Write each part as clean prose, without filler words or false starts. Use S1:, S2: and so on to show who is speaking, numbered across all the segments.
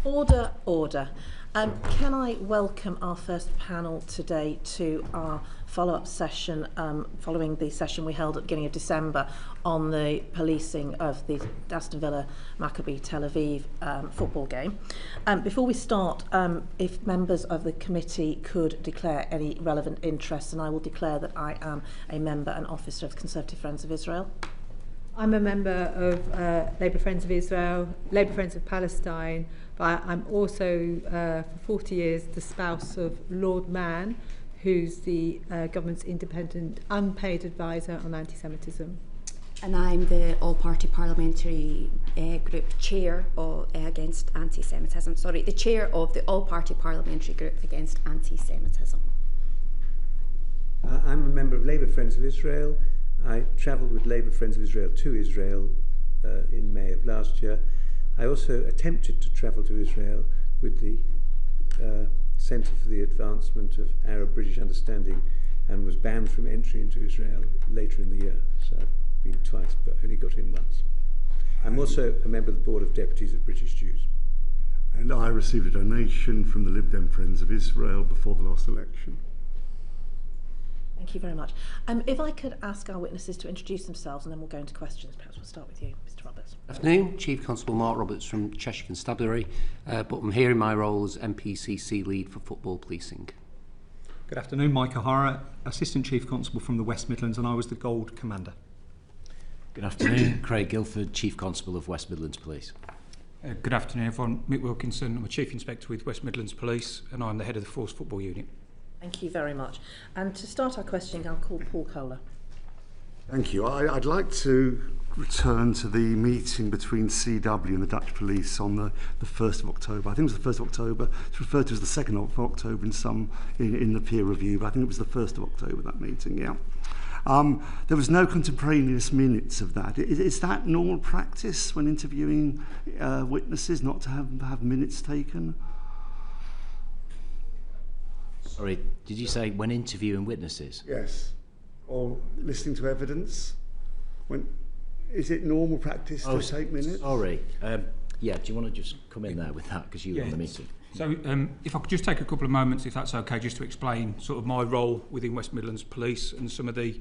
S1: Order, order. Can I welcome our first panel today to our follow-up session following the session we held at the beginning of December on the policing of the Aston Villa Maccabi Tel Aviv football game. Before we start, if members of the committee could declare any relevant interests, and I will declare that I am a member and officer of the Conservative Friends of Israel.
S2: I'm a member of Labour Friends of Israel, Labour Friends of Palestine, but I'm also, for 40 years, the spouse of Lord Mann, who's the government's independent, unpaid advisor on anti-Semitism.
S3: And I'm the all-party parliamentary group chair against anti-Semitism. Sorry, the chair of the all-party parliamentary group against anti-Semitism.
S4: I'm a member of Labour Friends of Israel. I travelled with Labour Friends of Israel to Israel in May of last year. I also attempted to travel to Israel with the Centre for the Advancement of Arab-British Understanding and was banned from entry into Israel later in the year. So I've been twice but only got in once. I'm also a member of the Board of Deputies of British Jews.
S5: And I received a donation from the Lib Dem Friends of Israel before the last election.
S1: Thank you very much. If I could ask our witnesses to introduce themselves and then we'll go into questions. Perhaps we'll start with you, Mr Roberts.
S6: Good afternoon, Chief Constable Mark Roberts from Cheshire Constabulary, but I'm here in my role as MPCC Lead for Football Policing.
S7: Good afternoon, Mike O'Hara, Assistant Chief Constable from the West Midlands, and I was the Gold Commander.
S8: Good afternoon, Craig Guilford, Chief Constable of West Midlands Police.
S9: Good afternoon everyone, Mick Wilkinson, I'm a Chief Inspector with West Midlands Police and I'm the Head of the Force Football Unit.
S1: Thank you very much. And to start our questioning, I'll call Paul Kohler.
S5: Thank you. I'd like to return to the meeting between CW and the Dutch police on the 1st of October. I think it was the 1st of October. It's referred to as the 2nd of October in the peer review, but I think it was the 1st of October, that meeting, yeah. There was no contemporaneous minutes of that. Is that normal practice when interviewing witnesses, not to have minutes taken?
S8: Sorry, did you say when interviewing witnesses?
S5: Yes. Or listening to evidence? Is it normal practice to take minutes?
S8: Sorry. Yeah, do you want to just come in there with that because you were on the meeting?
S9: So if I could just take a couple of moments, if that's okay, just to explain sort of my role within West Midlands Police and some of the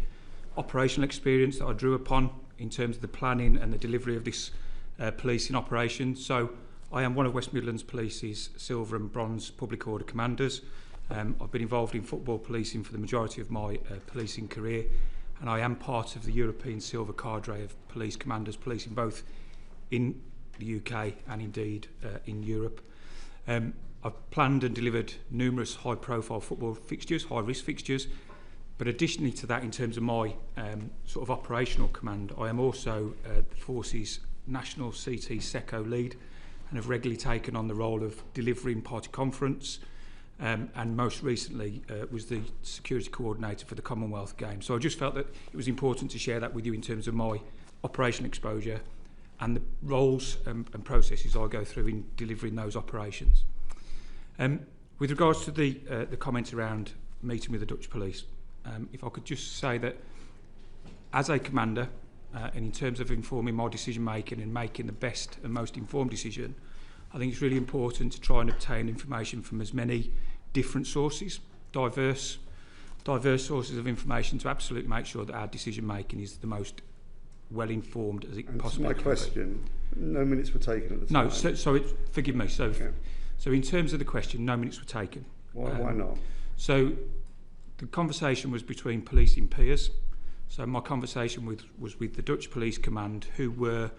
S9: operational experience that I drew upon in terms of the planning and the delivery of this policing operation. So I am one of West Midlands Police's silver and bronze public order commanders. I've been involved in football policing for the majority of my policing career, and I am part of the European Silver Cadre of police commanders policing both in the UK and indeed in Europe. I've planned and delivered numerous high-profile football fixtures, high-risk fixtures, but additionally to that, in terms of my sort of operational command, I am also the Force's National CT SECO lead and have regularly taken on the role of delivering party conference, and most recently was the security coordinator for the Commonwealth Games. So I just felt that it was important to share that with you in terms of my operational exposure and the roles and processes I go through in delivering those operations. With regards to the comments around meeting with the Dutch police, if I could just say that as a commander, and in terms of informing my decision making and making the best and most informed decision, I think it's really important to try and obtain information from as many different sources, diverse sources of information, to absolutely make sure that our decision making is the most well informed as it possibly can be.
S5: My question: no minutes were taken at the time.
S9: No, forgive me. So in terms of the question, no minutes were taken.
S5: Why not? So
S9: the conversation was between policing peers. So my conversation was with the Dutch Police Command, who were,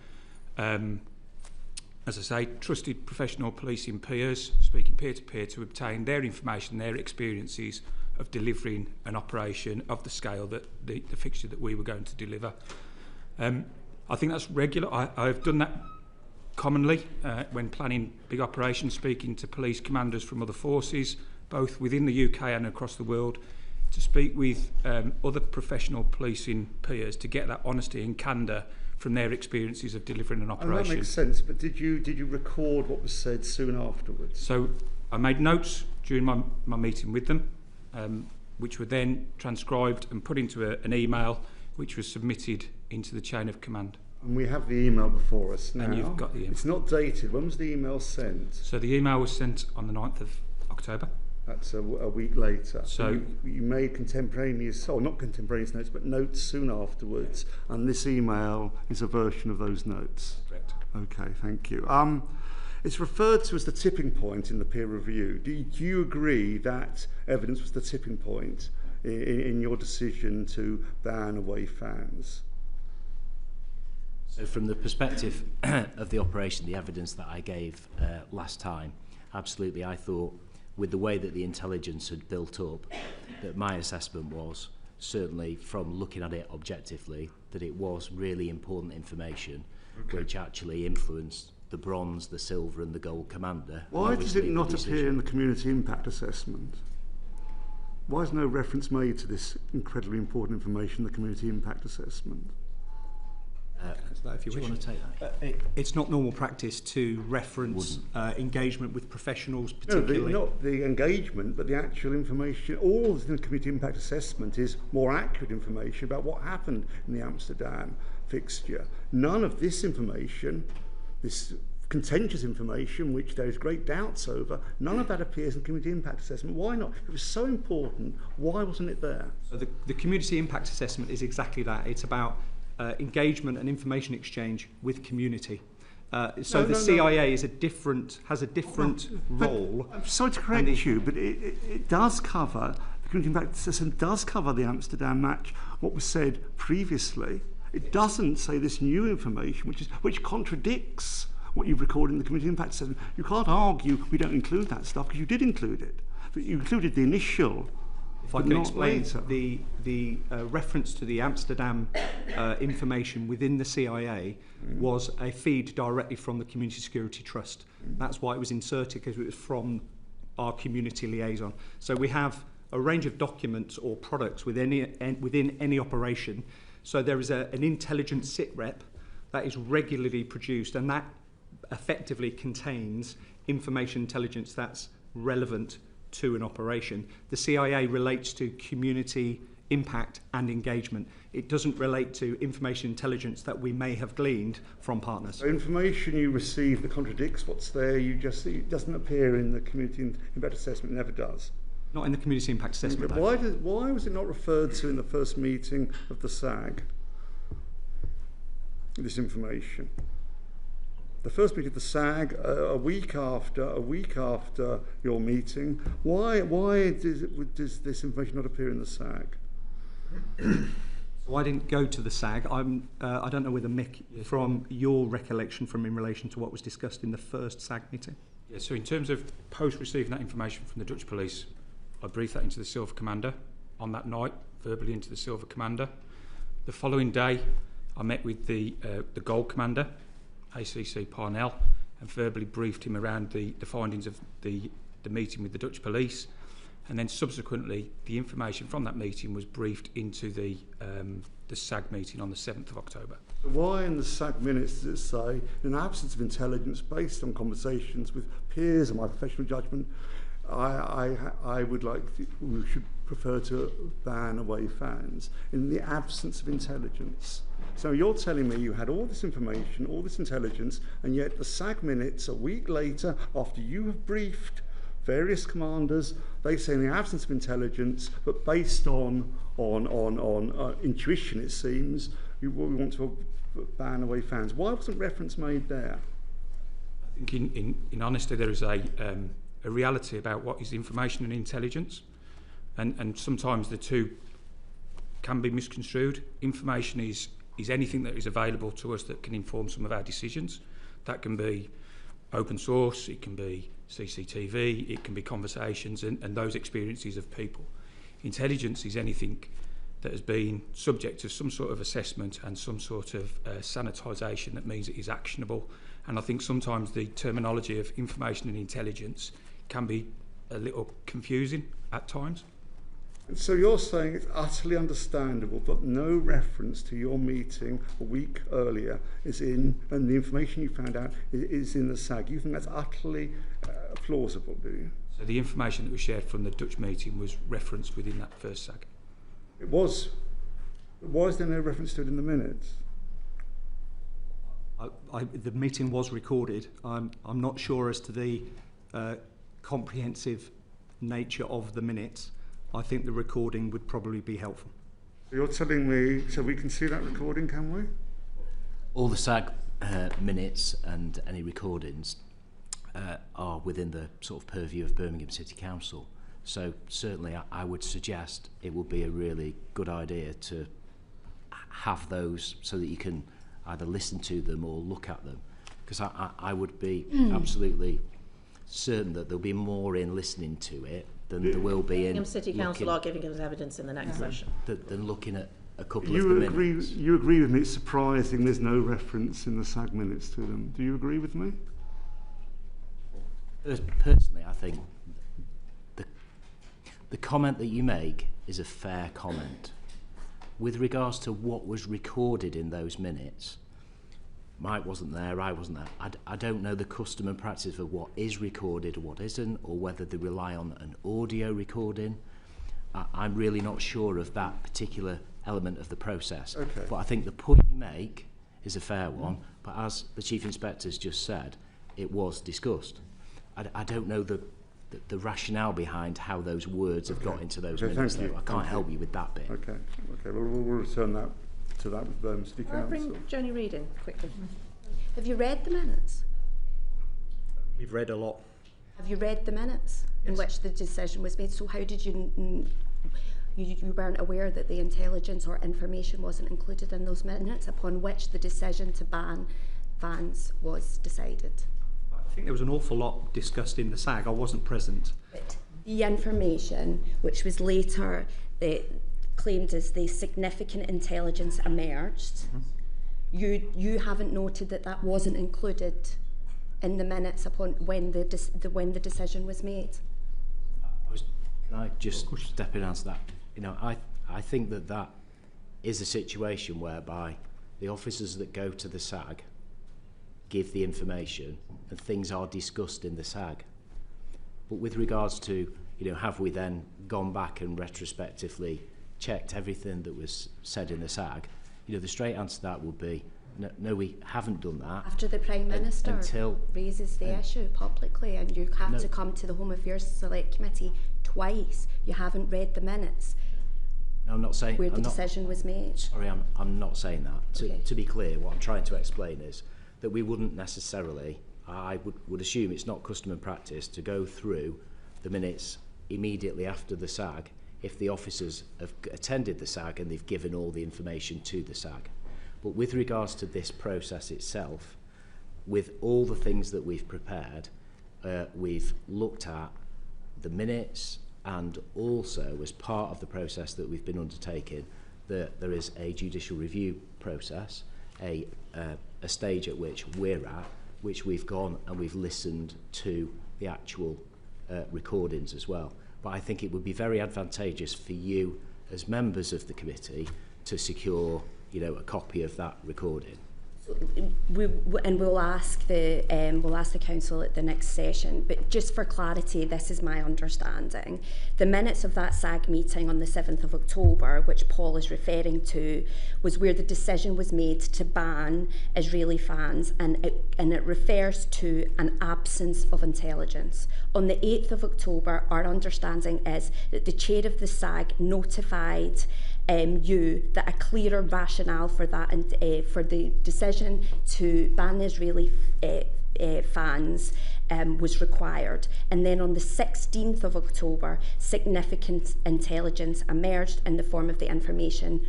S9: as I say, trusted professional policing peers, speaking peer-to-peer to obtain their information, their experiences of delivering an operation of the scale that the fixture that we were going to deliver. I think that's regular. I've done that commonly when planning big operations, speaking to police commanders from other forces, both within the UK and across the world, to speak with other professional policing peers to get that honesty and candour from their experiences of delivering an operation.
S5: And that makes sense, but did you record what was said soon afterwards?
S9: So I made notes during my meeting with them, which were then transcribed and put into an email, which was submitted into the chain of command.
S5: And we have the email before us now.
S9: And you've got the email.
S5: It's not dated. When was the email sent?
S9: So the email was sent on the 9th of October.
S5: That's a week later.
S9: So
S5: you made contemporaneous, or not contemporaneous notes, but notes soon afterwards. And this email is a version of those notes.
S9: Correct.
S5: Okay, thank you. It's referred to as the tipping point in the peer review. Do you agree that evidence was the tipping point in your decision to ban away fans?
S8: So from the perspective of the operation, the evidence that I gave last time, absolutely, I thought with the way that the intelligence had built up, that my assessment was, certainly from looking at it objectively, that it was really important information which actually influenced the bronze, the silver and the gold commander.
S5: Why does it not appear in the community impact assessment? Why is no reference made to this incredibly important information in the community impact assessment?
S7: If you
S8: want to take that?
S7: It's not normal practice to reference engagement with professionals, particularly.
S5: No, not the engagement, but the actual information. All that's in the community impact assessment is more accurate information about what happened in the Amsterdam fixture. None of this information, this contentious information, which there is great doubts over, none of that appears in the community impact assessment. Why not? It was so important. Why wasn't it there?
S7: So the community impact assessment is exactly that. It's about engagement and information exchange with community. The CIA has a different role.
S5: I'm sorry to correct you, but it does cover, the community impact assessment does cover the Amsterdam match, what was said previously. It doesn't say this new information, which contradicts what you've recorded in the community impact assessment. You can't argue we don't include that stuff, because you did include it. But you included the initial.
S7: If I can explain, the reference to the Amsterdam information within the CIA was a feed directly from the Community Security Trust. That's why it was inserted, because it was from our community liaison. So we have a range of documents or products within any operation. So there is an intelligence sit rep that is regularly produced, and that effectively contains information intelligence that's relevant to an operation. The CIA relates to community impact and engagement. It doesn't relate to information intelligence that we may have gleaned from partners.
S5: So information you receive that contradicts what's there, it doesn't appear in the community impact assessment, it never does.
S7: Not in the community impact assessment.
S5: Why was it not referred to in the first meeting of the SAG, this information? The first meeting of the SAG, a week after your meeting. Why does this information not appear in the SAG?
S7: So I didn't go to the SAG. I don't know whether Mick, from your recollection in relation to what was discussed in the first SAG meeting.
S9: Yeah, so in terms of post-receiving that information from the Dutch police, I briefed that into the Silver Commander on that night, verbally into the Silver Commander. The following day, I met with the Gold Commander, ACC Parnell, and verbally briefed him around the findings of the meeting with the Dutch police. And then subsequently, the information from that meeting was briefed into the SAG meeting on the 7th of October.
S5: So why in the SAG minutes does it say, in the absence of intelligence based on conversations with peers and my professional judgment, I would we should prefer to ban away fans in the absence of intelligence. So you're telling me you had all this information, all this intelligence, and yet the SAG minutes a week later, after you have briefed various commanders, they say in the absence of intelligence, but based on intuition, it seems, we want to ban away fans. Why wasn't reference made there?
S9: I think in honesty, there is a reality about what is information and intelligence, and sometimes the two can be misconstrued. Information is anything that is available to us that can inform some of our decisions. That can be open source, it can be CCTV, it can be conversations and those experiences of people. Intelligence is anything that has been subject to some sort of assessment and some sort of sanitisation that means it is actionable. And I think sometimes the terminology of information and intelligence can be a little confusing at times.
S5: And so you're saying it's utterly understandable that no reference to your meeting a week earlier is in, and the information you found out is in the SAG. You think that's utterly plausible, do you?
S9: So the information that was shared from the Dutch meeting was referenced within that first SAG.
S5: It was. Why is there no reference to it in the minutes?
S7: The meeting was recorded. I'm not sure as to the comprehensive nature of the minutes. I think the recording would probably be helpful.
S5: You're telling me, so we can see that recording, can we?
S8: All the SAG minutes and any recordings are within the sort of purview of Birmingham City Council. So certainly I would suggest it would be a really good idea to have those so that you can either listen to them or look at them. Because I would be absolutely certain that there'll be more in listening to it than there will be in
S1: Birmingham City Council are giving us evidence in the next session.
S8: Than looking at a couple of the minutes.
S5: You agree with me, it's surprising there's no reference in the SAG minutes to them. Do you agree with me?
S8: Personally, I think the comment that you make is a fair comment. With regards to what was recorded in those minutes, Mike wasn't there, I wasn't there. I don't know the custom and practice of what is recorded or what isn't, or whether they rely on an audio recording. I'm really not sure of that particular element of the process.
S5: Okay.
S8: But I think the point you make is a fair one, but as the Chief Inspector's just said, it was discussed. I don't know the rationale behind how those words have got into those minutes. Though. I can't help you with that bit.
S5: Okay, well, we'll return that to that with Birmingham City Council.
S1: I'll bring Joni Reid in quickly.
S3: Have you read the minutes?
S7: We've read a lot.
S3: Have you read the minutes in which the decision was made? So how did you weren't aware that the intelligence or information wasn't included in those minutes upon which the decision to ban vans was decided?
S7: I think there was an awful lot discussed in the SAG. I wasn't present.
S3: But the information, which was later claimed as the significant intelligence emerged, you haven't noted that wasn't included in the minutes upon when the decision was made.
S8: Can I just step in and answer that? You know, I think that is a situation whereby the officers that go to the SAG give the information and things are discussed in the SAG. But with regards to, have we then gone back and retrospectively checked everything that was said in the SAG, the straight answer to that would be, no, we haven't done that.
S3: After the Prime Minister raises the issue publicly and you have to come to the Home Affairs Select Committee twice, you haven't read the minutes.
S8: No, I'm not saying...
S3: Where the decision was made.
S8: Sorry, I'm not saying that.
S3: Okay.
S8: To be clear, what I'm trying to explain is that we wouldn't necessarily, I would assume it's not custom and practice to go through the minutes immediately after the SAG if the officers have attended the SAG and they've given all the information to the SAG. But with regards to this process itself, with all the things that we've prepared, we've looked at the minutes, and also as part of the process that we've been undertaking, there is a judicial review process, a stage at which we're at, which we've gone and we've listened to the actual recordings as well. But I think it would be very advantageous for you as members of the committee to secure, a copy of that recording.
S3: We'll ask the council at the next session, but just for clarity, this is my understanding. The minutes of that SAG meeting on the 7th of October, which Paul is referring to, was where the decision was made to ban Israeli fans, and it refers to an absence of intelligence. On the 8th of October, our understanding is that the chair of the SAG notified you that a clearer rationale for that and for the decision to ban Israeli fans was required. And then on the 16th of October, significant intelligence emerged in the form of the information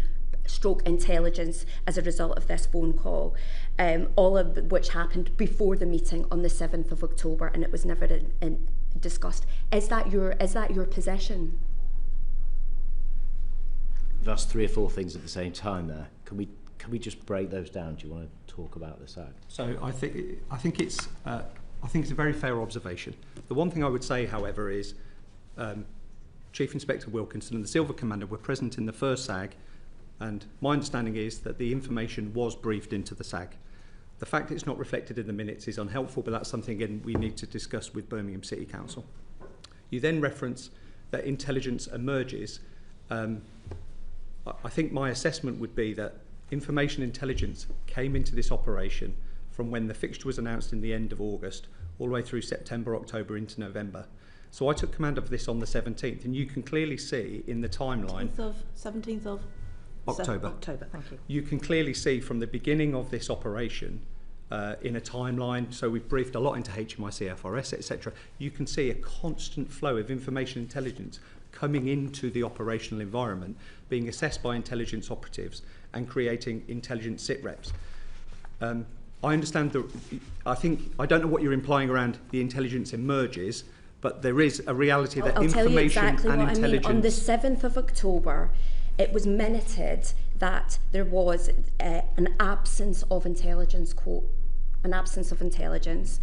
S3: stroke intelligence as a result of this phone call, all of which happened before the meeting on the 7th of October, and it was never discussed. Is that your position?
S8: That's 3 or 4 things at the same time there. Can we just break those down? Do you want to talk about the SAG?
S7: So I think it's a very fair observation. The one thing I would say, however, is Chief Inspector Wilkinson and the Silver Commander were present in the first SAG, and my understanding is that the information was briefed into the SAG. The fact that it's not reflected in the minutes is unhelpful, but that's something, again, we need to discuss with Birmingham City Council. You then reference that intelligence emerges. I think my assessment would be that information intelligence came into this operation from when the fixture was announced in the end of August all the way through September, October into November. So I took command of this on the 17th, and you can clearly see in the timeline...
S1: 17th of
S7: October.
S1: October, thank you.
S7: You can clearly see from the beginning of this operation in a timeline, so we've briefed a lot into HMIC, FRS, etc. You can see a constant flow of information intelligence coming into the operational environment, being assessed by intelligence operatives and creating intelligence sit reps. I understand I don't know what you're implying around the intelligence emerges, but there is a reality that
S3: I'll
S7: information
S3: tell you exactly
S7: and
S3: what
S7: intelligence...
S3: I mean. On the 7th of October, it was minuted that there was an absence of intelligence, quote, an absence of intelligence.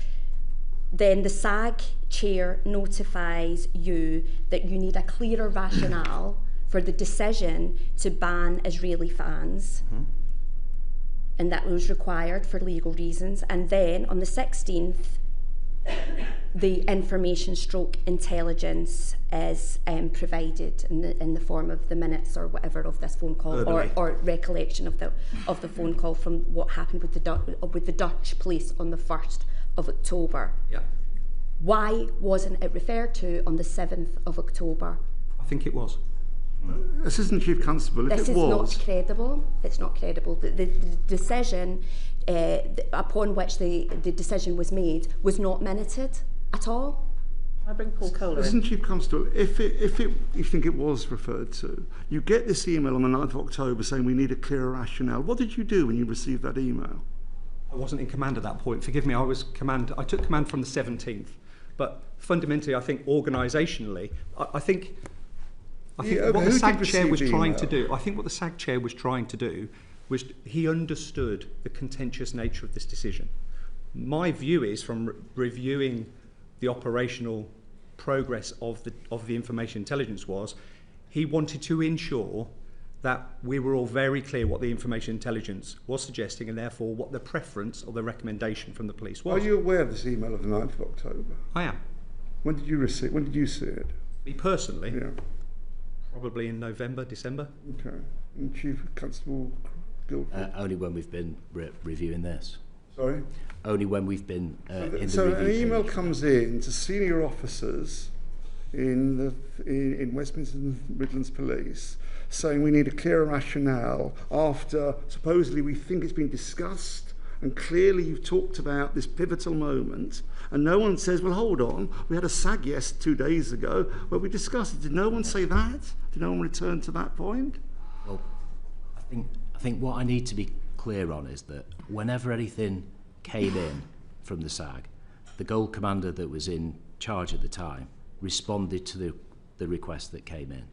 S3: Then the SAG chair notifies you that you need a clearer rationale for the decision to ban Israeli fans. Mm-hmm. And that was required for legal reasons. And then on the 16th, the information stroke intelligence is provided in the form of the minutes or whatever of this phone call, or recollection of the phone call from what happened with the Dutch police on the 1st of October.
S7: Yeah.
S3: Why wasn't it referred to on the 7th of October?
S7: I think it was.
S5: Assistant Chief Constable, if
S3: this
S5: it
S3: is
S5: was...
S3: not credible. It's not credible. The decision upon which the decision was made was not minuted at all.
S1: I bring Paul Kohler in.
S5: Assistant Chief Constable, if you think it was referred to, you get this email on the 9th of October saying we need a clearer rationale. What did you do when you received that email?
S7: I wasn't in command at that point. Forgive me, I took command from the 17th. But fundamentally, I think organisationally, I think what the SAG chair was trying to do, I think what the SAG chair was trying to do was he understood the contentious nature of this decision. My view is, from reviewing the operational progress of the information intelligence, was he wanted to ensure that we were all very clear what the information intelligence was suggesting, and therefore what the preference or the recommendation from the police was.
S5: Are you aware of this email of the 9th of October?
S7: I am.
S5: When did you see it?
S7: Me personally?
S5: Yeah.
S7: Probably in November, December.
S5: Okay. And Chief Constable Guildford?
S8: Only when we've been reviewing this.
S5: Sorry?
S8: Only when we've been in the
S5: So
S8: review
S5: an email
S8: period.
S5: comes in to senior officers in West Midlands Police saying we need a clearer rationale after supposedly we think it's been discussed and clearly you've talked about this pivotal moment, and no one says, well, hold on, we had a SAG 2 days ago where we discussed it. Did no one say that? Did no one return to that point?
S8: Well, I think what I need to be clear on is that whenever anything came in from the SAG, the Gold Commander that was in charge at the time responded to the request that came in.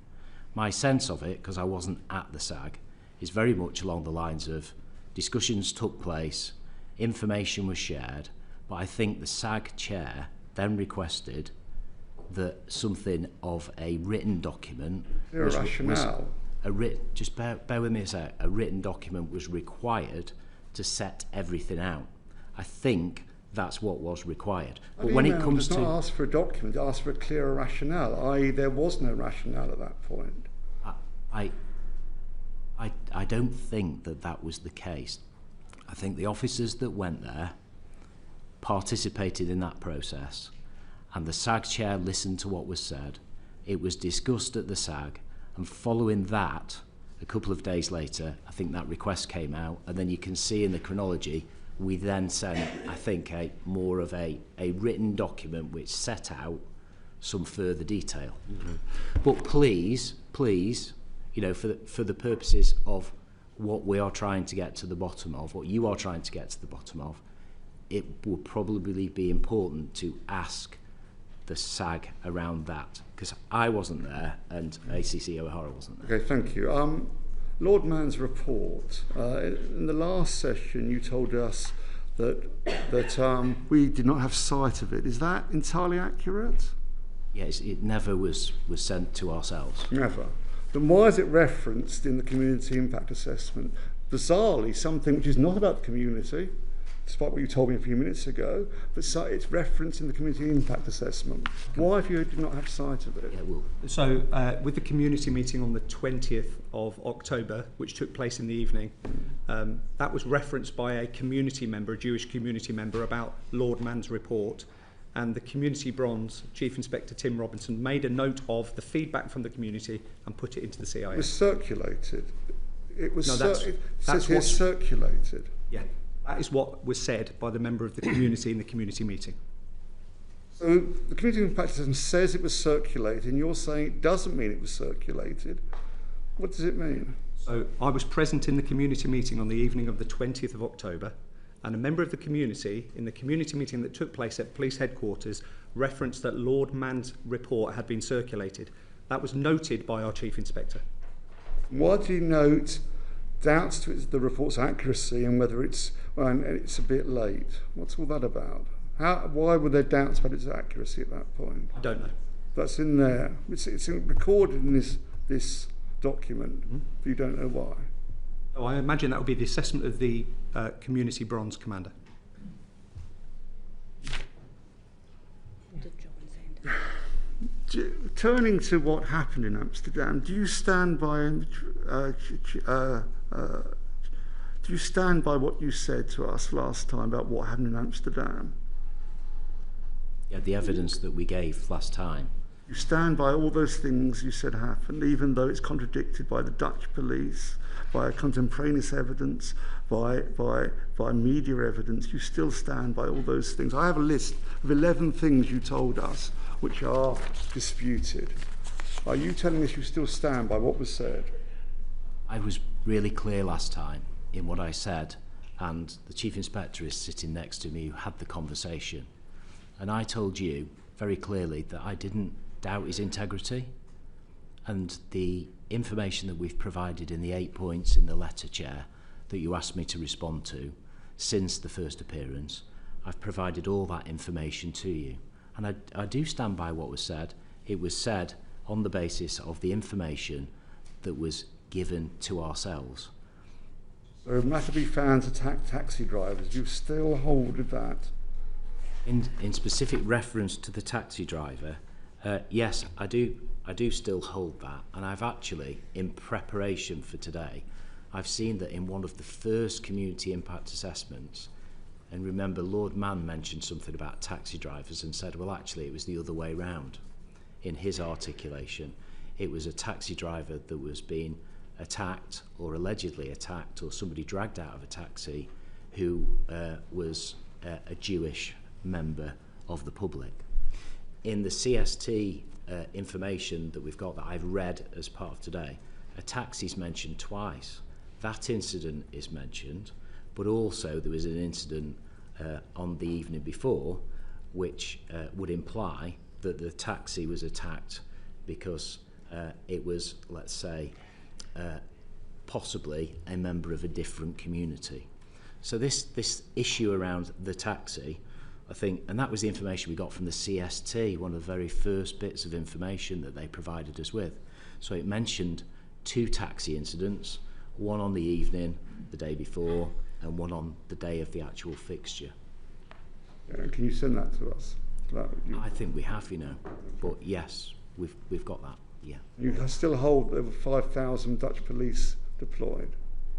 S8: My sense of it, because I wasn't at the SAG, is very much along the lines of discussions took place, information was shared, but I think the SAG chair then requested that something of a written document
S5: rationale.
S8: Just bear with me a sec. A written document was required to set everything out. I think that's what was required. But when it comes to...
S5: not ask for a document, ask for a clearer rationale, i.e. there was no rationale at that point.
S8: I don't think that was the case. I think the officers that went there participated in that process, and the SAG chair listened to what was said. It was discussed at the SAG, and following that, a couple of days later, I think that request came out, and then you can see in the chronology, we then sent, I think, more of a written document which set out some further detail. Mm-hmm. But please, you know, for the purposes of what we are trying to get to the bottom of, what you are trying to get to the bottom of, it would probably be important to ask the SAG around that, because I wasn't there and ACC O'Hara wasn't there.
S5: Okay, thank you. Lord Mann's report. In the last session, you told us that we did not have sight of it. Is that entirely accurate?
S8: Yes, it never was sent to ourselves.
S5: Never. Then why is it referenced in the community impact assessment? Bizarrely, something which is not about the community, despite what you told me a few minutes ago, but it's referenced in the community impact assessment. Why have you did not have sight of it?
S8: Yeah, well,
S7: So with the community meeting on the 20th of October, which took place in the evening, that was referenced by a community member, a Jewish community member, about Lord Mann's report. And the Community Bronze, Chief Inspector Tim Robinson, made a note of the feedback from the community and put it into the CIA.
S5: It was circulated. It was
S7: No,
S5: it says here circulated.
S7: Yeah, that is what was said by the member of the community in the community meeting.
S5: So the community impact assessment says it was circulated, and you're saying it doesn't mean it was circulated. What does it mean?
S7: So I was present in the community meeting on the evening of the 20th of October, and a member of the community, in the community meeting that took place at police headquarters, referenced that Lord Mann's report had been circulated. That was noted by our Chief Inspector.
S5: Why do you note doubts to the report's accuracy and whether it's a bit late? What's all that about? Why were there doubts about its accuracy at that point?
S7: I don't know.
S5: That's in there. It's recorded in this document. But you don't know why.
S7: Oh, I imagine that would be the assessment of the Community Bronze Commander.
S5: Turning to what happened in Amsterdam, do you stand by what you said to us last time about what happened in Amsterdam?
S8: yeah, the evidence that we gave last time.
S5: You stand by all those things you said happened, even though it's contradicted by the Dutch police, by contemporaneous evidence, by media evidence. You still stand by all those things. I have a list of 11 things you told us which are disputed. Are you telling us you still stand by what was said?
S8: I was really clear last time in what I said, and the Chief Inspector is sitting next to me who had the conversation. And I told you very clearly that I didn't doubt his integrity, and the information that we've provided in the 8 points in the letter, Chair, that you asked me to respond to since the first appearance, I've provided all that information to you. And I do stand by what was said. It was said on the basis of the information that was given to ourselves.
S5: So Maccabi fans attack taxi drivers. You still hold with that?
S8: In specific reference to the taxi driver, yes, I do still hold that. And I've actually, in preparation for today, I've seen that in one of the first community impact assessments, and remember Lord Mann mentioned something about taxi drivers and said, well, actually, it was the other way round. In his articulation, it was a taxi driver that was being attacked or allegedly attacked, or somebody dragged out of a taxi who was a Jewish member of the public. In the CST information that we've got that I've read as part of today, a taxi's mentioned twice. That incident is mentioned, but also there was an incident on the evening before which would imply that the taxi was attacked because it was, let's say, possibly a member of a different community. So this issue around the taxi, I think, and that was the information we got from the CST, one of the very first bits of information that they provided us with. So it mentioned 2 taxi incidents, one on the evening the day before and one on the day of the actual fixture.
S5: Yeah, can you send that to us?
S8: I think we have, but yes, we've got that, yeah.
S5: You still hold over 5,000 Dutch police deployed.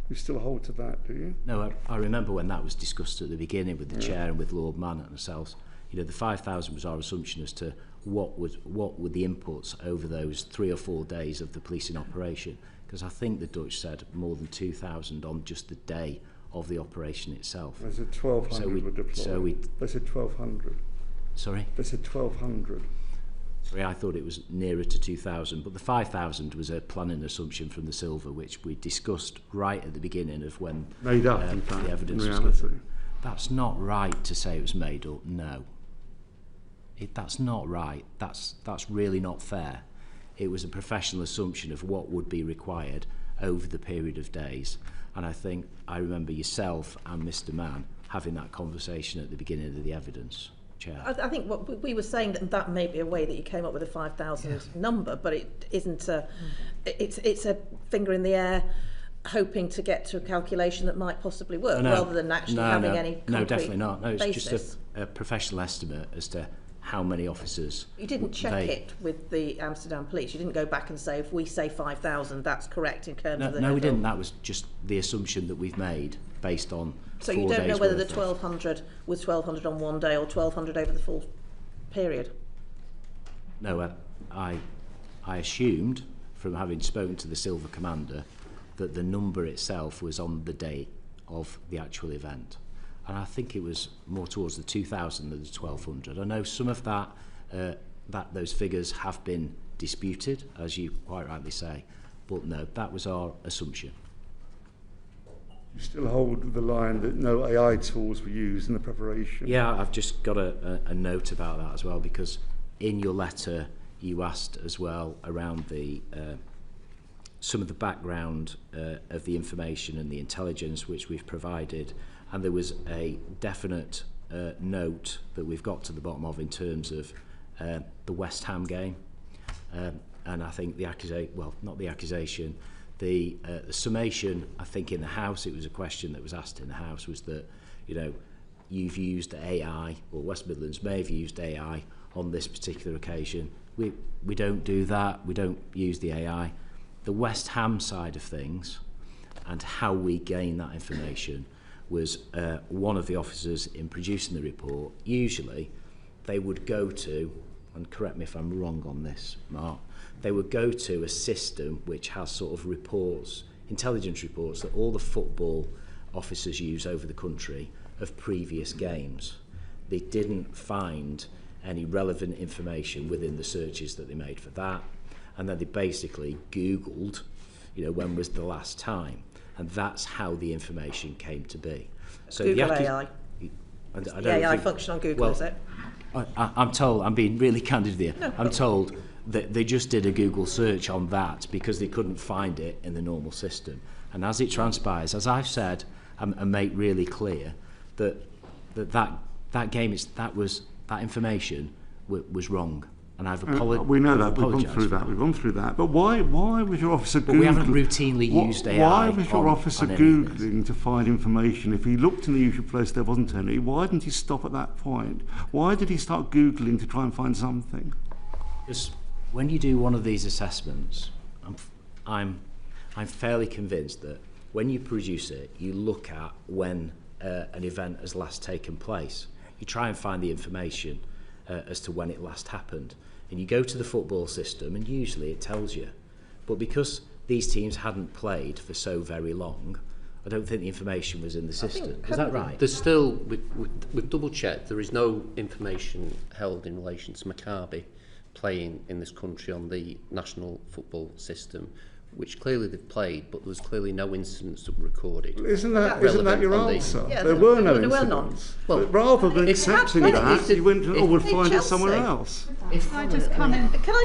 S5: You still hold to that, do you?
S8: No, I remember when that was discussed at the beginning with the Chair and with Lord Mann and ourselves. The 5,000 was our assumption as to what were the inputs over those 3 or 4 days of the policing operation, because I think the Dutch said more than 2,000 on just the day of the operation itself.
S5: They said 1,200 were deployed. They said 1,200.
S8: Sorry?
S5: They said 1,200.
S8: Sorry, I thought it was nearer to 2,000, but the 5,000 was a planning assumption from the Silver, which we discussed right at the beginning of when
S5: made up, in
S8: fact, the evidence
S5: in
S8: was
S5: given.
S8: That's not right to say it was made up, no. That's not right. That's really not fair. It was a professional assumption of what would be required over the period of days. And I think I remember yourself and Mr. Mann having that conversation at the beginning of the evidence. Chair.
S1: I think what we were saying that may be a way that you came up with a 5,000 number, but it isn't it's a finger in the air hoping to get to a calculation that might possibly work, rather than actually having any concrete
S8: No, definitely not. No, it's
S1: basis.
S8: just a professional estimate as to how many officers.
S1: You didn't check it with the Amsterdam Police. You didn't go back and say, if we say 5,000, that's correct in terms of the...
S8: No, we didn't. That was just the assumption that we've made based on 4 days.
S1: So you don't know whether the
S8: worth
S1: 1,200 was 1,200 on one day or 1,200 over the full period?
S8: No, I assumed from having spoken to the Silver Commander that the number itself was on the day of the actual event. And I think it was more towards the 2,000 than the 1,200. I know some of that, those figures have been disputed, as you quite rightly say, but no, that was our assumption.
S5: You still hold the line that no AI tools were used in the preparation?
S8: Yeah, I've just got a note about that as well, because in your letter you asked as well around the some of the background of the information and the intelligence which we've provided, and there was a definite note that we've got to the bottom of in terms of the West Ham game, and I think the summation, I think in the House, it was a question that was asked in the House, was that, you know, you've used AI, or West Midlands may have used AI on this particular occasion. We don't do that. We don't use the AI. The West Ham side of things and how we gain that information was one of the officers in producing the report. Usually they would go to, and correct me if I'm wrong on this, Mark, they would go to a system which has sort of reports, intelligence reports that all the football officers use over the country of previous games. They didn't find any relevant information within the searches that they made for that, and then they basically Googled, you know, when was the last time, and that's how the information came to be. So
S1: Google
S8: the
S1: AI.
S8: I don't
S1: The AI
S8: think,
S1: function on Google, is it?
S8: I'm told, I'm being really candid here, I'm told that they just did a Google search on that because they couldn't find it in the normal system. And as it transpires, as I've said and make really clear, that information was wrong. And I've apologized.
S5: We know that. We've gone through that. But why was your officer Googling?
S8: But we haven't routinely used AI.
S5: Why was your officer Googling to find information? If he looked in the usual place, there wasn't any. Why didn't he stop at that point? Why did he start Googling to try and find something?
S8: Because when you do one of these assessments, I'm fairly convinced that when you produce it, you look at when an event has last taken place. You try and find the information as to when it last happened. And you go to the football system and usually it tells you. But because these teams hadn't played for so very long, I don't think the information was in the system. Is that right?
S6: There's still, we've double checked, there is no information held in relation to Maccabi playing in this country on the national football system, which clearly they've played, but there was clearly no incidents that were recorded.
S5: Isn't that your answer?
S1: Yeah,
S5: there were no
S1: incidents.
S5: Well, but rather than accepting that, you went, we'll find it somewhere else.
S2: Can I just come in?
S1: Can I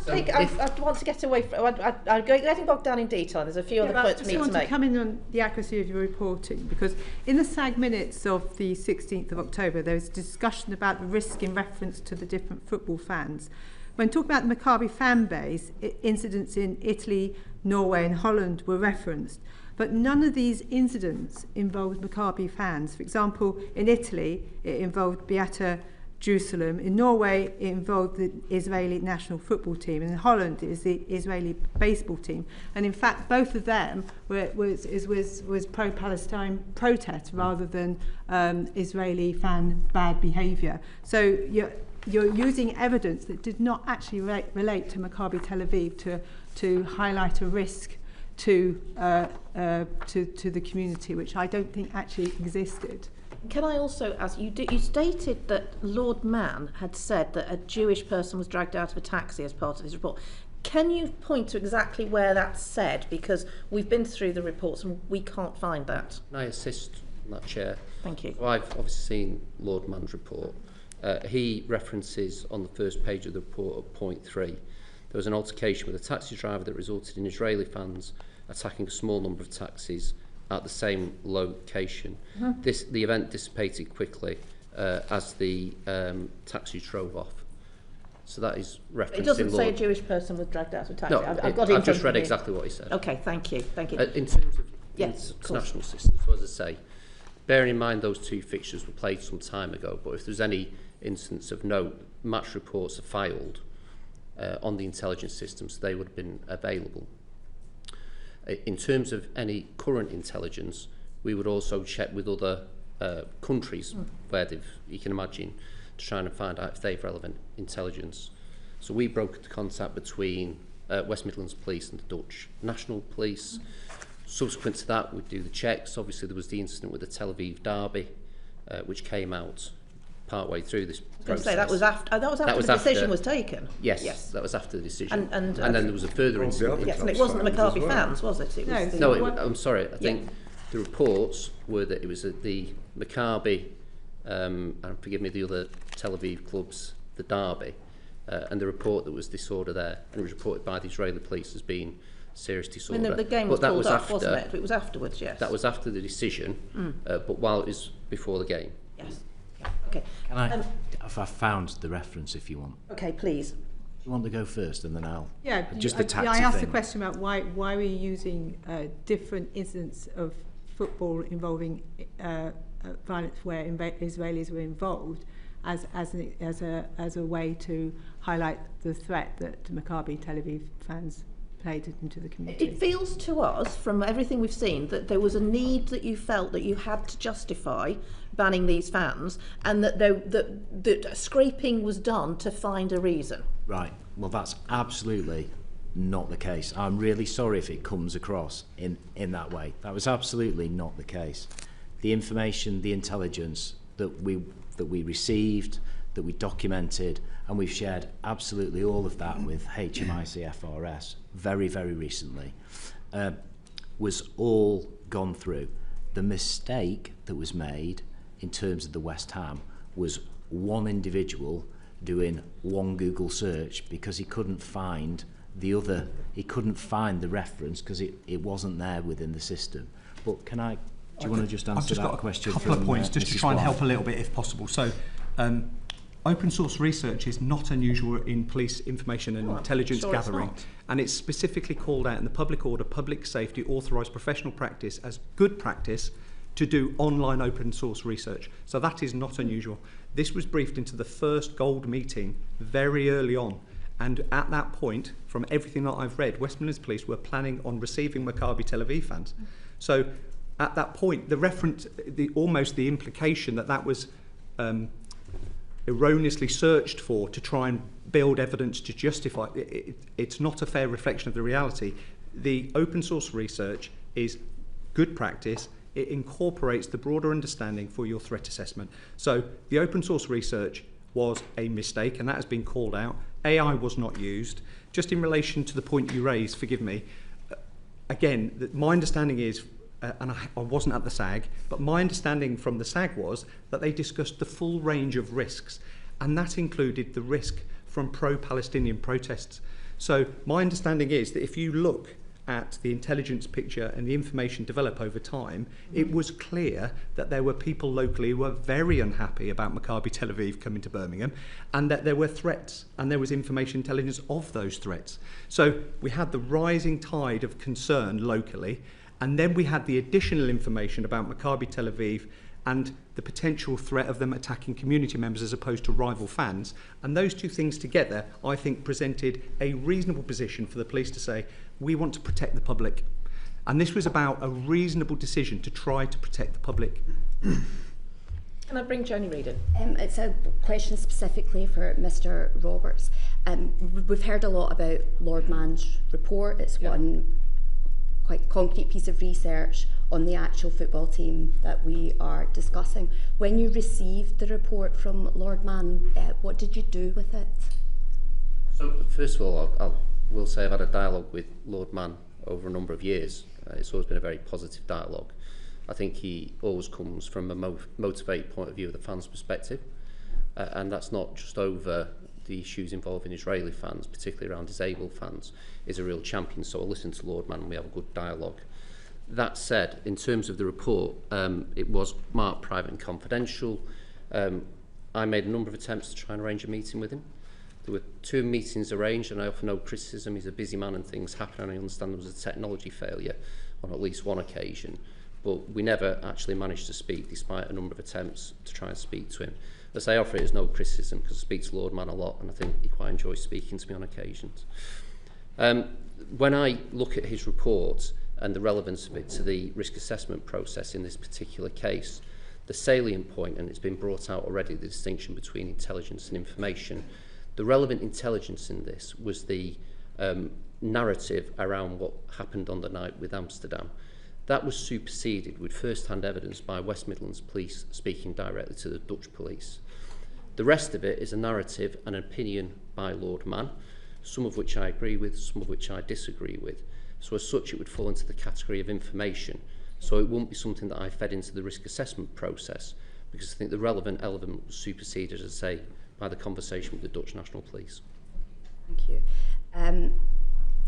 S1: take? I want to get away from. I'm getting bogged down in detail. There's a few other points for me to make.
S2: I just want to come in on the accuracy of your reporting, because in the SAG minutes of the 16th of October, there was a discussion about the risk in reference to the different football fans. When talking about the Maccabi fan base, incidents in Italy, Norway and Holland were referenced, but none of these incidents involved Maccabi fans. For example, in Italy, it involved Beata Jerusalem. In Norway, it involved the Israeli national football team. And in Holland, it was the Israeli baseball team. And in fact, both of them was pro-Palestine protest rather than Israeli fan bad behaviour. So you're using evidence that did not actually relate to Maccabi Tel Aviv to highlight a risk to the community, which I don't think actually existed.
S1: Can I also ask, you stated that Lord Mann had said that a Jewish person was dragged out of a taxi as part of his report. Can you point to exactly where that's said? Because we've been through the reports and we can't find that.
S6: Can I assist on that, Chair?
S1: Thank you.
S6: Well, I've obviously seen Lord Mann's report. He references on the first page of the report at point 3, there was an altercation with a taxi driver that resulted in Israeli fans attacking a small number of taxis at the same location. The event dissipated quickly as the taxi drove off. So that is referenced
S1: It doesn't
S6: in
S1: say
S6: law.
S1: a Jewish person was dragged out of a taxi.
S6: No,
S1: I've got it in
S6: I've just
S1: front
S6: read
S1: of me.
S6: exactly what he said.
S1: Okay, thank you. Thank you.
S6: In terms of
S1: Yes,
S6: international systems, so as I say, bearing in mind those two fixtures were played some time ago, but if there's any instance of note, match reports are filed on the intelligence systems, they would have been available. In terms of any current intelligence, we would also check with other countries where you can imagine, to try and find out if they've relevant intelligence. So we brokered the contact between West Midlands Police and the Dutch National Police. Subsequent to that, we'd do the checks. Obviously, there was the incident with the Tel Aviv derby, which came out partway through this process.
S1: Say that was after the decision was taken.
S6: Yes, that was after the decision.
S1: And
S6: then there was a further incident.
S1: Yes, and it wasn't the Maccabi fans, was it? It was
S6: I'm sorry. I think the reports were that it was at the Maccabi, and forgive me, the other Tel Aviv clubs, the derby, and the report that was disorder there, and it was reported by the Israeli police as being serious disorder.
S1: I mean, the game was called off, wasn't it? It was afterwards, yes.
S6: That was after the decision, but while it was before the game.
S1: Yes. Okay.
S8: Can I? If I found the reference, if you want.
S1: Okay, please.
S8: Do you want to go first, and then I'll.
S2: Yeah.
S8: Just the taxi
S2: I asked
S8: thing.
S2: the question about why we're using different incidents of football involving violence where Israelis were involved as a way to highlight the threat that Maccabi Tel Aviv fans played into the community.
S1: It feels to us, from everything we've seen, that there was a need that you felt that you had to justify banning these fans, and that scraping was done to find a reason.
S8: Right. Well, that's absolutely not the case. I'm really sorry if it comes across in that way. That was absolutely not the case. The information, the intelligence that we received, that we documented, and we've shared absolutely all of that with HMIC FRS very, very recently, was all gone through. The mistake that was made in terms of the West Ham was one individual doing one Google search because he couldn't find the reference because it wasn't there within the system. But do you want to just answer that question?
S7: I've just got a couple of points just to try and help a little bit if possible. So open source research is not unusual in police information and intelligence gathering, and it's specifically called out in the public order, public safety, authorised professional practice as good practice to do online open source research. So that is not unusual. This was briefed into the first gold meeting very early on, and at that point, from everything that I've read, West Midlands Police were planning on receiving Maccabi Tel Aviv fans. So at that point, the reference, almost the implication that was erroneously searched for to try and build evidence to justify it's not a fair reflection of the reality. The open source research is good practice. It incorporates the broader understanding for your threat assessment. So the open source research was a mistake, and that has been called out. AI was not used. Just in relation to the point you raised, forgive me, again, my understanding is, and I wasn't at the SAG, but my understanding from the SAG was that they discussed the full range of risks, and that included the risk from pro-Palestinian protests. So my understanding is that if you look at the intelligence picture and the information develop over time, it was clear that there were people locally who were very unhappy about Maccabi Tel Aviv coming to Birmingham, and that there were threats, and there was information intelligence of those threats. So we had the rising tide of concern locally, and then we had the additional information about Maccabi Tel Aviv and the potential threat of them attacking community members as opposed to rival fans. And those two things together, I think, presented a reasonable position for the police to say, we want to protect the public. And this was about a reasonable decision to try to protect the public.
S1: Can I bring Joni Reid in?
S3: It's a question specifically for Mr. Roberts. We've heard a lot about Lord Mann's report. It's one quite concrete piece of research on the actual football team that we are discussing. When you received the report from Lord Mann, what did you do with it?
S6: So first of all, I will say I've had a dialogue with Lord Mann over a number of years. It's always been a very positive dialogue. I think he always comes from a motivated point of view of the fans' perspective, and that's not just over the issues involving Israeli fans, particularly around disabled fans. Is a real champion, so I'll listen to Lord Mann and we have a good dialogue. That said, in terms of the report, it was marked private and confidential. I made a number of attempts to try and arrange a meeting with him. There were 2 meetings arranged, and I offer no criticism. He's a busy man and things happen, and I understand there was a technology failure on at least one occasion. But we never actually managed to speak, despite a number of attempts to try and speak to him. As I offer it as no criticism, because I speak to Lord Man a lot, and I think he quite enjoys speaking to me on occasions. When I look at his report and the relevance of it to the risk assessment process in this particular case, the salient point, and it's been brought out already, the distinction between intelligence and information. The relevant intelligence in this was the narrative around what happened on the night with Amsterdam. That was superseded with first-hand evidence by West Midlands Police speaking directly to the Dutch police. The rest of it is a narrative and an opinion by Lord Man, some of which I agree with, some of which I disagree with. So as such, it would fall into the category of information. So it won't be something that I fed into the risk assessment process, because I think the relevant element was superseded, as I say, by the conversation with the Dutch National Police.
S3: Thank you.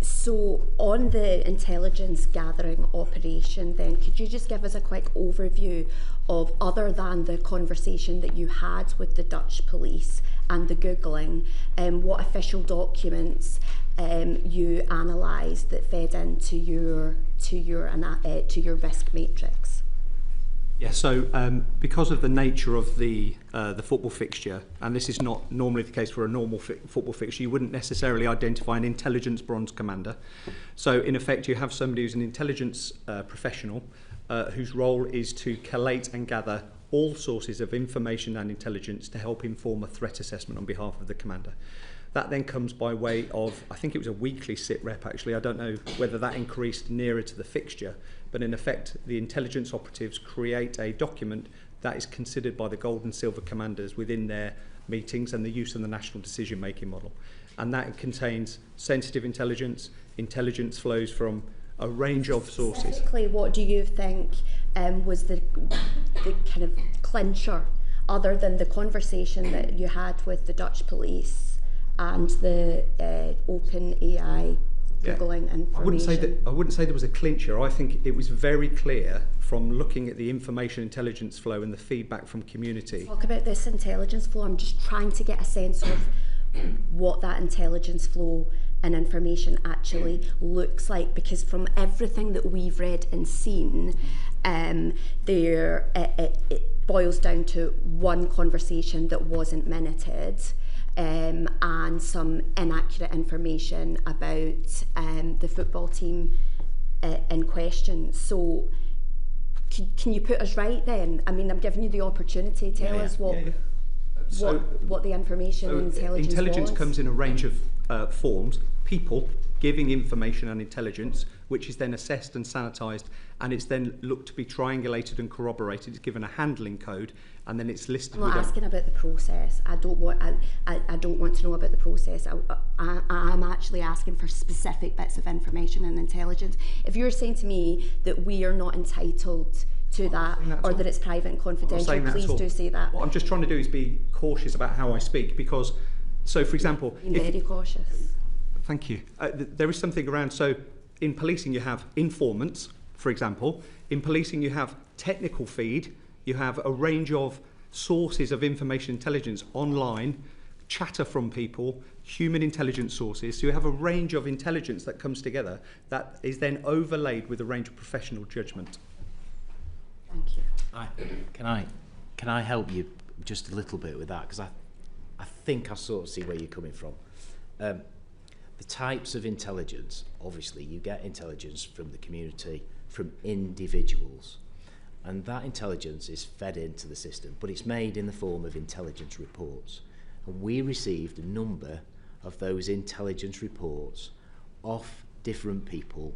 S3: So on the intelligence gathering operation then, could you just give us a quick overview of, other than the conversation that you had with the Dutch police and the Googling, what official documents you analysed that fed into your risk matrix?
S7: Yeah, so because of the nature of the football fixture, and this is not normally the case for a normal football fixture, you wouldn't necessarily identify an intelligence bronze commander. So in effect, you have somebody who's an intelligence professional whose role is to collate and gather all sources of information and intelligence to help inform a threat assessment on behalf of the commander. That then comes by way of, I think it was a weekly sit rep actually, I don't know whether that increased nearer to the fixture, but in effect the intelligence operatives create a document that is considered by the gold and silver commanders within their meetings and the use of the national decision making model. And that contains sensitive intelligence, intelligence flows from a range of sources.
S3: Specifically, what do you think was the kind of clincher, other than the conversation that you had with the Dutch police and the open AI Googling information?
S7: I wouldn't say there was a clincher. I think it was very clear from looking at the information intelligence flow and the feedback from community.
S3: Talk about this intelligence flow. I'm just trying to get a sense of what that intelligence flow and information actually looks like, because from everything that we've read and seen, it boils down to one conversation that wasn't minuted, and some inaccurate information about the football team in question. So can you put us right then? I mean, I'm giving you the opportunity. Tell us what the information and
S7: intelligence
S3: was.
S7: Comes in a range of forms. People giving information and intelligence, which is then assessed and sanitised, and it's then looked to be triangulated and corroborated. It's given a handling code, and then it's listed.
S3: I'm not asking about the process. I don't want to know about the process. I'm actually asking for specific bits of information and intelligence. If you're saying to me that we are not entitled to that, or that it's private and confidential, please do say that.
S7: What I'm just trying to do is be cautious about how I speak, because, so for example,
S3: very cautious.
S7: Thank you. There is something around, so in policing you have informants, for example. In policing you have technical feed, you have a range of sources of information intelligence online, chatter from people, human intelligence sources. So you have a range of intelligence that comes together that is then overlaid with a range of professional judgment.
S3: Thank you.
S8: Can I help you just a little bit with that? Because I think I sort of see where you're coming from. The types of intelligence, obviously you get intelligence from the community, from individuals, and that intelligence is fed into the system, but it's made in the form of intelligence reports. And we received a number of those intelligence reports off different people,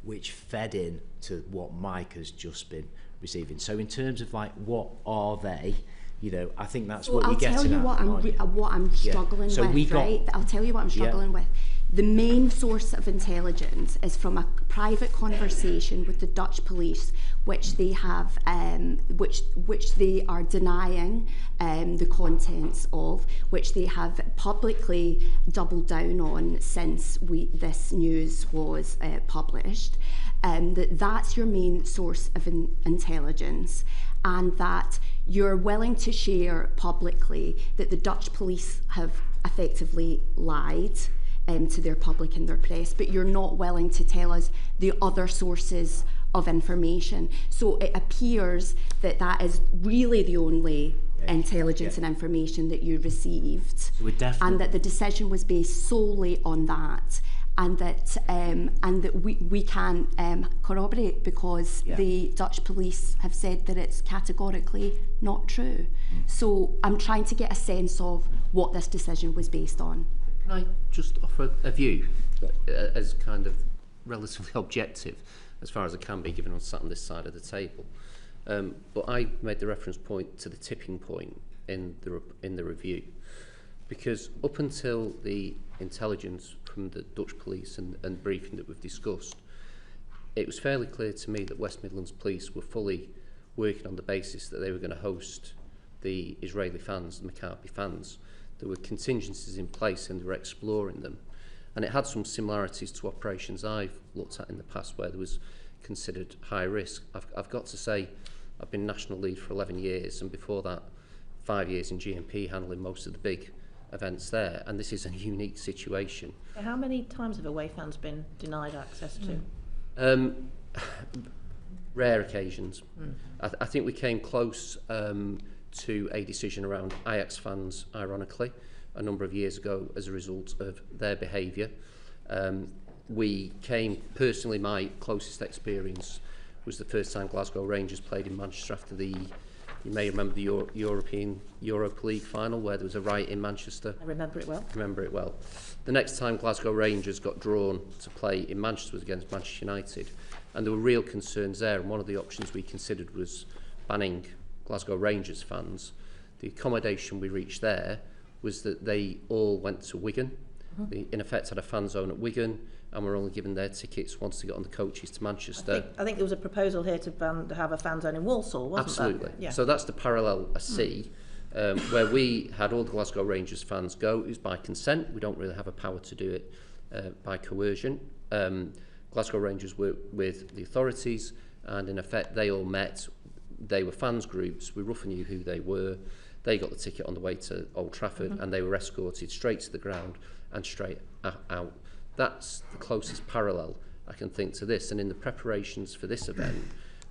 S8: which fed in to what Mike has just been receiving. So in terms of like, what are they? You know, I think that's what you're getting at.
S3: I'll tell you what I'm struggling with, right? I'll tell you what I'm struggling with. The main source of intelligence is from a private conversation with the Dutch police, which they have, which they are denying the contents of, which they have publicly doubled down on since this news was published. That's your main source of intelligence, and that you're willing to share publicly that the Dutch police have effectively lied to their public and their press, but you're not willing to tell us the other sources of information. So it appears that that is really the only intelligence and information that you received,
S8: So
S3: and that the decision was based solely on that, and that we can corroborate because the Dutch police have said that it's categorically not true. So I'm trying to get a sense of what this decision was based on.
S6: Can I just offer a view as kind of relatively objective, as far as it can be, given I'm sat on this side of the table? But I made the reference point to the tipping point in the review, because up until the intelligence from the Dutch police and briefing that we've discussed, it was fairly clear to me that West Midlands Police were fully working on the basis that they were going to host the Israeli fans, the Maccabi fans. There were contingencies in place and they were exploring them. And it had some similarities to operations I've looked at in the past where there was considered high risk. I've got to say, I've been national lead for 11 years, and before that, 5 years in GMP, handling most of the big events there, and this is a unique situation.
S1: How many times have away fans been denied access to?
S6: Rare occasions. I think we came close to a decision around Ajax fans, ironically, a number of years ago as a result of their behaviour. We came, personally, my closest experience was the first time Glasgow Rangers played in Manchester after the, you may remember the European Europa League final where there was a riot in Manchester.
S1: I remember it well.
S6: The next time Glasgow Rangers got drawn to play in Manchester was against Manchester United, and there were real concerns there, and one of the options we considered was banning Glasgow Rangers fans. The accommodation we reached there was that they all went to Wigan. They, in effect, had a fan zone at Wigan, and were only given their tickets once they got on the coaches to Manchester.
S1: I think there was a proposal here to have a fan zone in Walsall, wasn't
S6: Absolutely.
S1: there? Yeah.
S6: So that's the parallel I see, where we had all the Glasgow Rangers fans go. It was by consent. We don't really have a power to do it by coercion. Glasgow Rangers worked with the authorities, and in effect, they all met. They were fans groups. We roughly knew who they were. They got the ticket on the way to Old Trafford, and they were escorted straight to the ground and straight out. That's the closest parallel I can think to this. And in the preparations for this event,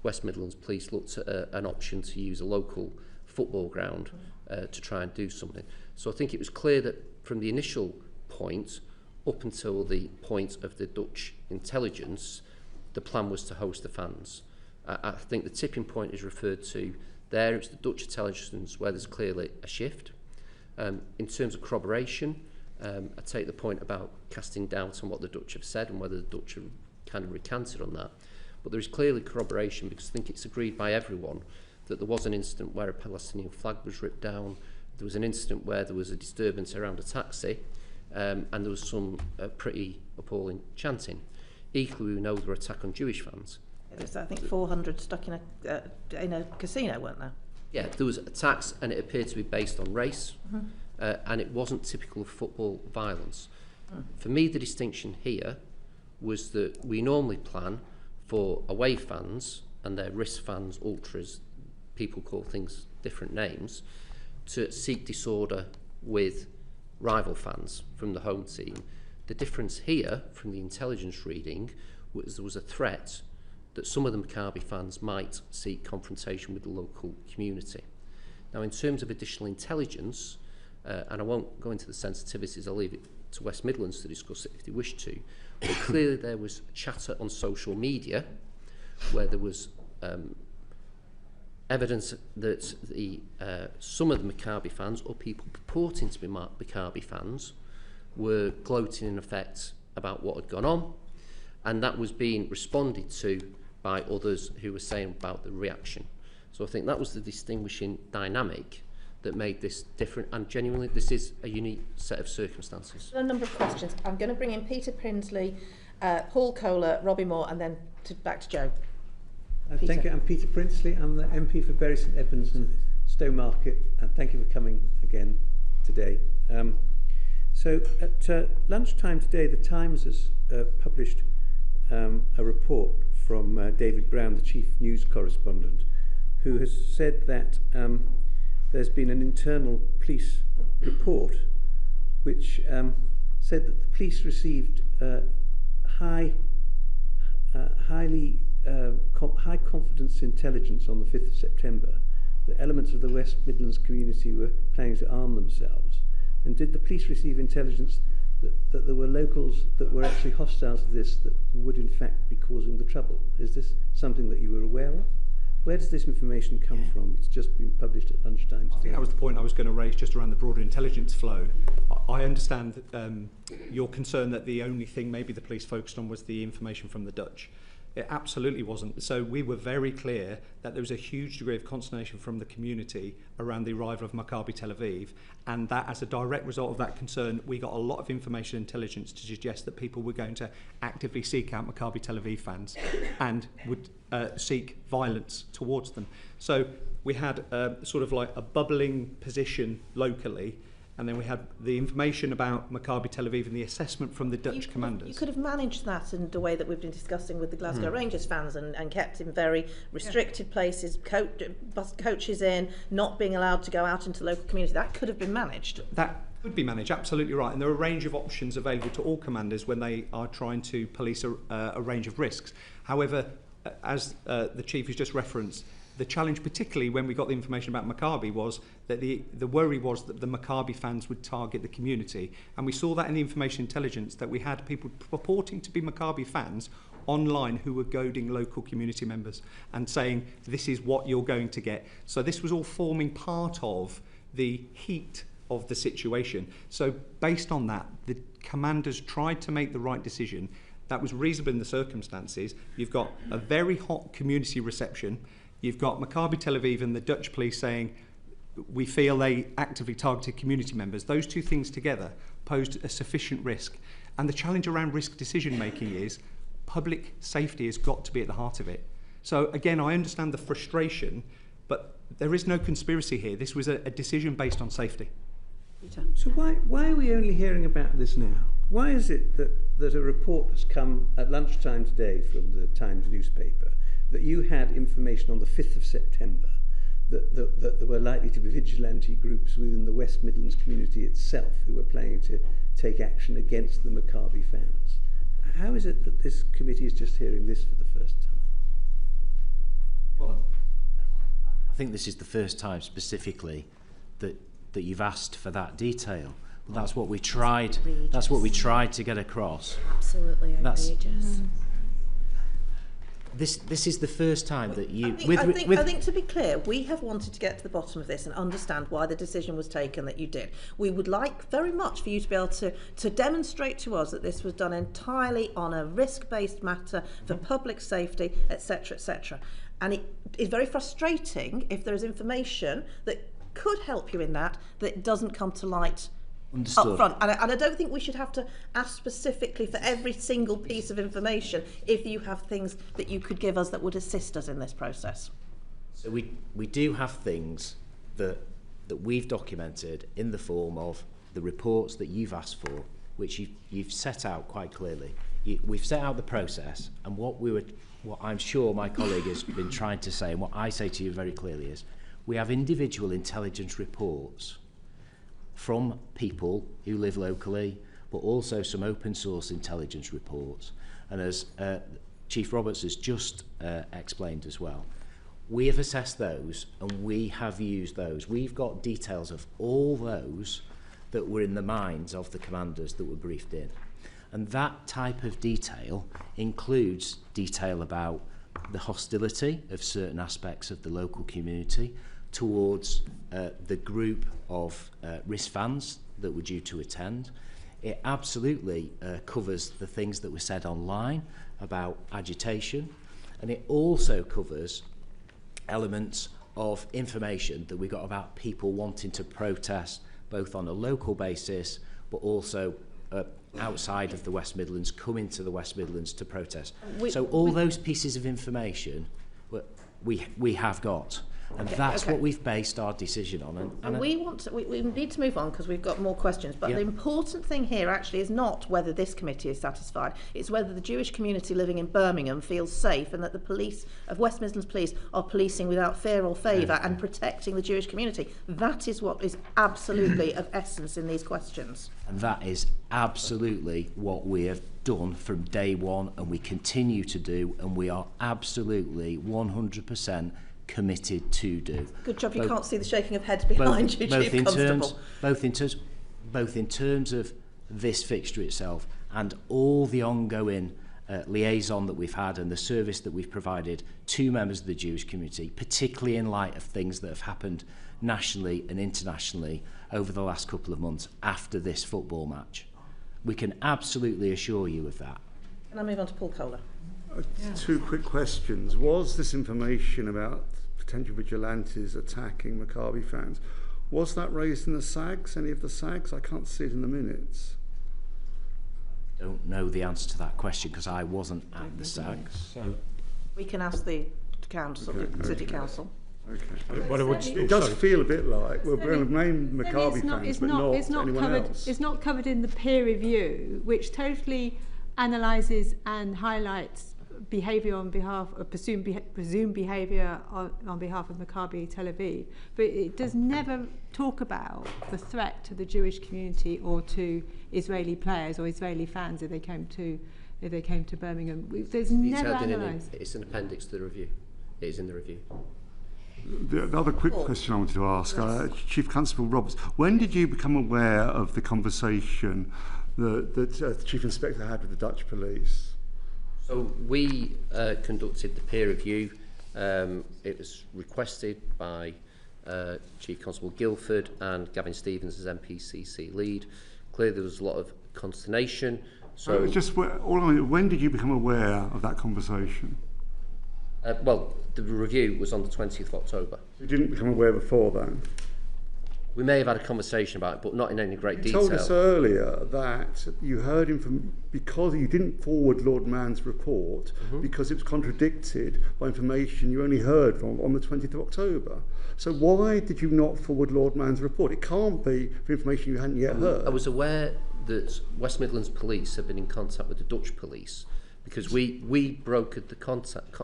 S6: West Midlands Police looked at an option to use a local football ground to try and do something. So I think it was clear that from the initial point up until the point of the Dutch intelligence, the plan was to host the fans. I think the tipping point is referred to there. It's the Dutch intelligence where there's clearly a shift. In terms of corroboration, I take the point about casting doubt on what the Dutch have said and whether the Dutch have kind of recanted on that. But there is clearly corroboration because I think it's agreed by everyone that there was an incident where a Palestinian flag was ripped down. There was an incident where there was a disturbance around a taxi, and there was some pretty appalling chanting. Equally, we know there were attacks on Jewish fans.
S1: There's, I think, 400 stuck in a casino, weren't there?
S6: Yeah, there was attacks, and it appeared to be based on race, and it wasn't typical of football violence. For me, the distinction here was that we normally plan for away fans and their risk fans, ultras, people call things different names, to seek disorder with rival fans from the home team. The difference here, from the intelligence reading, was there was a threat that some of the Maccabi fans might seek confrontation with the local community. Now, in terms of additional intelligence, and I won't go into the sensitivities, I'll leave it to West Midlands to discuss it if they wish to, but clearly there was chatter on social media where there was evidence that some of the Maccabi fans, or people purporting to be Maccabi fans, were gloating in effect about what had gone on, and that was being responded to by others who were saying about the reaction. So I think that was the distinguishing dynamic that made this different, and genuinely this is a unique set of circumstances.
S1: A number of questions. I'm going to bring in Peter Prinsley, Paul Kohler, Robbie Moore, and then back to Joe.
S4: Thank you. I'm Peter Prinsley. I'm the MP for Bury St Edmunds and Stowmarket, and thank you for coming again today. So at lunchtime today, the Times has published a report from David Brown, the chief news correspondent, who has said that there's been an internal police report which said that the police received high confidence intelligence on the 5th of September that elements of the West Midlands community were planning to arm themselves. And did the police receive intelligence that there were locals that were actually hostile to this that would in fact be causing the trouble? Is this something that you were aware of? Where does this information come from? It's just been published at lunchtime today.
S7: I think that was the point I was going to raise just around the broader intelligence flow. I understand that your concern that the only thing maybe the police focused on was the information from the Dutch. It absolutely wasn't. So we were very clear that there was a huge degree of consternation from the community around the arrival of Maccabi Tel Aviv, and that as a direct result of that concern, we got a lot of information and intelligence to suggest that people were going to actively seek out Maccabi Tel Aviv fans and would seek violence towards them. So we had sort of like a bubbling position locally, and then we had the information about Maccabi Tel Aviv and the assessment from the Dutch commanders.
S1: You could have managed that in the way that we've been discussing with the Glasgow Rangers fans and kept in very restricted places, coaches in, not being allowed to go out into the local community. That could have been managed.
S7: That could be managed, absolutely right. And there are a range of options available to all commanders when they are trying to police a range of risks. However, as the Chief has just referenced, the challenge, particularly when we got the information about Maccabi, was that the worry was that the Maccabi fans would target the community. And we saw that in the information intelligence, that we had people purporting to be Maccabi fans online who were goading local community members and saying, this is what you're going to get. So this was all forming part of the heat of the situation. So based on that, the commanders tried to make the right decision. That was reasonable in the circumstances. You've got a very hot community reception. You've got Maccabi Tel Aviv and the Dutch police saying, we feel they actively targeted community members. Those two things together posed a sufficient risk. And the challenge around risk decision making is public safety has got to be at the heart of it. So again, I understand the frustration, but there is no conspiracy here. This was a decision based on safety.
S4: So why are we only hearing about this now? Why is it that a report has come at lunchtime today from the Times newspaper that you had information on the 5th of September that there were likely to be vigilante groups within the West Midlands community itself who were planning to take action against the Maccabi fans? How is it that this committee is just hearing this for the first time?
S8: Well, I think this is the first time specifically that you've asked for that detail. That's what we tried. That's what we tried to get across.
S3: Absolutely outrageous.
S8: This is the first time that you...
S1: I think to be clear, we have wanted to get to the bottom of this and understand why the decision was taken that you did. We would like very much for you to be able to demonstrate to us that this was done entirely on a risk-based matter for public safety, etc., etc. And it is very frustrating if there is information that could help you in that doesn't come to light up front. And I don't think we should have to ask specifically for every single piece of information if you have things that you could give us that would assist us in this process.
S8: So we do have things that we've documented in the form of the reports that you've asked for, which you've set out quite clearly. We've set out the process, and what I'm sure my colleague has been trying to say, and what I say to you very clearly is, we have individual intelligence reports from people who live locally, but also some open source intelligence reports. And as Chief Roberts has just explained as well, we have assessed those and we have used those. We've got details of all those that were in the minds of the commanders that were briefed in. And that type of detail includes detail about the hostility of certain aspects of the local community towards the group of risk fans that were due to attend. It absolutely covers the things that were said online about agitation, and it also covers elements of information that we got about people wanting to protest both on a local basis but also outside of the West Midlands, come into the West Midlands to protest. So all those pieces of information we have got. And that's what we've based our decision on. And
S1: we need to move on because we've got more questions. But the important thing here actually is not whether this committee is satisfied. It's whether the Jewish community living in Birmingham feels safe and that the police of West Midlands Police are policing without fear or favour and protecting the Jewish community. That is what is absolutely of essence in these questions.
S8: And that is absolutely what we have done from day one, and we continue to do, and we are absolutely 100% committed to do.
S1: Good job you can't see the shaking of heads behind you, Chief Constable.
S8: Both in terms of this fixture itself and all the ongoing liaison that we've had and the service that we've provided to members of the Jewish community, particularly in light of things that have happened nationally and internationally over the last couple of months after this football match. We can absolutely assure you of that.
S1: Can I move on to Paul Kohler?
S5: Two quick questions. Was this information about potential vigilantes attacking Maccabi fans, was that raised in the SAGs, any of the SAGs? I can't see it in the minutes.
S8: I don't know the answer to that question because I wasn't at the SAGs.
S9: So
S1: we can ask the council, City Council.
S5: Okay. It does feel a bit like we're going to name Maccabi fans, but not anyone else.
S2: It's not covered in the peer review, which totally analyses and highlights behaviour on behalf of presumed behaviour on behalf of Maccabi Tel Aviv, but it does never talk about the threat to the Jewish community or to Israeli players or Israeli fans if they came to Birmingham. There's never analysed.
S6: It's an appendix to the review. It is in the review.
S5: The other quick question I wanted to ask, Chief Constable Roberts, when did you become aware of the conversation that the Chief Inspector had with the Dutch police?
S6: So we conducted the peer review. It was requested by Chief Constable Guildford and Gavin Stevens as MPCC lead. Clearly there was a lot of consternation. So
S5: when did you become aware of that conversation?
S6: Well, the review was on the 20th of October.
S5: You didn't become aware before then?
S6: We may have had a conversation about it, but not in any great detail.
S5: You told us earlier that you heard him from, because you didn't forward Lord Mann's report, because it was contradicted by information you only heard from on the 20th of October. So why did you not forward Lord Mann's report? It can't be for information you hadn't yet heard.
S6: I was aware that West Midlands Police have been in contact with the Dutch police because we brokered the contact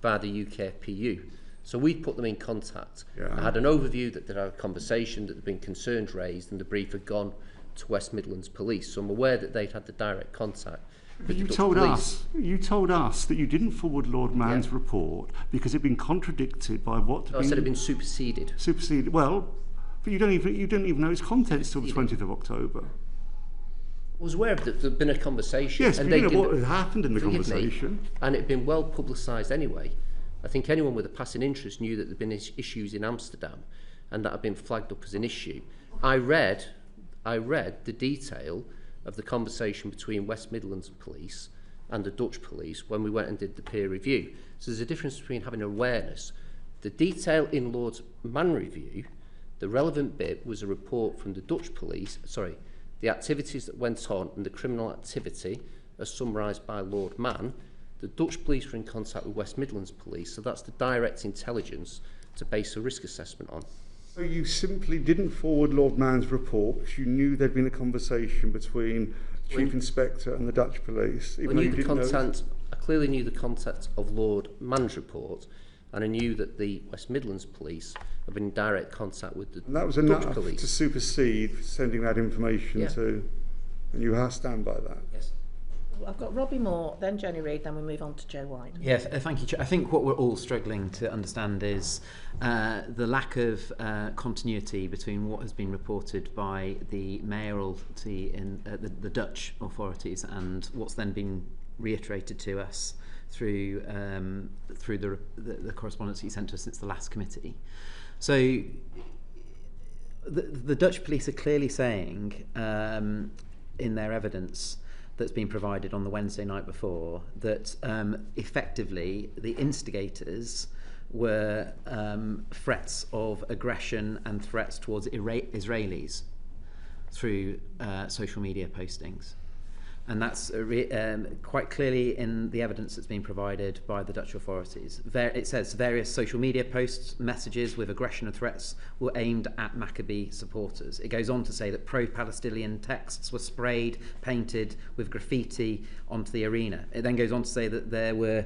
S6: via the UKPU. So we put them in contact. I had an overview that they'd had a conversation, that there'd been concerns raised, and the brief had gone to West Midlands Police. So I'm aware that they'd had the direct contact with the Dutch police.
S5: You told us that you didn't forward Lord Mann's report because it'd been contradicted by what?
S6: No, I said it'd been superseded.
S5: Superseded. Well, but you didn't even know its contents till the 20th of October.
S6: I was aware that there'd been a conversation.
S5: Yes,
S6: and
S5: but you know what had happened in the conversation.
S6: And it'd been well publicised anyway. I think anyone with a passing interest knew that there'd been issues in Amsterdam and that had been flagged up as an issue. I read the detail of the conversation between West Midlands Police and the Dutch police when we went and did the peer review. So there's a difference between having awareness. The detail in Lord Mann review, the relevant bit was a report from the Dutch police, the activities that went on and the criminal activity as summarised by Lord Mann. The Dutch police were in contact with West Midlands Police, so that's the direct intelligence to base a risk assessment on.
S5: So you simply didn't forward Lord Mann's report because you knew there'd been a conversation between the Chief Inspector and the Dutch police?
S6: I clearly knew the content of Lord Mann's report, and I knew that the West Midlands Police have been in direct contact with the Dutch police.
S5: And that was enough to supersede sending that information to, and you stand by that?
S6: Yes.
S1: I've got Robbie Moore, then Jenny Reid, then we move on to Joe White.
S10: Yes, thank you. I think what we're all struggling to understand is the lack of continuity between what has been reported by the mayoralty in the Dutch authorities and what's then been reiterated to us through the correspondence you sent to us since the last committee. So the Dutch police are clearly saying in their evidence that's been provided on the Wednesday night before that effectively the instigators were threats of aggression and threats towards Israelis through social media postings. And that's quite clearly in the evidence that's been provided by the Dutch authorities. It says various social media posts, messages with aggression and threats were aimed at Maccabi supporters. It goes on to say that pro-Palestinian texts were sprayed, painted with graffiti onto the arena. It then goes on to say that there were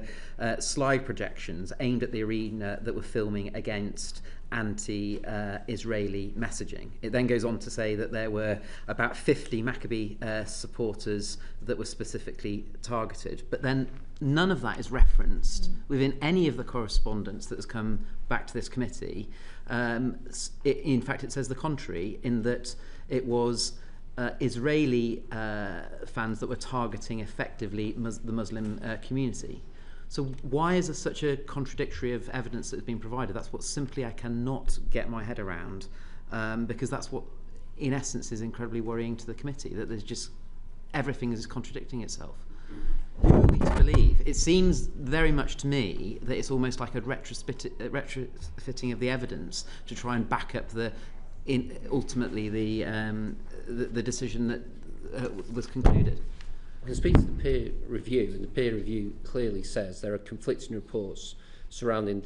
S10: slide projections aimed at the arena that were filming against anti-Israeli messaging. It then goes on to say that there were about 50 Maccabi supporters that were specifically targeted. But then none of that is referenced within any of the correspondence that has come back to this committee. In fact, it says the contrary, in that it was Israeli fans that were targeting effectively the Muslim community. So why is there such a contradictory of evidence that has been provided? That's what simply I cannot get my head around, because that's what, in essence, is incredibly worrying to the committee, that there's just everything is contradicting itself. Who are we to believe? It seems very much to me that it's almost like a retrofitting of the evidence to try and back up ultimately the decision that was concluded.
S6: I can speak to the peer review, and the peer review clearly says there are conflicting reports surrounding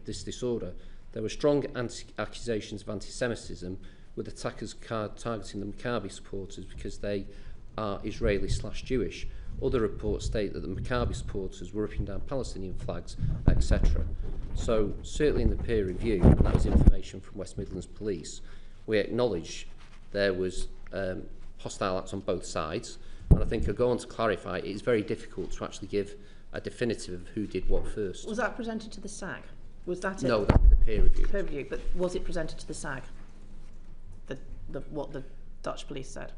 S6: this disorder. There were strong accusations of anti-Semitism, with attackers targeting the Maccabi supporters because they are Israeli/Jewish. Other reports state that the Maccabi supporters were ripping down Palestinian flags, etc. So certainly in the peer review, and that was information from West Midlands Police, we acknowledge there was hostile acts on both sides. And I think I'll go on to clarify, it is very difficult to actually give a definitive of who did what first.
S1: Was that presented to the SAG? Was that it?
S6: No, that was the peer review.
S1: Peer review, but was it presented to the SAG? What the Dutch police said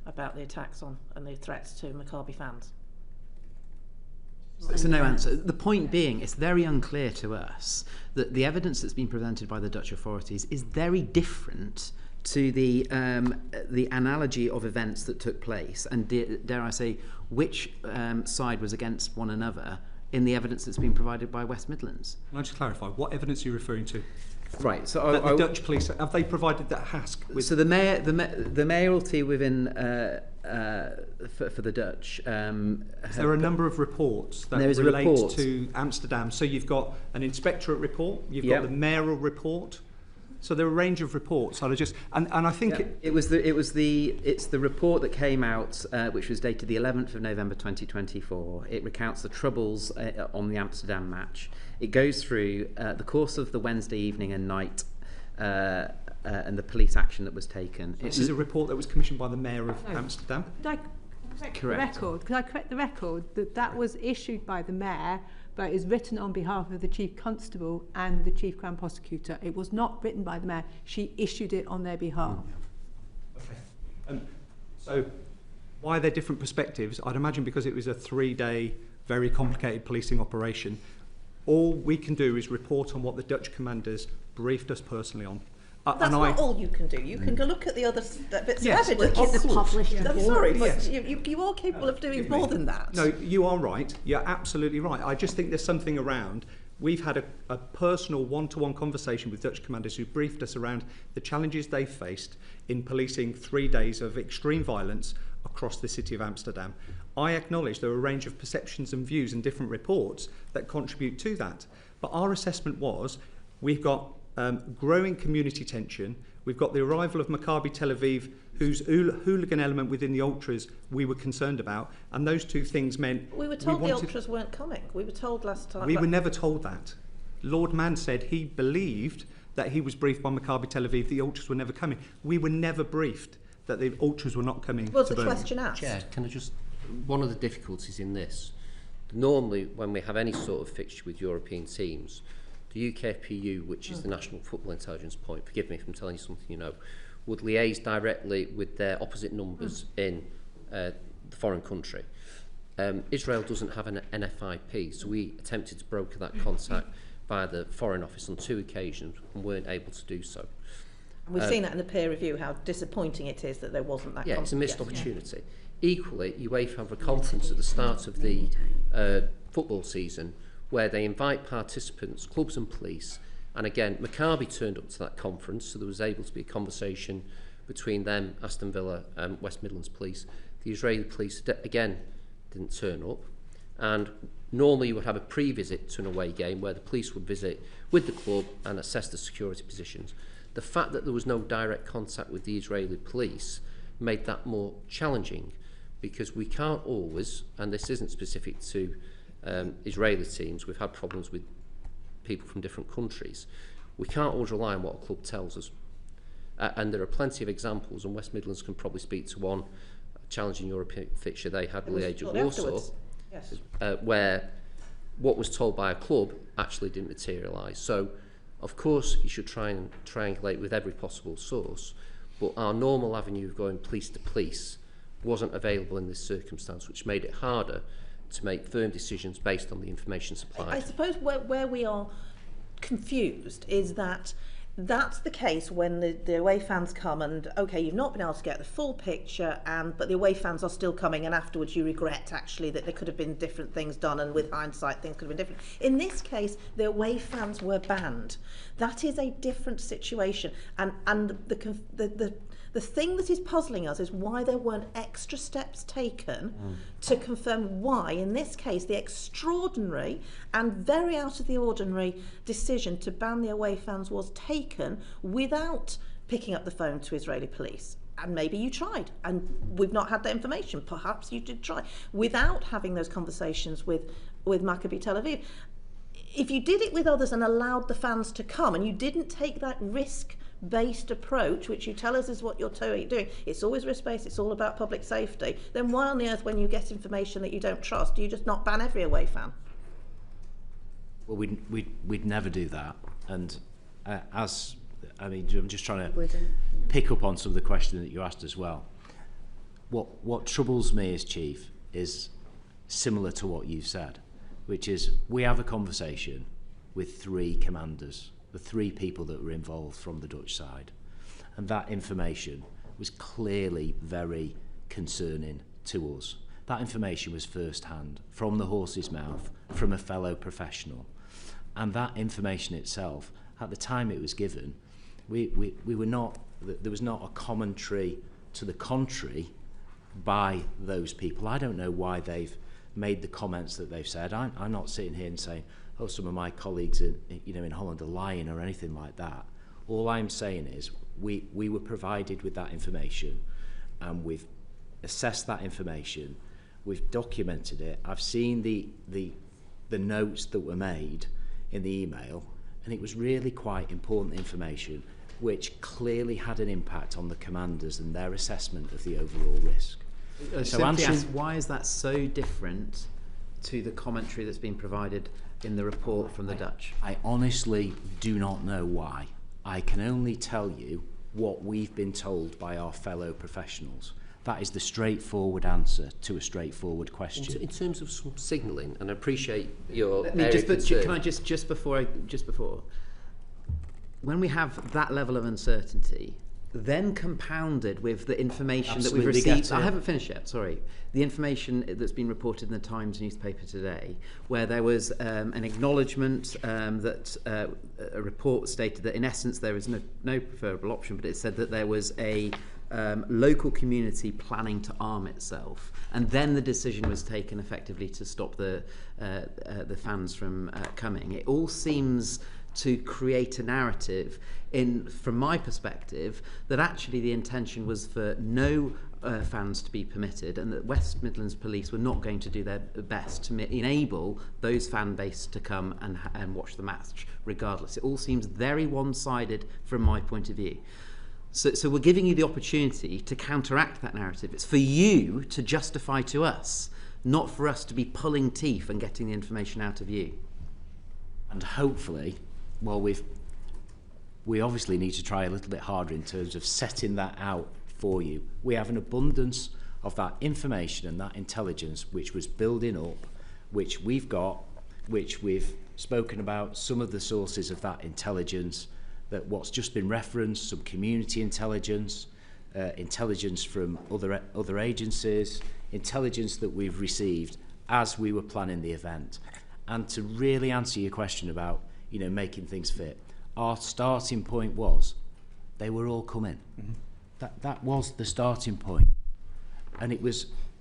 S1: about the attacks on and the threats to Maccabi fans?
S10: So no answer. The point being, it's very unclear to us that the evidence that's been presented by the Dutch authorities is very different to the analogy of events that took place, and dare I say, which side was against one another in the evidence that's been provided by West Midlands.
S7: Can I just clarify, what evidence are you referring to?
S10: Right, so
S7: the Dutch police, have they provided that HASC?
S10: So the mayoralty within for the Dutch.
S7: There are a number of reports that relate to Amsterdam. So you've got an inspectorate report, you've got the mayoral report. So there are a range of reports. I think
S10: it's the report that came out, which was dated the 11th of November 2024. It recounts the troubles on the Amsterdam match. It goes through the course of the Wednesday evening and night and the police action that was taken.
S7: This is a report that was commissioned by the mayor of Amsterdam.
S10: Correct.
S2: Could I correct the record that was issued by the mayor, but is written on behalf of the Chief Constable and the Chief Crown Prosecutor. It was not written by the mayor. She issued it on their behalf.
S7: Okay. So why are there different perspectives? I'd imagine because it was a 3-day, very complicated policing operation. All we can do is report on what the Dutch commanders briefed us personally on.
S1: That's not all you can do. You can go look at the other bits of evidence.
S3: Look at the published report.
S1: I'm sorry, but you are capable of doing more than that.
S7: No, you are right. You're absolutely right. I just think there's something around. We've had a personal one-to-one conversation with Dutch commanders who briefed us around the challenges they faced in policing 3 days of extreme violence across the city of Amsterdam. I acknowledge there are a range of perceptions and views and different reports that contribute to that. But our assessment was we've got growing community tension. We've got the arrival of Maccabi Tel Aviv, whose hooligan element within the ultras we were concerned about, and those two things meant
S1: we were told the ultras weren't coming. We were told last time.
S7: We were never told that. Lord Mann said he believed that he was briefed by Maccabi Tel Aviv the ultras were never coming. We were never briefed that the ultras were not coming.
S1: Was the question asked?
S6: Chair, can I just... One of the difficulties in this, normally when we have any sort of fixture with European teams, the UKPU, which is the National Football Intelligence Point, forgive me if I'm telling you something you know, would liaise directly with their opposite numbers in the foreign country. Israel doesn't have an NFIP, so we attempted to broker that contact via the Foreign Office on 2 occasions and weren't able to do so.
S1: We've seen that in the peer review, how disappointing it is that there wasn't that.
S6: Yeah, it's a missed opportunity. Equally, UEFA have a conference at the start of the football season where they invite participants, clubs and police, and again, Maccabi turned up to that conference, so there was able to be a conversation between them, Aston Villa and West Midlands Police. The Israeli police, again, didn't turn up. And normally you would have a pre-visit to an away game where the police would visit with the club and assess the security positions. The fact that there was no direct contact with the Israeli police made that more challenging, because we can't always, and this isn't specific to Israeli teams, we've had problems with people from different countries. We can't always rely on what a club tells us. And there are plenty of examples, and West Midlands can probably speak to one challenging European fixture they had with the Age of Warsaw,
S1: yes.
S6: Where what was told by a club actually didn't materialise. So, of course, you should try and triangulate with every possible source, but our normal avenue of going police to police wasn't available in this circumstance, which made it harder to make firm decisions based on the information supplied.
S1: I suppose where we are confused is that that's the case when the away fans come and, okay, you've not been able to get the full picture, but the away fans are still coming, and afterwards you regret actually that there could have been different things done, and with hindsight things could have been different. In this case, the away fans were banned. That is a different situation, and the thing that is puzzling us is why there weren't extra steps taken to confirm why, in this case, the extraordinary and very out of the ordinary decision to ban the away fans was taken without picking up the phone to Israeli police. And maybe you tried, and we've not had that information. Perhaps you did try, without having those conversations with Maccabi Tel Aviv. If you did it with others and allowed the fans to come, and you didn't take that risk-based approach, which you tell us is what you're doing, it's always risk-based, it's all about public safety, then why on the earth, when you get information that you don't trust, do you just not ban every away fan?
S8: Well, we'd never do that. And I'm just trying to pick up on some of the questions that you asked as well. What troubles me as chief is similar to what you've said, which is we have a conversation with three commanders, the three people that were involved from the Dutch side. And that information was clearly very concerning to us. That information was first-hand, from the horse's mouth, from a fellow professional. And that information itself, at the time it was given, we were not, there was not a commentary to the contrary by those people. I don't know why they've made the comments that they've said. I'm not sitting here and saying, oh, some of my colleagues in Holland are lying or anything like that. All I'm saying is we were provided with that information, and we've assessed that information, we've documented it. I've seen the notes that were made in the email, and it was really quite important information which clearly had an impact on the commanders and their assessment of the overall risk.
S10: So ask, why is that so different to the commentary that's been provided in the report from the Dutch?
S8: I honestly do not know why. I can only tell you what we've been told by our fellow professionals. That is the straightforward answer to a straightforward question.
S6: In terms of some signalling, and I appreciate your
S10: Can I just before, when we have that level of uncertainty, then compounded with the information that we've received. I haven't finished yet, sorry. The information that's been reported in the Times newspaper today, where there was an acknowledgement that a report stated that in essence there is no preferable option, but it said that there was a local community planning to arm itself, and then the decision was taken effectively to stop the fans from coming. It all seems to create a narrative, from my perspective, that actually the intention was for no fans to be permitted, and that West Midlands Police were not going to do their best to enable those fan base to come and watch the match regardless. It all seems very one-sided from my point of view. So we're giving you the opportunity to counteract that narrative. It's for you to justify to us, not for us to be pulling teeth and getting the information out of you.
S8: And hopefully, well, we obviously need to try a little bit harder in terms of setting that out for you. We have an abundance of that information and that intelligence which was building up, which we've got, which we've spoken about, some of the sources of that intelligence, that what's just been referenced, some community intelligence, intelligence from other agencies, intelligence that we've received as we were planning the event. And to really answer your question about, making things fit, our starting point was they were all coming. Mm-hmm. that was the starting point. And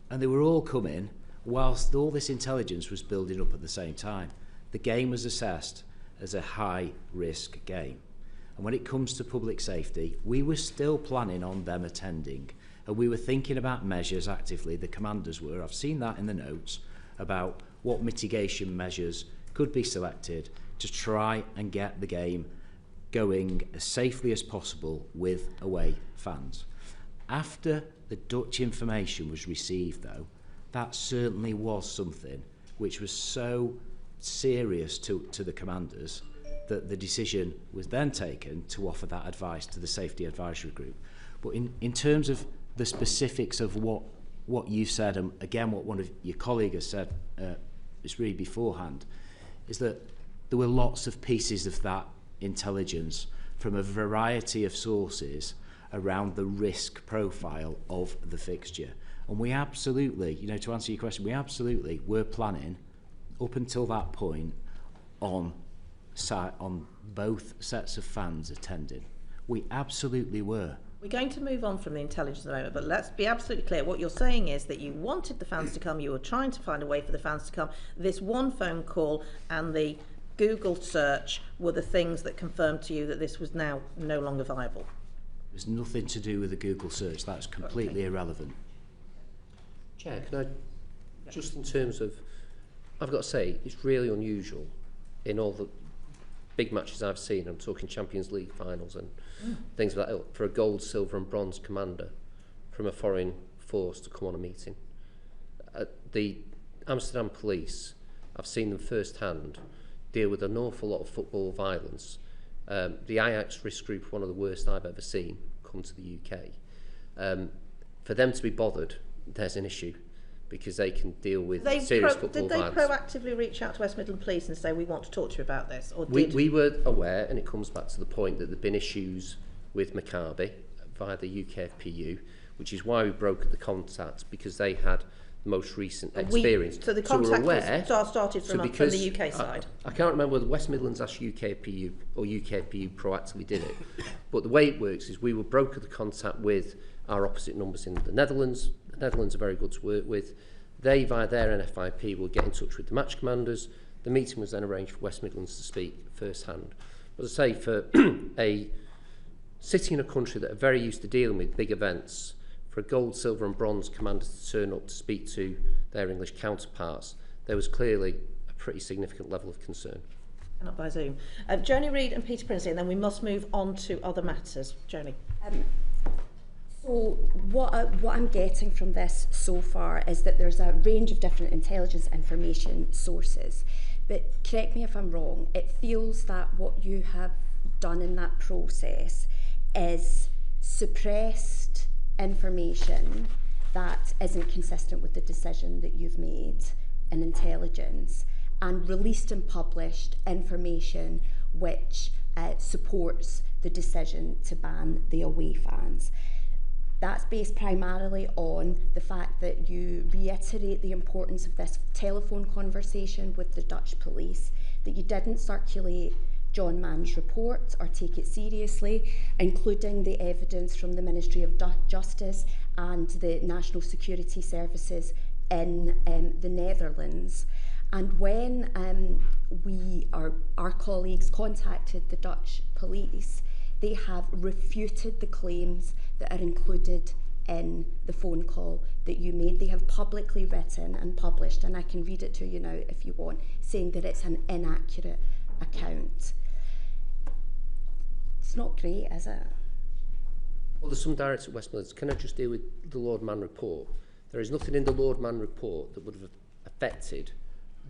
S8: they were all coming whilst all this intelligence was building up at the same time. The game was assessed as a high-risk game. And when it comes to public safety, we were still planning on them attending. And we were thinking about measures actively, the commanders were. I've seen that in the notes about what mitigation measures could be selected to try and get the game going as safely as possible with away fans. After the Dutch information was received, though, that certainly was something which was so serious to the commanders that the decision was then taken to offer that advice to the Safety Advisory Group. But in terms of the specifics of what you said, and again what one of your colleagues has said just really beforehand, is that there were lots of pieces of that intelligence from a variety of sources around the risk profile of the fixture. And we absolutely, to answer your question, we absolutely were planning up until that point on both sets of fans attending. We absolutely were.
S1: We're going to move on from the intelligence at the moment, but let's be absolutely clear. What you're saying is that you wanted the fans to come, you were trying to find a way for the fans to come. This one phone call and the Google search were the things that confirmed to you that this was now no longer viable.
S8: There's nothing to do with the Google search. That's completely irrelevant.
S6: Chair, can I, just in terms of, I've got to say, it's really unusual in all the big matches I've seen, I'm talking Champions League finals and things like that, for a gold, silver and bronze commander from a foreign force to come on a meeting. The Amsterdam Police, I've seen them firsthand deal with an awful lot of football violence. The Ajax risk group, one of the worst I've ever seen, come to the UK. For them to be bothered, there's an issue, because they can deal with serious football violence. Did they proactively reach out to West Midlands Police and say, we want to talk to you about this? Or we were aware, and it comes back to the point that there have been issues with Maccabi via the UKFPU, which is why we broke the contact, because they had the most recent experience. So the contact started from the UK side? I can't remember whether West Midlands asked UKFPU or UKFPU proactively did it. But the way it works is we will broker the contact with our opposite numbers in the Netherlands. The Netherlands are very good to work with. They, via their NFIP, will get in touch with the match commanders. The meeting was then arranged for West Midlands to speak firsthand. But as I say, for a city in a country that are very used to dealing with big events, for a gold, silver and bronze commander to turn up to speak to their English counterparts, there was clearly a pretty significant level of concern. Not by Zoom. Joni Reid and Peter Prinsley, and then we must move on to other matters. Joni.
S3: So what I'm getting from this so far is that there's a range of different intelligence information sources. But correct me if I'm wrong, it feels that what you have done in that process is suppressed information that isn't consistent with the decision that you've made in intelligence, and released and published information which supports the decision to ban the away fans. That's based primarily on the fact that you reiterate the importance of this telephone conversation with the Dutch police, that you didn't circulate John Mann's report or take it seriously, including the evidence from the Ministry of Justice and the National Security Services in the Netherlands. And when our colleagues contacted the Dutch police, they have refuted the claims that are included in the phone call that you made. They have publicly written and published, and I can read it to you now if you want, saying that it's an inaccurate account. It's not great, is it?
S6: Well, there's some directs at West Midlands. Can I just deal with the Lord Mann report? There is nothing in the Lord Mann report that would have affected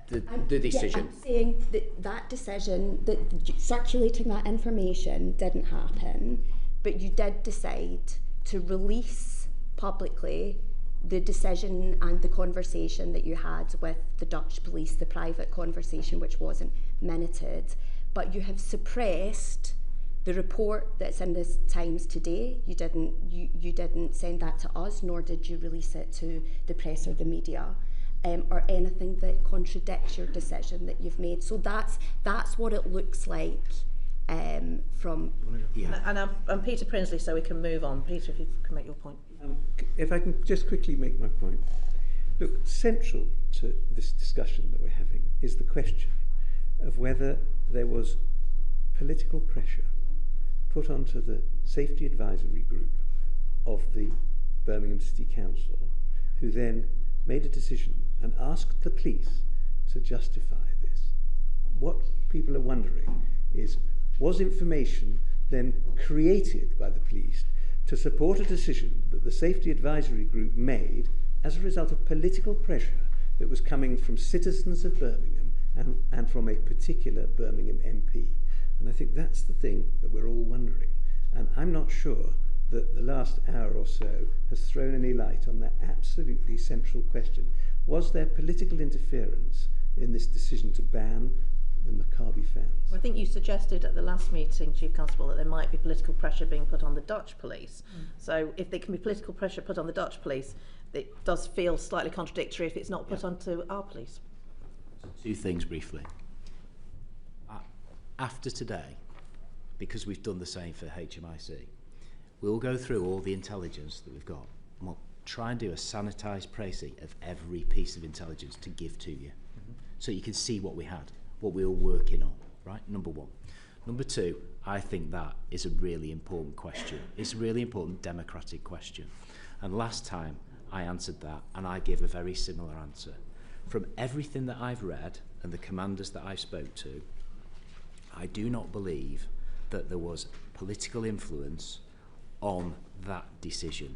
S6: the decision.
S3: Yeah, I'm saying that decision, that circulating that information didn't happen, but you did decide to release publicly the decision and the conversation that you had with the Dutch police, the private conversation which wasn't minuted, but you have suppressed the report that's in the Times today. You didn't send that to us, nor did you release it to the press or the media. Or anything that contradicts your decision that you've made. So that's what it looks like from...
S8: Yeah.
S1: And I'm Peter Prinsley, so we can move on. Peter, if you can make your point.
S4: If I can just quickly make my point. Look, central to this discussion that we're having is the question of whether there was political pressure put onto the Safety Advisory Group of the Birmingham City Council, who then made a decision and asked the police to justify this. What people are wondering is, was information then created by the police to support a decision that the Safety Advisory Group made as a result of political pressure that was coming from citizens of Birmingham and from a particular Birmingham MP? And I think that's the thing that we're all wondering. And I'm not sure that the last hour or so has thrown any light on that absolutely central question. Was there political interference in this decision to ban the Maccabi fans?
S1: Well, I think you suggested at the last meeting, Chief Constable, that there might be political pressure being put on the Dutch police. So if there can be political pressure put on the Dutch police, it does feel slightly contradictory if it's not put onto our police.
S8: Two things briefly. After today, because we've done the same for HMIC, we'll go through all the intelligence that we've got and we'll try and do a sanitised précis of every piece of intelligence to give to you, so you can see what we had, what we were working on, right? Number one. Number two, I think that is a really important question. It's a really important democratic question. And last time I answered that and I gave a very similar answer. From everything that I've read and the commanders that I spoke to, I do not believe that there was political influence on that decision.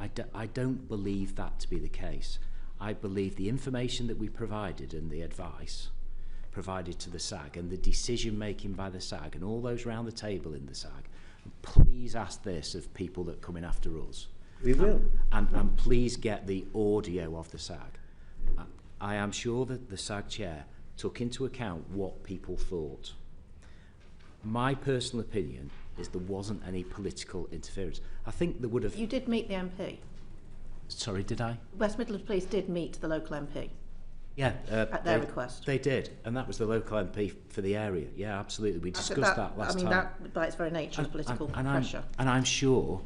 S8: I don't believe that to be the case. I believe the information that we provided and the advice provided to the SAG and the decision making by the SAG and all those round the table in the SAG, please ask this of people that come in after us.
S4: We will.
S8: And please get the audio of the SAG. I am sure that the SAG chair took into account what people thought. My personal opinion is there wasn't any political interference. I think there would have...
S1: You did meet the MP.
S8: Sorry, did I?
S1: West Midlands Police did meet the local MP.
S8: Yeah.
S1: At their request.
S8: They did, and that was the local MP for the area. Yeah, absolutely. We discussed that last time.
S1: That, by its very nature, is political pressure.
S8: I'm sure,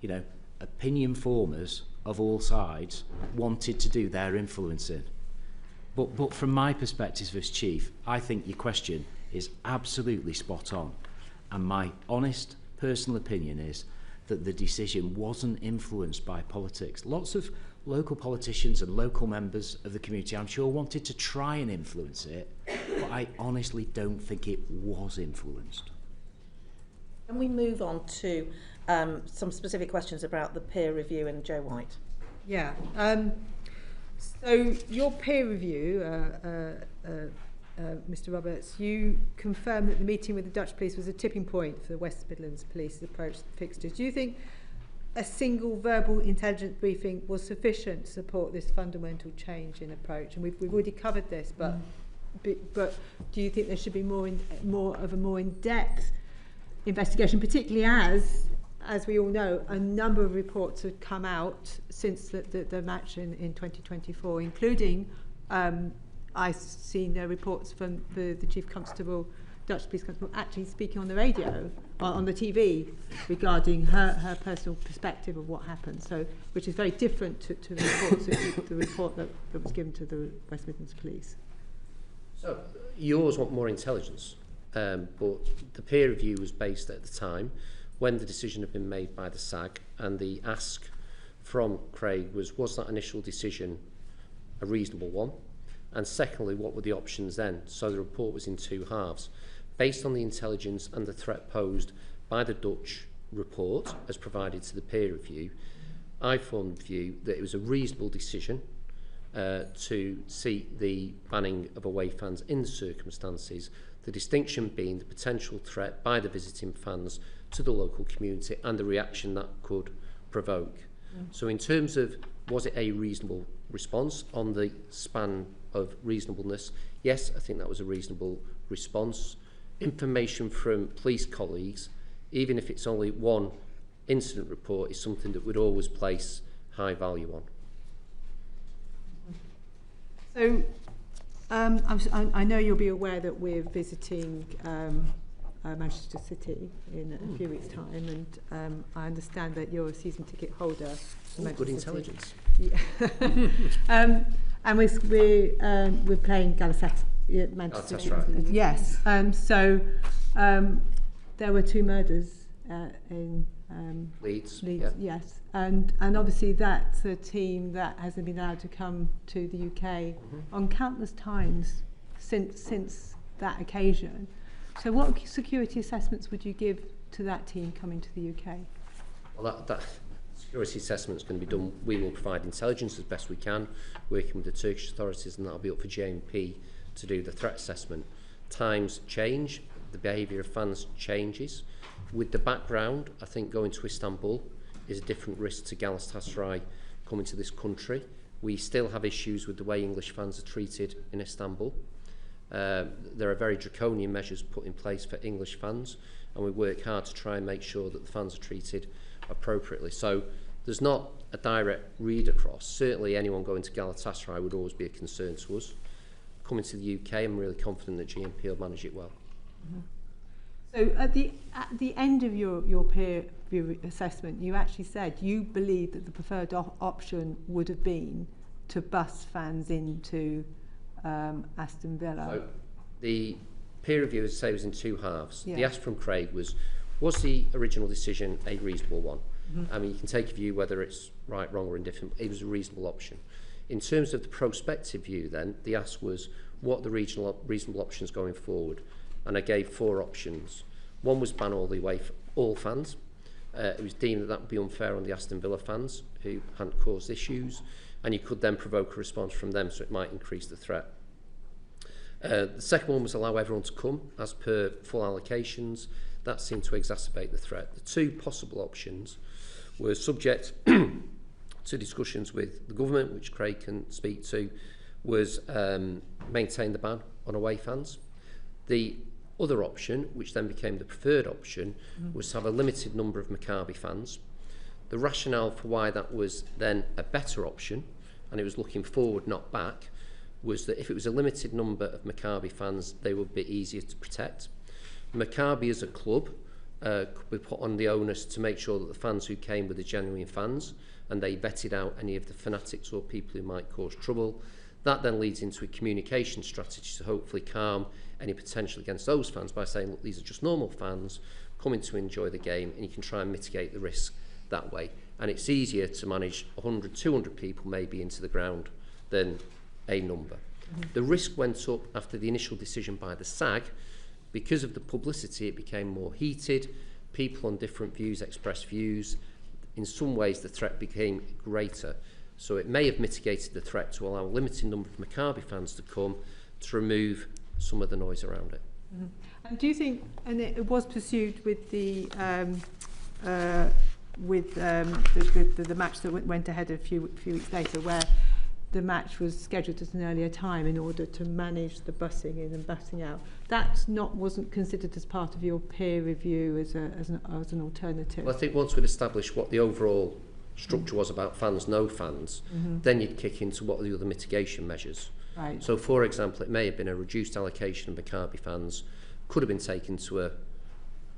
S8: you know, opinion formers of all sides wanted to do their influencing. But from my perspective as chief, I think your question is absolutely spot on. And my honest personal opinion is that the decision wasn't influenced by politics. Lots of local politicians and local members of the community, I'm sure, wanted to try and influence it, but I honestly don't think it was influenced.
S1: Can we move on to some specific questions about the peer review and Joe White?
S2: Yeah. So your peer review, Mr. Roberts, you confirmed that the meeting with the Dutch police was a tipping point for the West Midlands Police's approach to fixtures. Do you think a single verbal intelligence briefing was sufficient to support this fundamental change in approach? And we've already covered this, but do you think there should be more of a more in-depth investigation, particularly as we all know, a number of reports have come out since the match in 2024, including I've seen reports from the Chief Constable, Dutch Police Constable, actually speaking on the radio, on the TV, regarding her personal perspective of what happened. So, which is very different to the report that was given to the West Midlands Police.
S6: So, you always want more intelligence, but the peer review was based at the time when the decision had been made by the SAG, and the ask from Craig was that initial decision a reasonable one? And secondly, what were the options then? So the report was in two halves. Based on the intelligence and the threat posed by the Dutch report as provided to the peer review, I formed the view that it was a reasonable decision to seek the banning of away fans in the circumstances, the distinction being the potential threat by the visiting fans to the local community and the reaction that could provoke. So in terms of was it a reasonable response on the span of reasonableness, yes, I think that was a reasonable response. Information from police colleagues, even if it's only one incident report, is something that we'd always place high value on.
S2: So I know you'll be aware that we're visiting Manchester City in a few weeks' time, and I understand that you're a season ticket holder for Manchester
S6: Good
S2: City.
S6: intelligence.
S2: Yeah. And we're playing Manchester City.
S6: Galatasaray.
S2: Yes. So there were 2 murders in
S6: Leeds.
S2: Leeds, yes, and obviously that's a team that hasn't been allowed to come to the UK on countless times since that occasion. So what security assessments would you give to that team coming to the UK?
S6: Well, that security assessment is going to be done. We will provide intelligence as best we can, working with the Turkish authorities, and that'll be up for JMP to do the threat assessment. Times change, the behaviour of fans changes. With the background, I think going to Istanbul is a different risk to Galatasaray coming to this country. We still have issues with the way English fans are treated in Istanbul. There are very draconian measures put in place for English fans, and we work hard to try and make sure that the fans are treated appropriately. So there's not a direct read across. Certainly anyone going to Galatasaray would always be a concern to us. Coming to the UK, I'm really confident that GMP will manage it well.
S2: So at the end of your peer review assessment, you actually said you believe that the preferred option would have been to bus fans into Aston Villa.
S6: So the peer review, as I say, was in 2 halves.
S2: Yeah.
S6: The ask from Craig was the original decision a reasonable one? I mean, you can take a view whether it's right, wrong or indifferent. It was a reasonable option. In terms of the prospective view then, the ask was what the reasonable options going forward. And I gave 4 options. One was ban all the way for all fans. It was deemed that would be unfair on the Aston Villa fans who hadn't caused issues, and you could then provoke a response from them, so it might increase the threat. The second one was allow everyone to come as per full allocations. That seemed to exacerbate the threat. The 2 possible options were subject to discussions with the government, which Craig can speak to, was maintain the ban on away fans. The other option, which then became the preferred option, was to have a limited number of Maccabi fans. The rationale for why that was then a better option, and it was looking forward, not back, was that if it was a limited number of Maccabi fans, they would be easier to protect. Maccabi as a club could be put on the onus to make sure that the fans who came were the genuine fans, and they vetted out any of the fanatics or people who might cause trouble. That then leads into a communication strategy to hopefully calm any potential against those fans by saying, look, these are just normal fans coming to enjoy the game, and you can try and mitigate the risk that way. And it's easier to manage 100, 200 people maybe into the ground than a number. The risk went up after the initial decision by the SAG. Because of the publicity, it became more heated. People on different views expressed views. In some ways, the threat became greater. So it may have mitigated the threat to allow a limited number of Maccabi fans to come to remove some of the noise around it.
S2: And do you think, and it was pursued with the match that went ahead a few weeks later, where the match was scheduled at an earlier time in order to manage the bussing in and bussing out. That wasn't considered as part of your peer review as an alternative.
S6: Well, I think once we'd established what the overall structure was about fans, no fans, then you'd kick into what are the other mitigation measures.
S2: Right.
S6: So, for example, it may have been a reduced allocation of Maccabi fans, could have been taken to a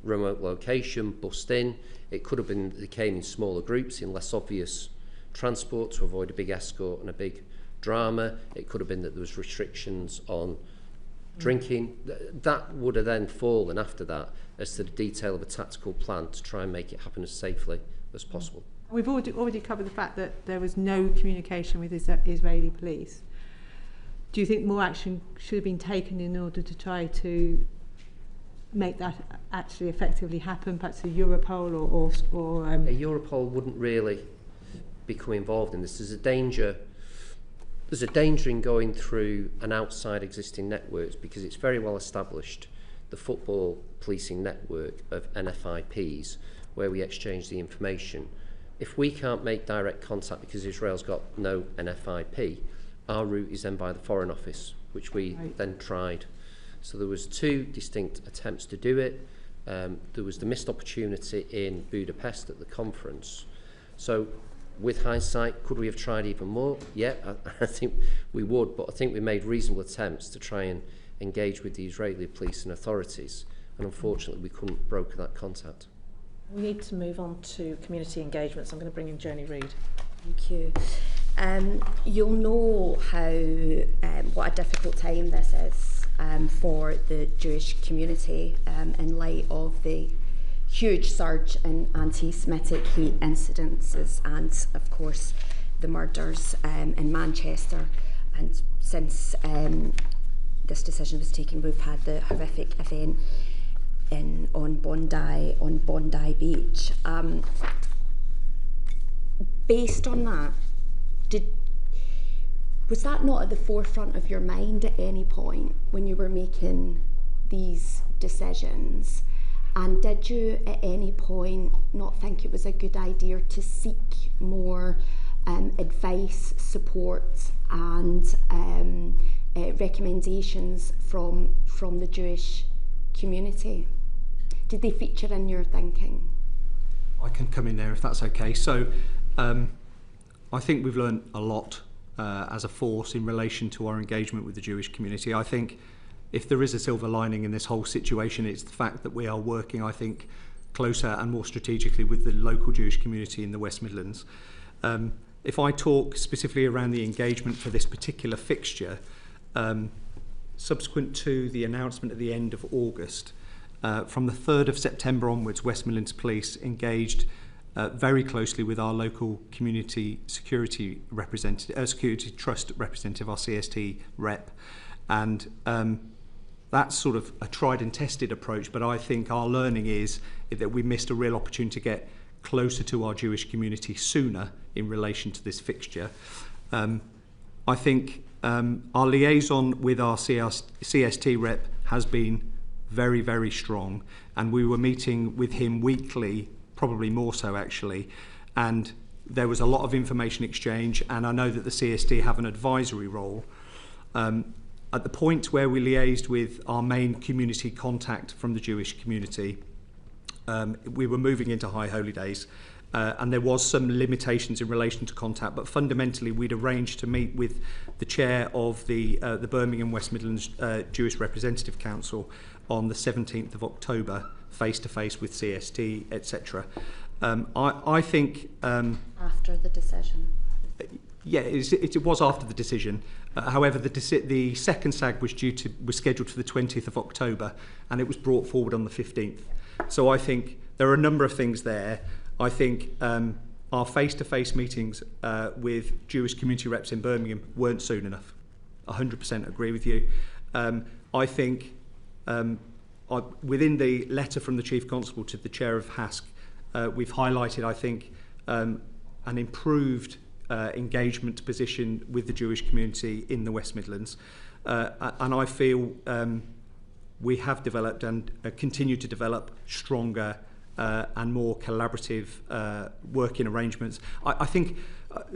S6: remote location, bussed in. It could have been they came in smaller groups in less obvious transport to avoid a big escort and a big drama. It could have been that there was restrictions on drinking. That would have then fallen after that as to the detail of a tactical plan to try and make it happen as safely as possible.
S2: We've already covered the fact that there was no communication with Israeli police. Do you think more action should have been taken in order to try to make that actually effectively happen, perhaps a Europol or
S6: A Europol wouldn't really become involved in this. There's a danger in going through an outside existing networks, because it's very well established, the football policing network of NFIPs, where we exchange the information. If we can't make direct contact because Israel's got no NFIP, our route is then by the Foreign Office, which we then tried. So there was 2 distinct attempts to do it. There was the missed opportunity in Budapest at the conference. So with hindsight, could we have tried even more? Yeah, I think we would, but I think we made reasonable attempts to try and engage with the Israeli police and authorities and unfortunately we couldn't broker that contact.
S1: We need to move on to community engagement, so I'm going to bring in Joni Reid.
S3: Thank you. You'll know how what a difficult time this is for the Jewish community in light of the huge surge in anti-Semitic hate incidences and, of course, the murders in Manchester. And since this decision was taken, we've had the horrific event on Bondi Beach. Based on that, was that not at the forefront of your mind at any point when you were making these decisions? And did you at any point not think it was a good idea to seek more advice, support and recommendations from the Jewish community? Did they feature in your thinking?
S7: I can come in there if that's okay. So I think we've learned a lot as a force in relation to our engagement with the Jewish community. I think if there is a silver lining in this whole situation, it's the fact that we are working, I think, closer and more strategically with the local Jewish community in the West Midlands. If I talk specifically around the engagement for this particular fixture, subsequent to the announcement at the end of August, from the 3rd of September onwards, West Midlands Police engaged very closely with our local community security representative, security trust representative, our CST rep, and that's sort of a tried and tested approach. But I think our learning is that we missed a real opportunity to get closer to our Jewish community sooner in relation to this fixture. I think our liaison with our CST rep has been very, very strong, and we were meeting with him weekly, probably more so actually, and there was a lot of information exchange, and I know that the CST have an advisory role. At the point where we liaised with our main community contact from the Jewish community, we were moving into High Holy Days, and there was some limitations in relation to contact, but fundamentally we'd arranged to meet with the chair of the Birmingham West Midlands Jewish Representative Council on the 17th of October, face-to-face with CST, etc. I think...
S3: after the decision?
S7: Yeah, it was after the decision. However, the second SAG was scheduled for the 20th of October, and it was brought forward on the 15th. So I think there are a number of things there. I think our face-to-face meetings with Jewish community reps in Birmingham weren't soon enough. 100% agree with you. I think within the letter from the Chief Constable to the Chair of HASC, we've highlighted, I think, an improved engagement position with the Jewish community in the West Midlands. And I feel we have developed and continue to develop stronger and more collaborative working arrangements. I think,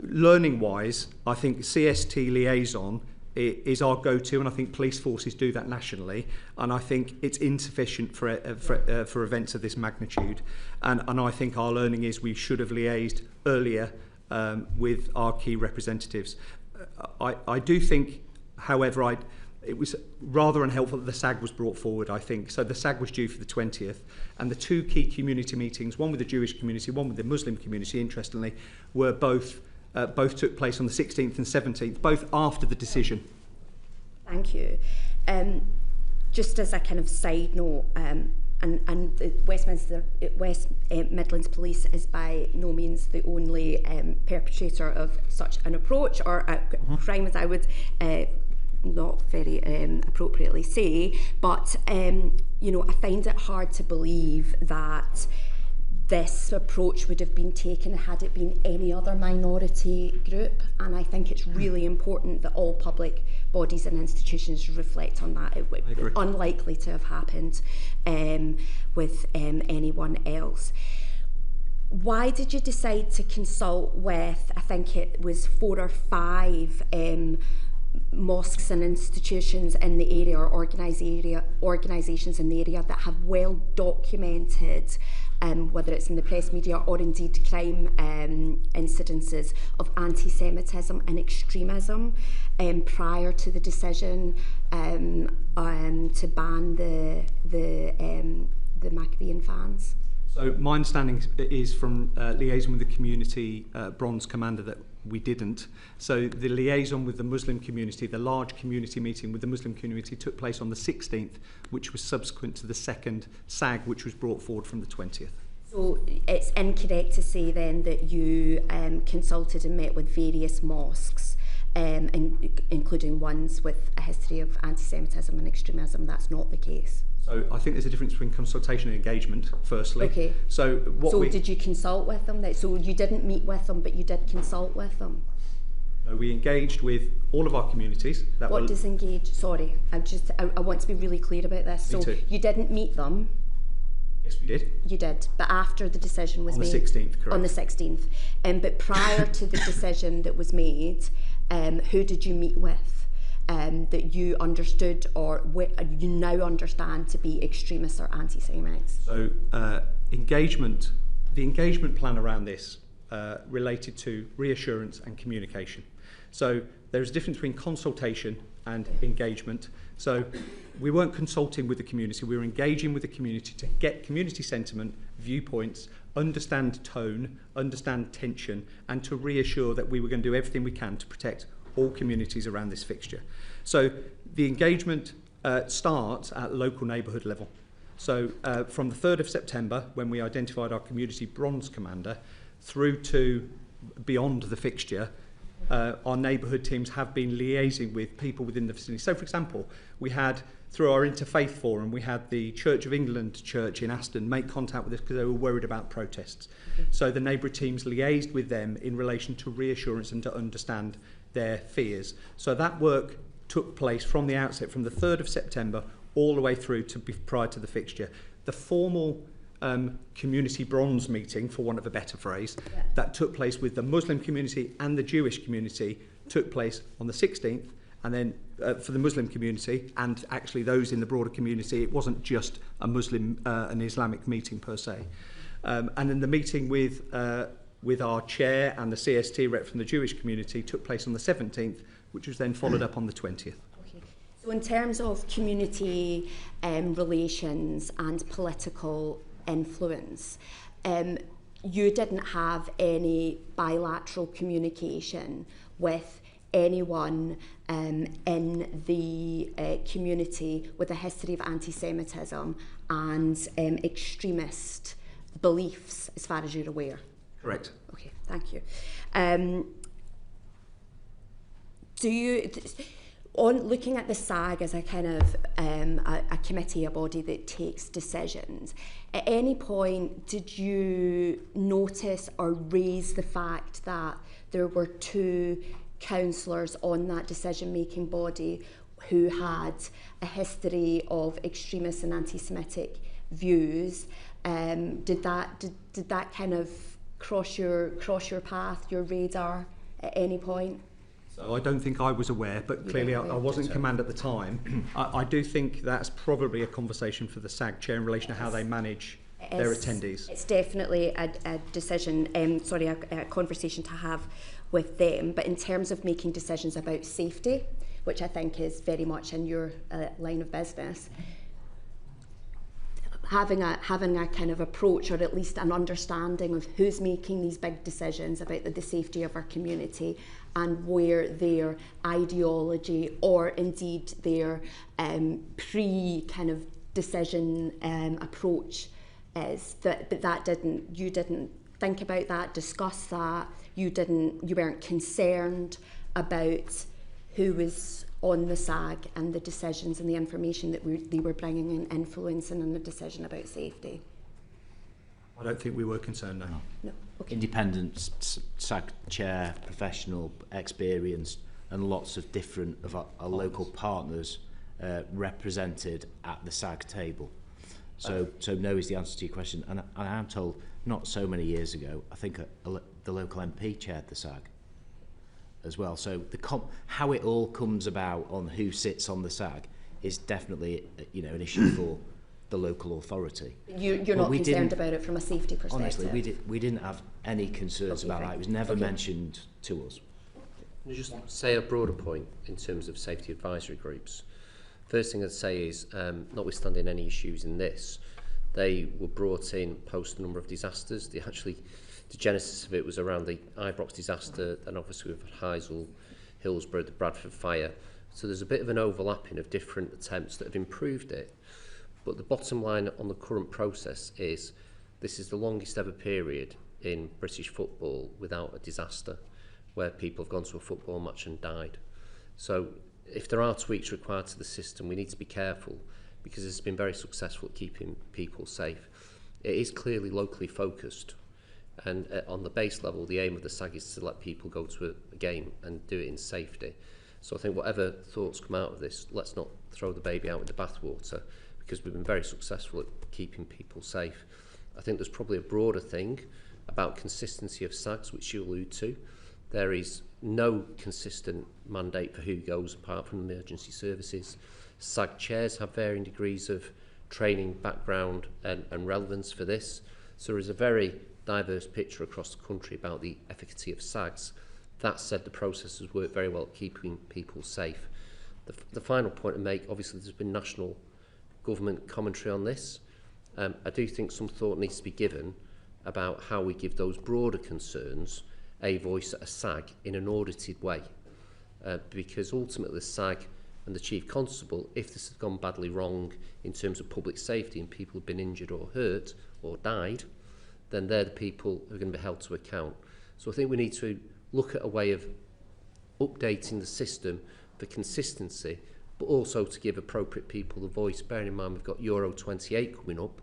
S7: learning-wise, I think CST liaison is our go-to, and I think police forces do that nationally, and I think it's insufficient for events of this magnitude, and I think our learning is we should have liaised earlier with our key representatives. I do think, however, it was rather unhelpful that the SAG was brought forward, I think. So the SAG was due for the 20th, and the two key community meetings, one with the Jewish community, one with the Muslim community, interestingly, were both took place on the 16th and 17th, both after the decision.
S3: Thank you. Just as a kind of side note, and the West Midlands Police is by no means the only perpetrator of such an approach, or a crime, as I would not very appropriately say, but you know, I find it hard to believe that this approach would have been taken had it been any other minority group, and I think it's really important that all public bodies and institutions reflect on that. It would be unlikely to have happened with anyone else. Why did you decide to consult with, I think it was 4 or 5 mosques and institutions in the area, or organisations in the area that have well documented whether it's in the press media or indeed crime incidences of anti-Semitism and extremism prior to the decision to ban the Maccabi fans?
S7: So my understanding is from liaison with the community bronze commander that we didn't. So the liaison with the Muslim community, the large community meeting with the Muslim community, took place on the 16th, which was subsequent to the second SAG, which was brought forward from the 20th.
S3: So it's incorrect to say then that you consulted and met with various mosques, including ones with a history of anti-Semitism and extremism. That's not the case.
S7: So I think there's a difference between consultation and engagement, firstly.
S3: Okay.
S7: So
S3: did you consult with them? So you didn't meet with them, but you did consult with them?
S7: We engaged with all of our communities.
S3: What does engage? Sorry, I want to be really clear about this.
S7: Me too.
S3: You didn't meet them?
S7: Yes, we did.
S3: You did, but after the decision was made?
S7: On the 16th, correct.
S3: On the 16th. But prior to the decision that was made, who did you meet with? That you understood or you now understand to be extremists or anti-Semites?
S7: So the engagement plan around this related to reassurance and communication. So there's a difference between consultation and engagement. So we weren't consulting with the community, we were engaging with the community to get community sentiment, viewpoints, understand tone, understand tension, and to reassure that we were going to do everything we can to protect all communities around this fixture. So the engagement starts at local neighbourhood level. So from the 3rd of September, when we identified our community bronze commander, through to beyond the fixture, our neighbourhood teams have been liaising with people within the vicinity. So for example, we had, through our interfaith forum, we had the Church of England church in Aston make contact with us because they were worried about protests. Okay. So the neighbourhood teams liaised with them in relation to reassurance and to understand their fears. So that work took place from the outset, from the 3rd of September all the way through to prior to the fixture. The formal community bronze meeting, for want of a better phrase, that took place with the Muslim community and the Jewish community took place on the 16th, and then for the Muslim community and actually those in the broader community, it wasn't just a Muslim and Islamic meeting per se. And then the meeting with our chair and the CST rep from the Jewish community took place on the 17th, which was then followed up on the 20th.
S3: Okay. So in terms of community relations and political influence, you didn't have any bilateral communication with anyone in the community with a history of anti-Semitism and extremist beliefs, as far as you're aware?
S7: Correct.
S3: Okay, thank you. Do you, on looking at the SAG as a kind of a committee, a body that takes decisions, at any point did you notice or raise the fact that there were two councillors on that decision-making body who had a history of extremist and anti-Semitic views? Did that kind of cross your path, your radar at any point?
S7: So I don't think I was aware, but clearly I wasn't in command at the time. I do think that's probably a conversation for the SAG chair in relation to how they manage their attendees. It's
S3: definitely a decision, a conversation to have with them. But in terms of making decisions about safety, which I think is very much in your line of business, having a kind of approach, or at least an understanding of who's making these big decisions about the safety of our community and where their ideology or indeed their kind of decision approach is. You didn't think about that, discuss that. You weren't concerned about who was on the SAG and the decisions and the information that they were bringing in, influencing in the decision about safety?
S7: I don't think we were concerned, no.
S3: No. Okay.
S8: Independent SAG chair, professional, experienced, and lots of different of our local partners represented at the SAG table. So no is the answer to your question. And I am told not so many years ago, I think the local MP chaired the SAG as well. So how it all comes about on who sits on the SAG is definitely an issue the local authority.
S3: You're not concerned about it from a safety perspective?
S8: Honestly, we didn't have any concerns about that. It was never mentioned to us.
S6: Can I just say a broader point in terms of safety advisory groups? First thing I'd say is, notwithstanding any issues in this, they were brought in post a number of disasters. The genesis of it was around the Ibrox disaster, and obviously we've had Heysel, Hillsborough, the Bradford fire. So there's a bit of an overlapping of different attempts that have improved it. But the bottom line on the current process is this is the longest ever period in British football without a disaster, where people have gone to a football match and died. So if there are tweaks required to the system, we need to be careful, because it's been very successful at keeping people safe. It is clearly locally focused, and on the base level, the aim of the SAG is to let people go to a game and do it in safety. So I think whatever thoughts come out of this, let's not throw the baby out with the bathwater, because we've been very successful at keeping people safe. I think there's probably a broader thing about consistency of SAGs, which you allude to. There is no consistent mandate for who goes apart from emergency services. SAG chairs have varying degrees of training, background and relevance for this. So there is a very diverse picture across the country about the efficacy of SAGs. That said, the process has worked very well at keeping people safe. The final point to make, obviously there's been national government commentary on this. I do think some thought needs to be given about how we give those broader concerns a voice at a SAG in an audited way. Because ultimately the SAG and the Chief Constable, if this has gone badly wrong in terms of public safety and people have been injured or hurt or died, then they're the people who are going to be held to account. So I think we need to look at a way of updating the system for consistency, but also to give appropriate people the voice, bearing in mind we've got Euro 28 coming up,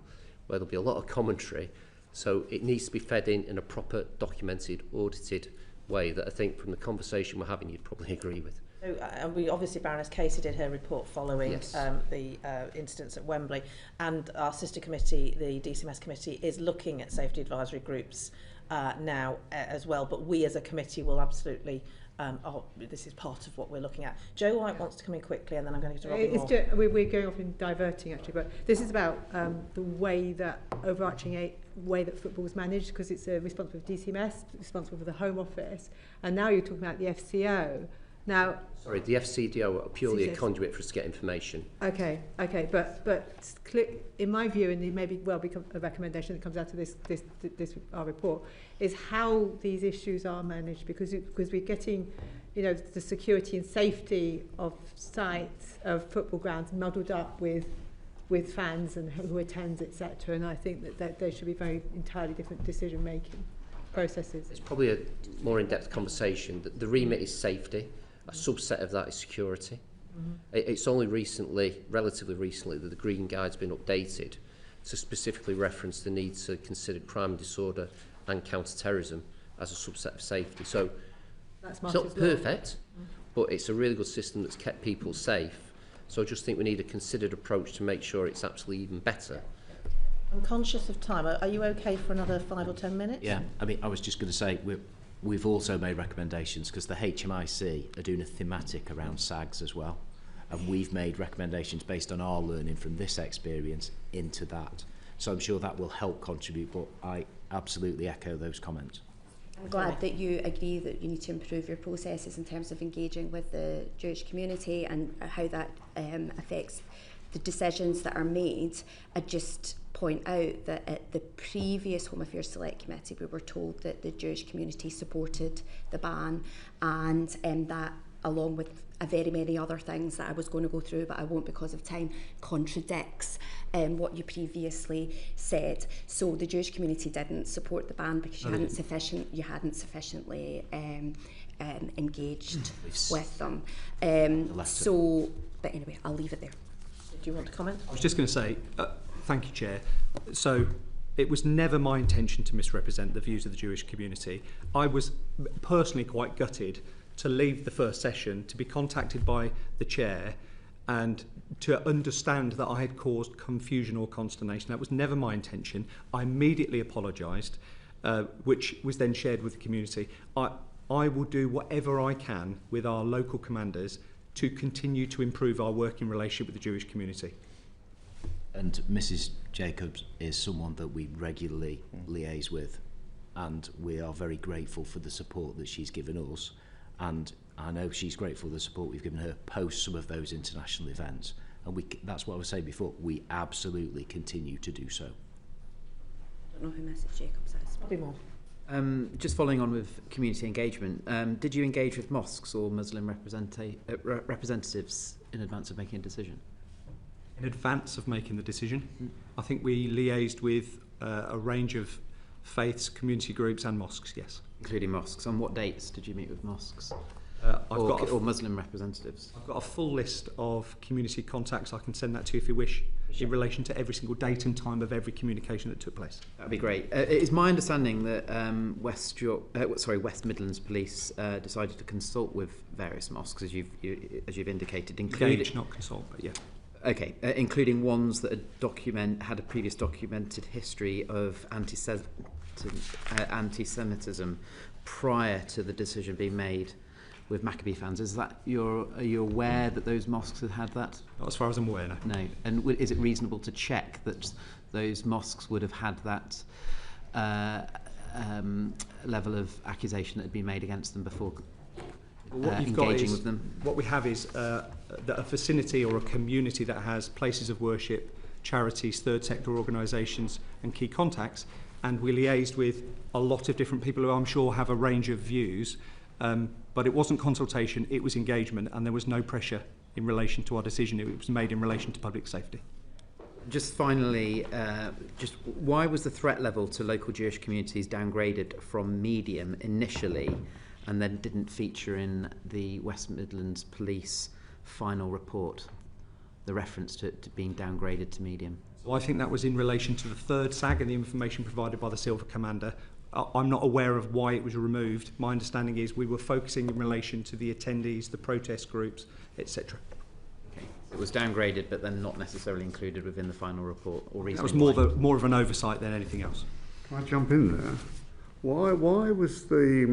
S6: where there'll be a lot of commentary. So it needs to be fed in a proper, documented, audited way that I think from the conversation we're having you'd probably agree with.
S1: So, we obviously, Baroness Casey did her report following
S6: Yes.
S1: the incidents at Wembley, and our sister committee, the DCMS committee, is looking at safety advisory groups now as well, but we as a committee will absolutely this is part of what we're looking at. Joe White wants to come in quickly, and then I'm going to Robin Moore.
S2: We're going off in diverting actually, but this is about the way that way that football is managed, because it's responsible for DCMS, responsible for the Home Office, and now you're talking about the FCO. Now,
S6: sorry, the FCDO are purely a
S2: CCS.
S6: conduit for us to get information.
S2: Okay, but in my view, and it may well become a recommendation that comes out of this our report, is how these issues are managed, because we're getting, the security and safety of sites of football grounds muddled up with fans and who attends, etc. And I think that there should be very entirely different decision making processes.
S6: It's probably a more in-depth conversation. The remit is safety. A subset of that is security. It's only relatively recently, that the Green Guide's been updated to specifically reference the need to consider crime and disorder and counter-terrorism as a subset of safety. So it's not perfect, but it's a really good system that's kept people safe. So I just think we need a considered approach to make sure it's actually even better.
S1: I'm conscious of time. Are you okay for another 5 or 10 minutes?
S8: Yeah, I mean, I was just going to say, we've also made recommendations, because the HMIC are doing a thematic around SAGs as well. And we've made recommendations based on our learning from this experience into that. So I'm sure that will help contribute, but I absolutely echo those comments.
S3: I'm glad that you agree that you need to improve your processes in terms of engaging with the Jewish community and how that affects the decisions that are made. I just point out that at the previous Home Affairs Select Committee, we were told that the Jewish community supported the ban, and that, along with very many other things that I was going to go through, but I won't because of time, contradicts what you previously said. So the Jewish community didn't support the ban because you hadn't sufficiently engaged with them. But anyway, I'll leave it there.
S1: Do you want to comment?
S7: I was just going to say, thank you, Chair. So it was never my intention to misrepresent the views of the Jewish community. I was personally quite gutted to leave the first session, to be contacted by the Chair and to understand that I had caused confusion or consternation. That was never my intention. I immediately apologised, which was then shared with the community. I will do whatever I can with our local commanders to continue to improve our working relationship with the Jewish community.
S8: And Mrs. Jacobs is someone that we regularly liaise with, and we are very grateful for the support that she's given us, and I know she's grateful for the support we've given her post some of those international events, and that's what I was saying before, we absolutely continue to do so.
S3: I don't know who Mrs. Jacobs is.
S1: Probably more.
S10: Just following on with community engagement, did you engage with mosques or Muslim representatives in advance of making a decision?
S7: In advance of making the decision, I think we liaised with a range of faiths, community groups and mosques, yes.
S10: Including mosques. On what dates did you meet with mosques? Or Muslim representatives?
S7: I've got a full list of community contacts. I can send that to you if you wish, in relation to every single date and time of every communication that took place.
S10: That'd be great. It is my understanding that West Midlands Police decided to consult with various mosques, as you've indicated,
S7: Engage, not consult, but yeah.
S10: Okay, including ones that had a previous documented history of anti-Semitism prior to the decision being made with Maccabi fans. Are you aware that those mosques had that?
S7: Not as far as I'm aware, no.
S10: No. And is it reasonable to check that those mosques would have had that level of accusation that had been made against them before engaging with them?
S7: What we have is that a vicinity or a community that has places of worship, charities, third sector organisations and key contacts, and we liaised with a lot of different people who I'm sure have a range of views, but it wasn't consultation, it was engagement, and there was no pressure in relation to our decision. It was made in relation to public safety.
S10: Just finally, just why was the threat level to local Jewish communities downgraded from medium initially and then didn't feature in the West Midlands Police final report, the reference to it being downgraded to medium?
S7: So I think that was in relation to the third SAG and the information provided by the Silver Commander. I'm not aware of why it was removed. My understanding is we were focusing in relation to the attendees, the protest groups, etc.
S10: Okay. It was downgraded, but then not necessarily included within the final report or reason.
S7: That was more of an oversight than anything else.
S5: Can I jump in there? Why was the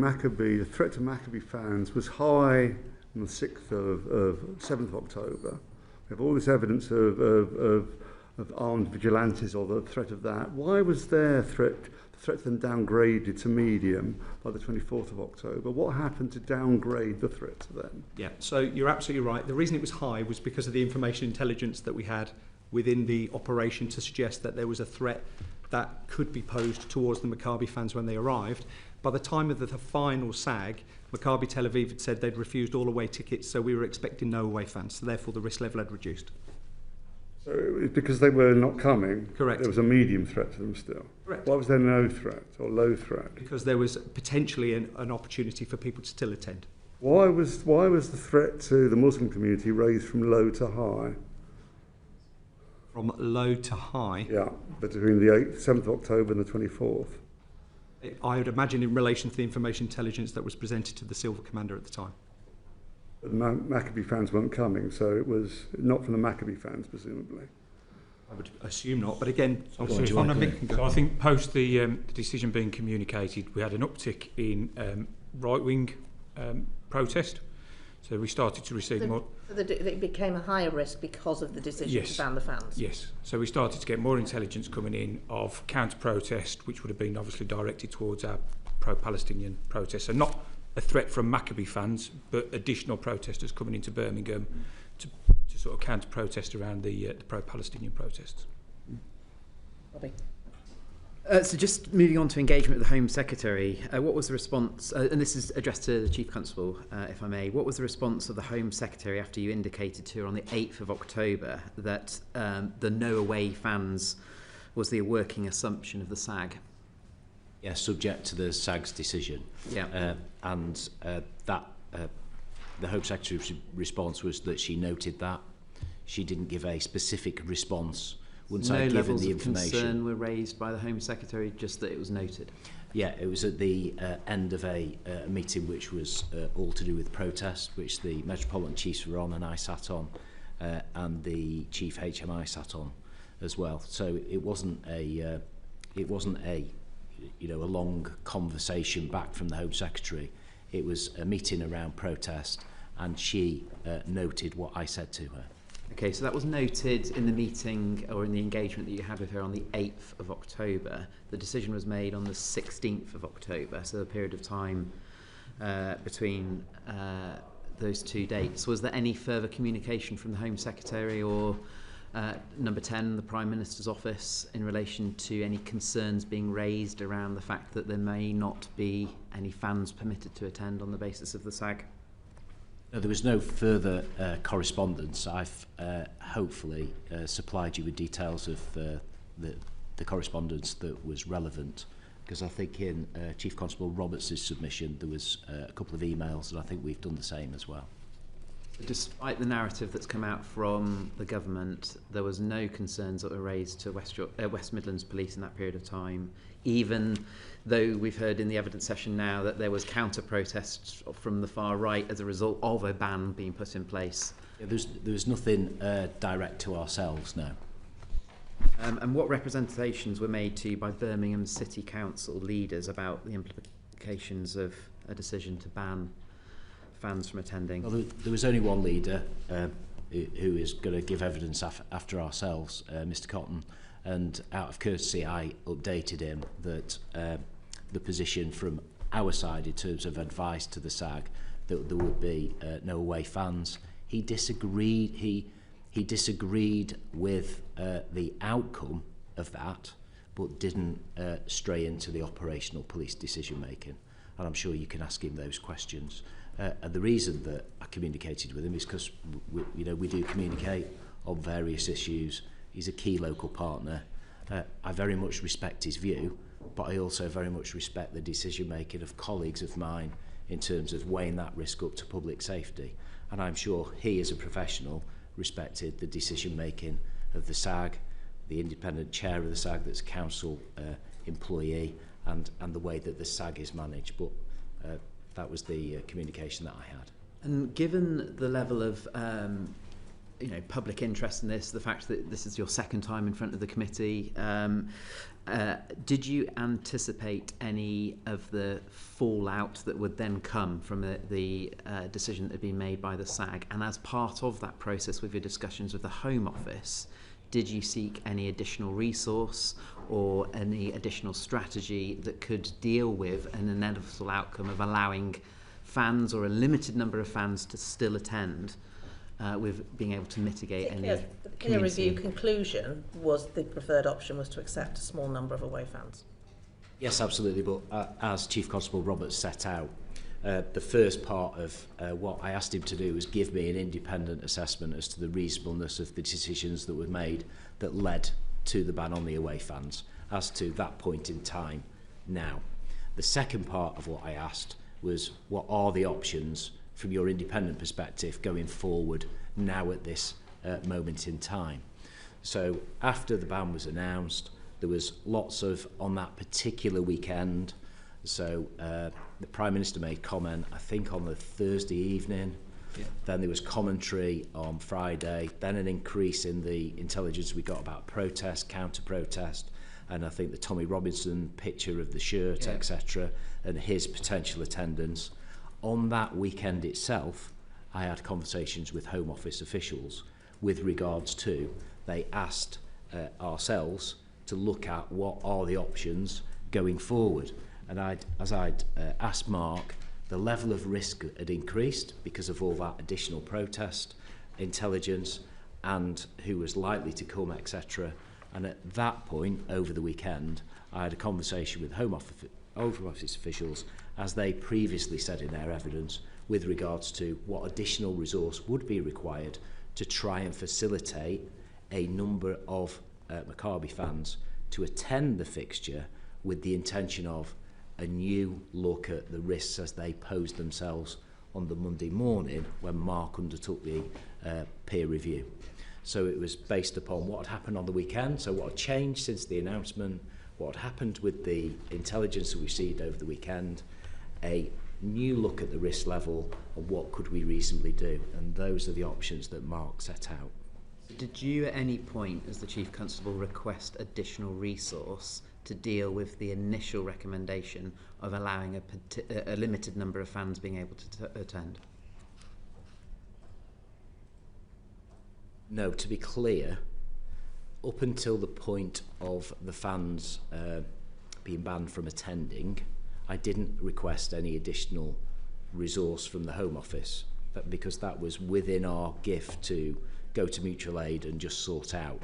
S5: threat to Maccabi fans was high on the 7th of October? We have all this evidence of armed vigilantes or the threat of that. Why was their threat to them downgraded to medium by the 24th of October? What happened to downgrade the threat to them?
S7: Yeah, so you're absolutely right. The reason it was high was because of the information intelligence that we had within the operation to suggest that there was a threat that could be posed towards the Maccabi fans when they arrived. By the time of the final SAG, Maccabi Tel Aviv had said they'd refused all away tickets, so we were expecting no away fans, so therefore the risk level had reduced.
S5: So it was because they were not coming.
S7: Correct.
S5: There was a medium threat to them still.
S7: Correct.
S5: Why was there no threat or low threat?
S7: Because there was potentially an opportunity for people to still attend.
S5: Why was the threat to the Muslim community raised from low to high?
S7: From low to high?
S5: Yeah, between the 7th of October and the 24th.
S7: I would imagine in relation to the information intelligence that was presented to the Silver Commander at the time.
S5: But the Maccabi fans weren't coming, so it was not from the Maccabi fans, presumably.
S7: I would assume not, but again,
S9: so I think post the decision being communicated, we had an uptick in right-wing protest. So we started to receive more.
S1: So it became a higher risk because of the decision to ban the fans?
S9: Yes. So we started to get more intelligence coming in of counter-protest, which would have been obviously directed towards our pro-Palestinian protests. So not a threat from Maccabi fans, but additional protesters coming into Birmingham to sort of counter-protest around the pro-Palestinian protests.
S1: Bobby.
S10: So just moving on to engagement with the Home Secretary, what was the response, and this is addressed to the Chief Constable, if I may, what was the response of the Home Secretary after you indicated to her on the 8th of October that the no away fans was the working assumption of the SAG?
S8: Yeah, subject to the SAG's decision.
S10: Yeah.
S8: The Home Secretary's response was that she noted that. She didn't give a specific response. Once
S10: no
S8: I'd given
S10: levels
S8: the
S10: of
S8: information,
S10: concern were raised by the Home Secretary, just that it was noted?
S8: Yeah, it was at the end of a meeting which was all to do with protest, which the Metropolitan Chiefs were on and I sat on, and the Chief HMI sat on as well. So it wasn't a long conversation back from the Home Secretary. It was a meeting around protest, and she noted what I said to her.
S10: Okay, so that was noted in the meeting or in the engagement that you had with her on the 8th of October. The decision was made on the 16th of October, so a period of time between those two dates. Was there any further communication from the Home Secretary or number 10, the Prime Minister's office, in relation to any concerns being raised around the fact that there may not be any fans permitted to attend on the basis of the SAG?
S8: No, there was no further correspondence. I've hopefully supplied you with details of the correspondence that was relevant, because I think in Chief Constable Roberts' submission there was a couple of emails, and I think we've done the same as well.
S10: Despite the narrative that's come out from the government, there was no concerns that were raised to West Midlands Police in that period of time, even though we've heard in the evidence session now that there was counter-protests from the far right as a result of a ban being put in place.
S8: Yeah, there was nothing direct to ourselves, no.
S10: And what representations were made to you by Birmingham City Council leaders about the implications of a decision to ban fans from attending?
S8: Well, there was only one leader who is going to give evidence after ourselves, Mr. Cotton, and out of courtesy I updated him that the position from our side in terms of advice to the SAG that there would be no away fans. He disagreed. He disagreed with the outcome of that, but didn't stray into the operational police decision making. And I'm sure you can ask him those questions. And the reason that I communicated with him is because we do communicate on various issues. He's a key local partner. I very much respect his view, but I also very much respect the decision making of colleagues of mine in terms of weighing that risk up to public safety. And I'm sure he, as a professional, respected the decision making of the SAG, the independent chair of the SAG that's a council employee, and the way that the SAG is managed. But that was the communication that I had.
S10: And given the level of public interest in this, the fact that this is your second time in front of the committee, did you anticipate any of the fallout that would then come from the decision that had been made by the SAG? And as part of that process with your discussions with the Home Office, did you seek any additional resource or any additional strategy that could deal with an inevitable outcome of allowing fans or a limited number of fans to still attend, with being able to mitigate any
S1: the peer review conclusion was the preferred option was to accept a small number of away fans?
S8: Yes, absolutely. But as Chief Constable Roberts set out, the first part of what I asked him to do was give me an independent assessment as to the reasonableness of the decisions that were made that led to the ban on the away fans as to that point in time now. The second part of what I asked was, what are the options from your independent perspective going forward now at this moment in time? So after the ban was announced, there was lots of, on that particular weekend, so the Prime Minister made comment, I think on the Thursday evening, then there was commentary on Friday, then an increase in the intelligence we got about protest, counter-protest, and I think the Tommy Robinson picture of the shirt, etc., and his potential attendance. On that weekend itself, I had conversations with Home Office officials with regards to, they asked ourselves to look at what are the options going forward. And as I'd asked Mark, the level of risk had increased because of all that additional protest, intelligence, and who was likely to come, etc. And at that point, over the weekend, I had a conversation with Home Office officials, as they previously said in their evidence, with regards to what additional resource would be required to try and facilitate a number of Maccabi fans to attend the fixture, with the intention of a new look at the risks as they posed themselves on the Monday morning when Mark undertook the peer review. So it was based upon what had happened on the weekend, so what had changed since the announcement, what had happened with the intelligence that we received over the weekend, a new look at the risk level, and what could we reasonably do. And those are the options that Mark set out.
S10: Did you at any point, as the Chief Constable, request additional resource to deal with the initial recommendation of allowing a limited number of fans being able to attend?
S8: No, to be clear, up until the point of the fans being banned from attending, I didn't request any additional resource from the Home Office, because that was within our gift to go to mutual aid and just sort out.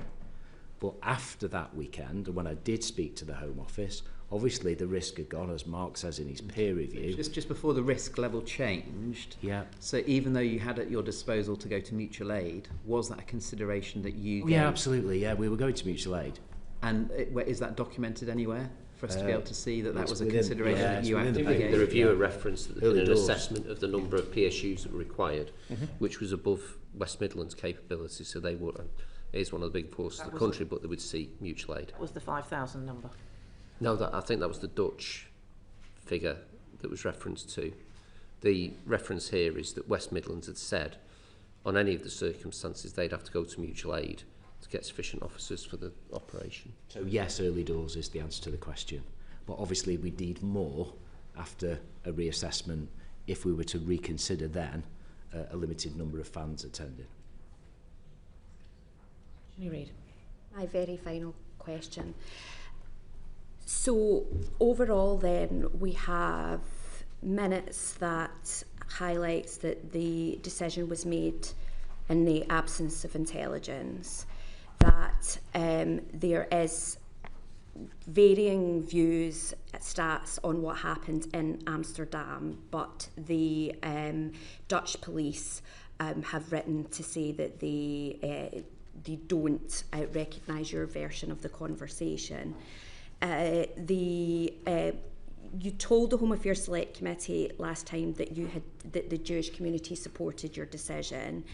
S8: But after that weekend, and when I did speak to the Home Office, obviously the risk had gone, as Mark says in his peer review.
S10: Just before the risk level changed,
S8: Yeah.
S10: so even though you had at your disposal to go to mutual aid, was that a consideration that you gave?
S8: Yeah, absolutely, yeah, we were going to mutual aid.
S10: And is that documented anywhere for us to be able to see that that was a
S8: within-
S10: consideration
S8: yeah,
S10: that
S8: it's
S10: you
S8: within
S10: actively
S8: the-
S10: gave?
S6: The reviewer referenced that there had been an
S8: Early doors.
S6: assessment of the number of PSUs that were required, which was above West Midlands capability, so they were, it is one of the big forces of the country, but they would see mutual aid.
S1: That was the 5,000 number.
S6: No, I think that was the Dutch figure that was referenced to. The reference here is that West Midlands had said, on any of the circumstances, they'd have to go to mutual aid to get sufficient officers for the operation.
S8: So yes, early doors is the answer to the question. But obviously we need more after a reassessment if we were to reconsider then a limited number of fans attending.
S1: Jenny Reid.
S3: My very final question. So overall then we have minutes that highlights that the decision was made in the absence of intelligence, that there is varying views, stats on what happened in Amsterdam, but the Dutch police have written to say that they don't recognise your version of the conversation. You told the Home Affairs Select Committee last time that that the Jewish community supported your decision,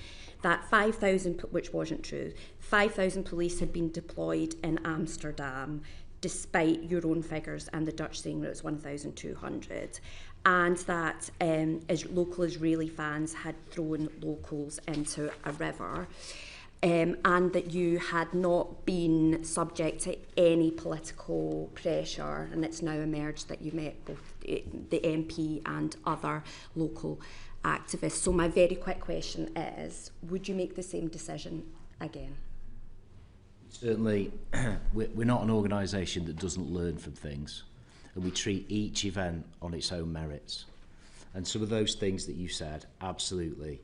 S3: that 5,000, which wasn't true, 5,000 police had been deployed in Amsterdam, despite your own figures and the Dutch saying that it was 1,200, and that local Israeli fans had thrown locals into a river. And that you had not been subject to any political pressure, and it's now emerged that you met both the MP and other local activists. So my very quick question is, would you make the same decision again?
S8: Certainly, we're not an organisation that doesn't learn from things, and we treat each event on its own merits. And some of those things that you said, absolutely,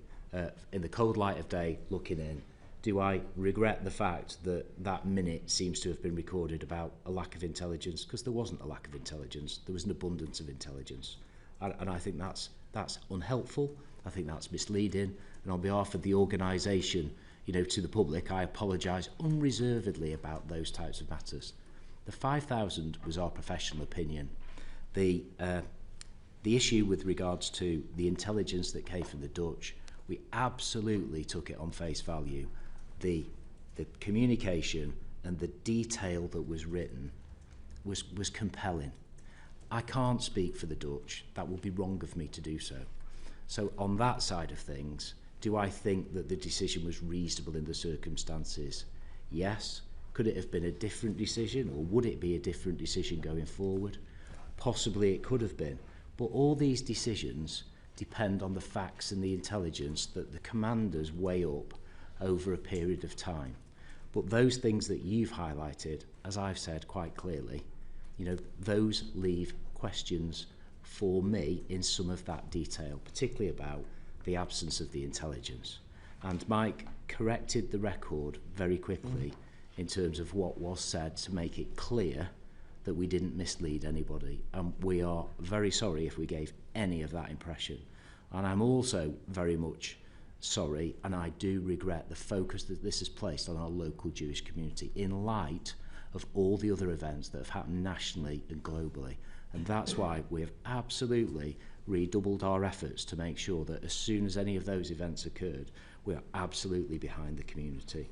S8: in the cold light of day, looking in, do I regret the fact that that minute seems to have been recorded about a lack of intelligence? Because there wasn't a lack of intelligence. There was an abundance of intelligence. And I think that's unhelpful. I think that's misleading. And on behalf of the organisation, to the public, I apologise unreservedly about those types of matters. The 5,000 was our professional opinion. The issue with regards to the intelligence that came from the Dutch, we absolutely took it on face value. The communication and the detail that was written was compelling. I can't speak for the Dutch. That would be wrong of me to do so. So on that side of things, do I think that the decision was reasonable in the circumstances? Yes. Could it have been a different decision, or would it be a different decision going forward? Possibly it could have been. But all these decisions depend on the facts and the intelligence that the commanders weigh up over a period of time. But those things that you've highlighted, as I've said quite clearly, those leave questions for me in some of that detail, particularly about the absence of the intelligence. And Mike corrected the record very quickly in terms of what was said to make it clear that we didn't mislead anybody. And we are very sorry if we gave any of that impression. And I'm also very much sorry, and I do regret the focus that this has placed on our local Jewish community in light of all the other events that have happened nationally and globally. And that's why we have absolutely redoubled our efforts to make sure that as soon as any of those events occurred, we are absolutely behind the community,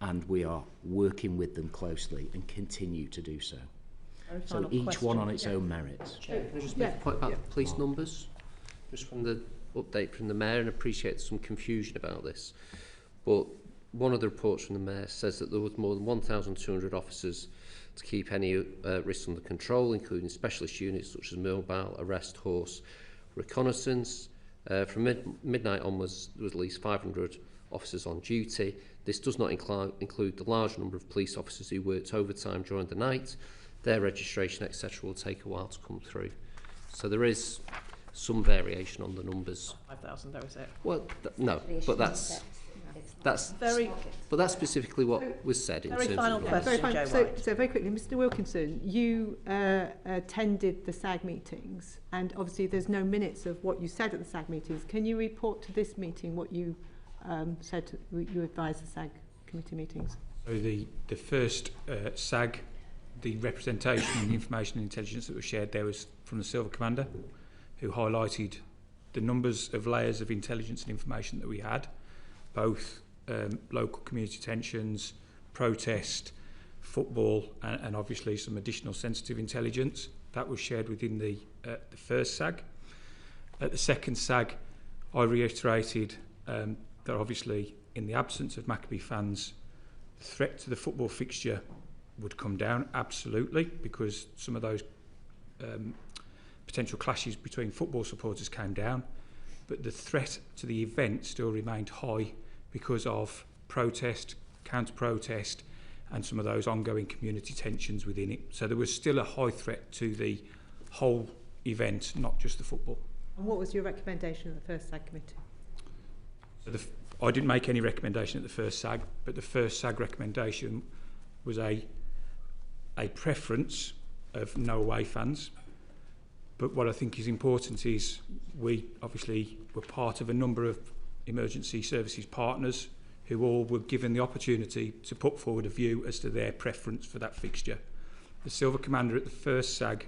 S8: and we are working with them closely and continue to do so. So each one on its own merits.
S6: Can I just make a point about the police numbers? Just from the update from the Mayor, and appreciate some confusion about this. But one of the reports from the Mayor says that there was more than 1,200 officers to keep any risks under control, including specialist units such as mobile, arrest, horse, reconnaissance, From midnight onwards, there was at least 500 officers on duty. This does not include the large number of police officers who worked overtime during the night. Their registration, etc., will take a while to come through. So there is some variation on the numbers.
S1: 5,000, though, is it?
S6: Well, no, but that's
S1: Very,
S6: but that's specifically what was said in
S1: very
S6: terms
S1: final
S6: of
S1: question, Joe
S2: So,
S1: White.
S2: so very quickly, Mr Wilkinson, you attended the SAG meetings, and obviously there's no minutes of what you said at the SAG meetings. Can you report to this meeting what you said you advised the SAG committee meetings?
S9: So the first SAG, the representation and the information and intelligence that was shared there was from the Silver Commander, who highlighted the numbers of layers of intelligence and information that we had, both local community tensions, protest, football, and obviously some additional sensitive intelligence. That was shared within the first SAG. At the second SAG, I reiterated that obviously in the absence of Maccabi fans, the threat to the football fixture would come down, absolutely, because some of those potential clashes between football supporters came down, but the threat to the event still remained high because of protest, counter-protest, and some of those ongoing community tensions within it. So there was still a high threat to the whole event, not just the football.
S2: And what was your recommendation at the first SAG committee?
S9: So I didn't make any recommendation at the first SAG, but the first SAG recommendation was a preference of no away fans. But what I think is important is we obviously were part of a number of emergency services partners who all were given the opportunity to put forward a view as to their preference for that fixture. The Silver Commander at the first SAG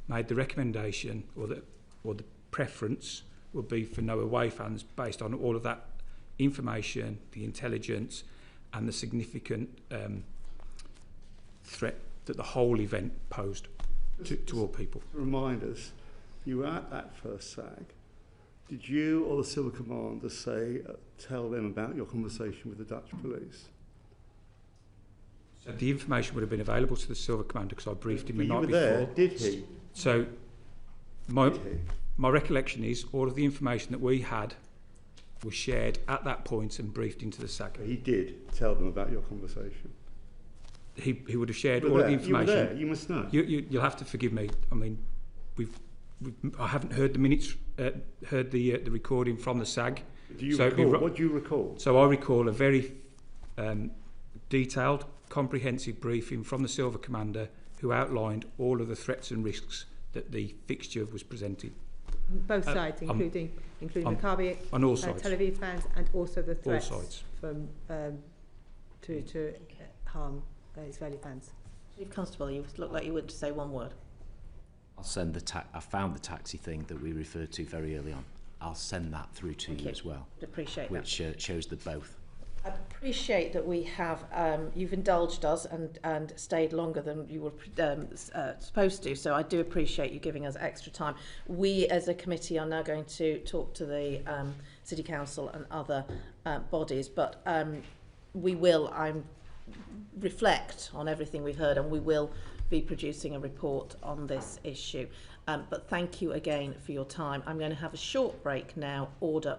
S9: made the recommendation, or the preference would be for no away fans based on all of that information, the intelligence, and the significant threat that the whole event posed to all people.
S5: To remind us, you were at that first SAG. Did you or the Silver Commander tell them about your conversation with the Dutch police?
S9: So the information would have been available to the Silver Commander because I briefed him the night before.
S5: You were there, did he?
S9: So my recollection is all of the information that we had was shared at that point and briefed into the SAG.
S5: He did tell them about your conversation.
S9: He would have shared all of the information.
S5: You were there. You must know.
S9: You'll have to forgive me. I mean, I haven't heard the minutes, heard the recording from the SAG.
S5: Do you recall? What do you recall?
S9: So I recall a very detailed, comprehensive briefing from the Silver Commander who outlined all of the threats and risks that the fixture was presenting.
S2: Both sides, including Maccabi Tel Aviv fans, and also the threats from to harm Israeli fans.
S1: Chief Constable, you look like you would say one word.
S8: I'll send I found the taxi thing that we referred to very early on. I'll send that through to you as well.
S1: I'd appreciate that.
S8: Which shows the both.
S1: I appreciate that we have, you've indulged us and stayed longer than you were supposed to, so I do appreciate you giving us extra time. We as a committee are now going to talk to the City Council and other bodies, but we will reflect on everything we've heard, and we will be producing a report on this issue. But thank you again for your time. I'm going to have a short break now. Order.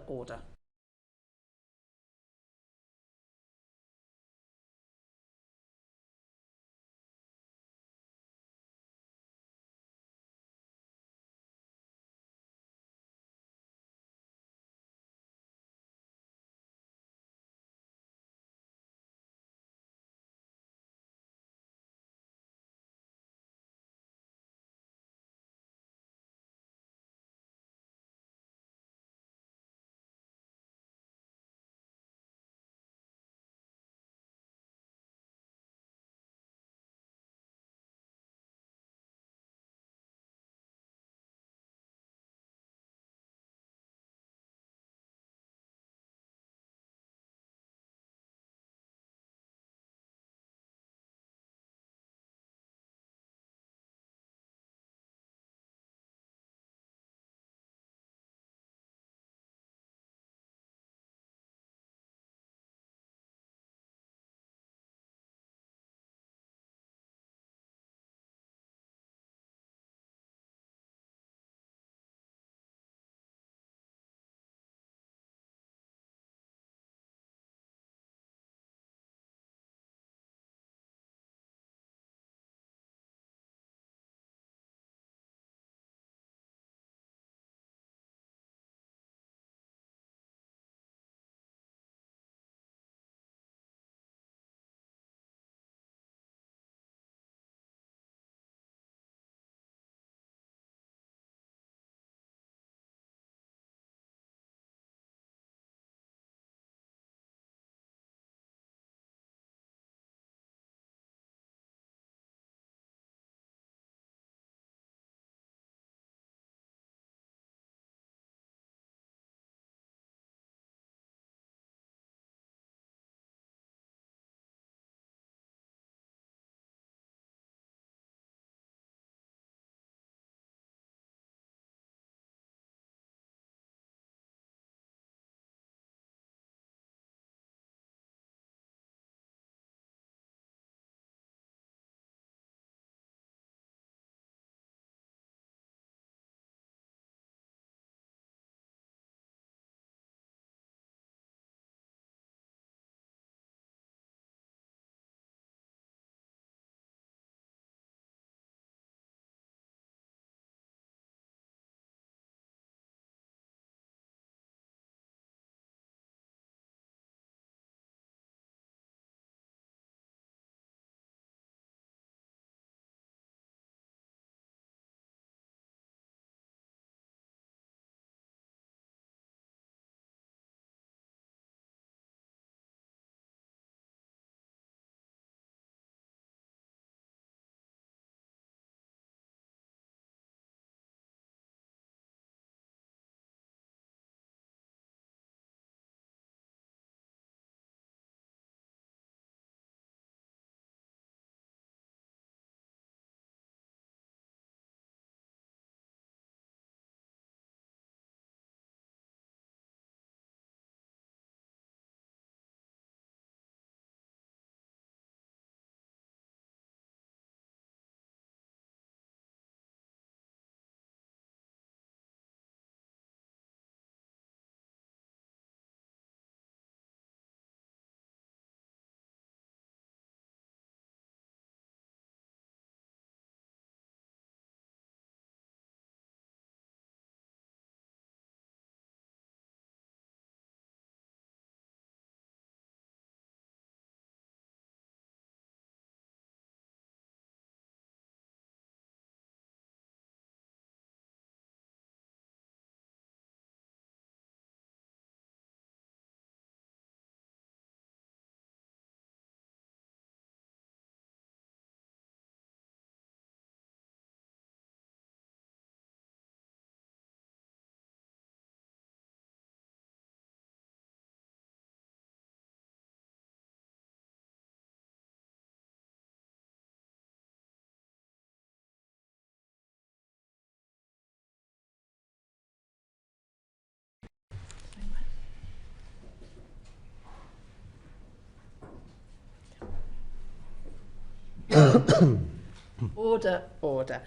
S1: Order, order.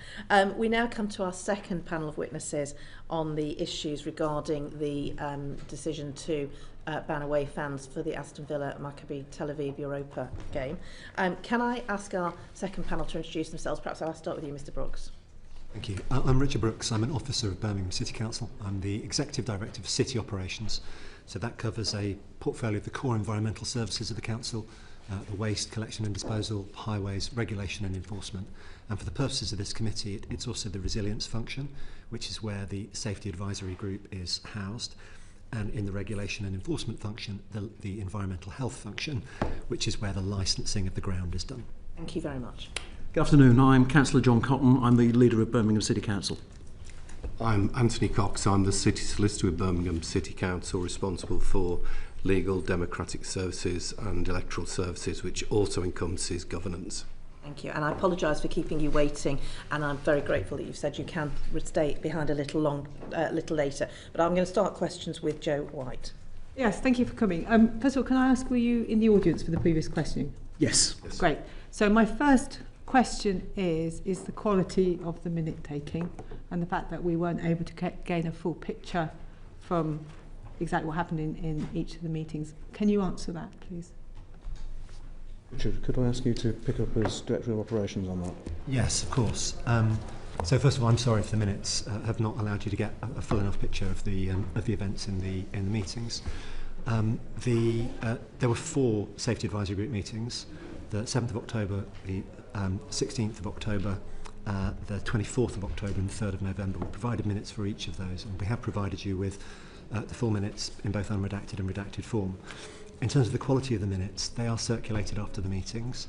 S1: We now come to our second panel of witnesses on the issues regarding the decision to ban away fans for the Aston Villa Maccabi Tel Aviv Europa game. Can I ask our second panel to introduce themselves? Perhaps I'll start with you, Mr. Brooks.
S11: Thank you. I'm Richard Brooks. I'm an officer of Birmingham City Council. I'm the Executive Director for City Operations. So that covers a portfolio of the core environmental services of the Council, the waste collection and disposal, highways, regulation and enforcement. And for the purposes of this committee, it's also the resilience function, which is where the Safety Advisory Group is housed. And in the regulation and enforcement function, the environmental health function, which is where the licensing of the ground is done.
S1: Thank you very much.
S12: Good afternoon, I'm Councillor John Cotton, I'm the leader of Birmingham City Council.
S13: I'm Anthony Cox, I'm the City Solicitor with Birmingham City Council, responsible for legal, democratic services and electoral services, which also encompasses governance.
S1: Thank you, and I apologise for keeping you waiting, and I'm very grateful that you've said you can stay behind a little later. But I'm going to start questions with Joe White.
S2: Yes, thank you for coming. First of all, can I ask, were you in the audience for the previous questioning?
S12: Yes.
S2: Great. So my first question is the quality of the minute taking and the fact that we weren't able to gain a full picture from exactly what happened in each of the meetings. Can you answer that, please?
S12: Richard, could I ask you to pick up as Director of Operations on that?
S11: Yes, of course. So first of all, I'm sorry if the minutes have not allowed you to get a full enough picture of the events in the meetings. There were 4 Safety Advisory Group meetings: the 7th of October, the 16th of October, the 24th of October, and the 3rd of November. We provided minutes for each of those, and we have provided you with the full minutes in both unredacted and redacted form. In terms of the quality of the minutes, they are circulated after the meetings.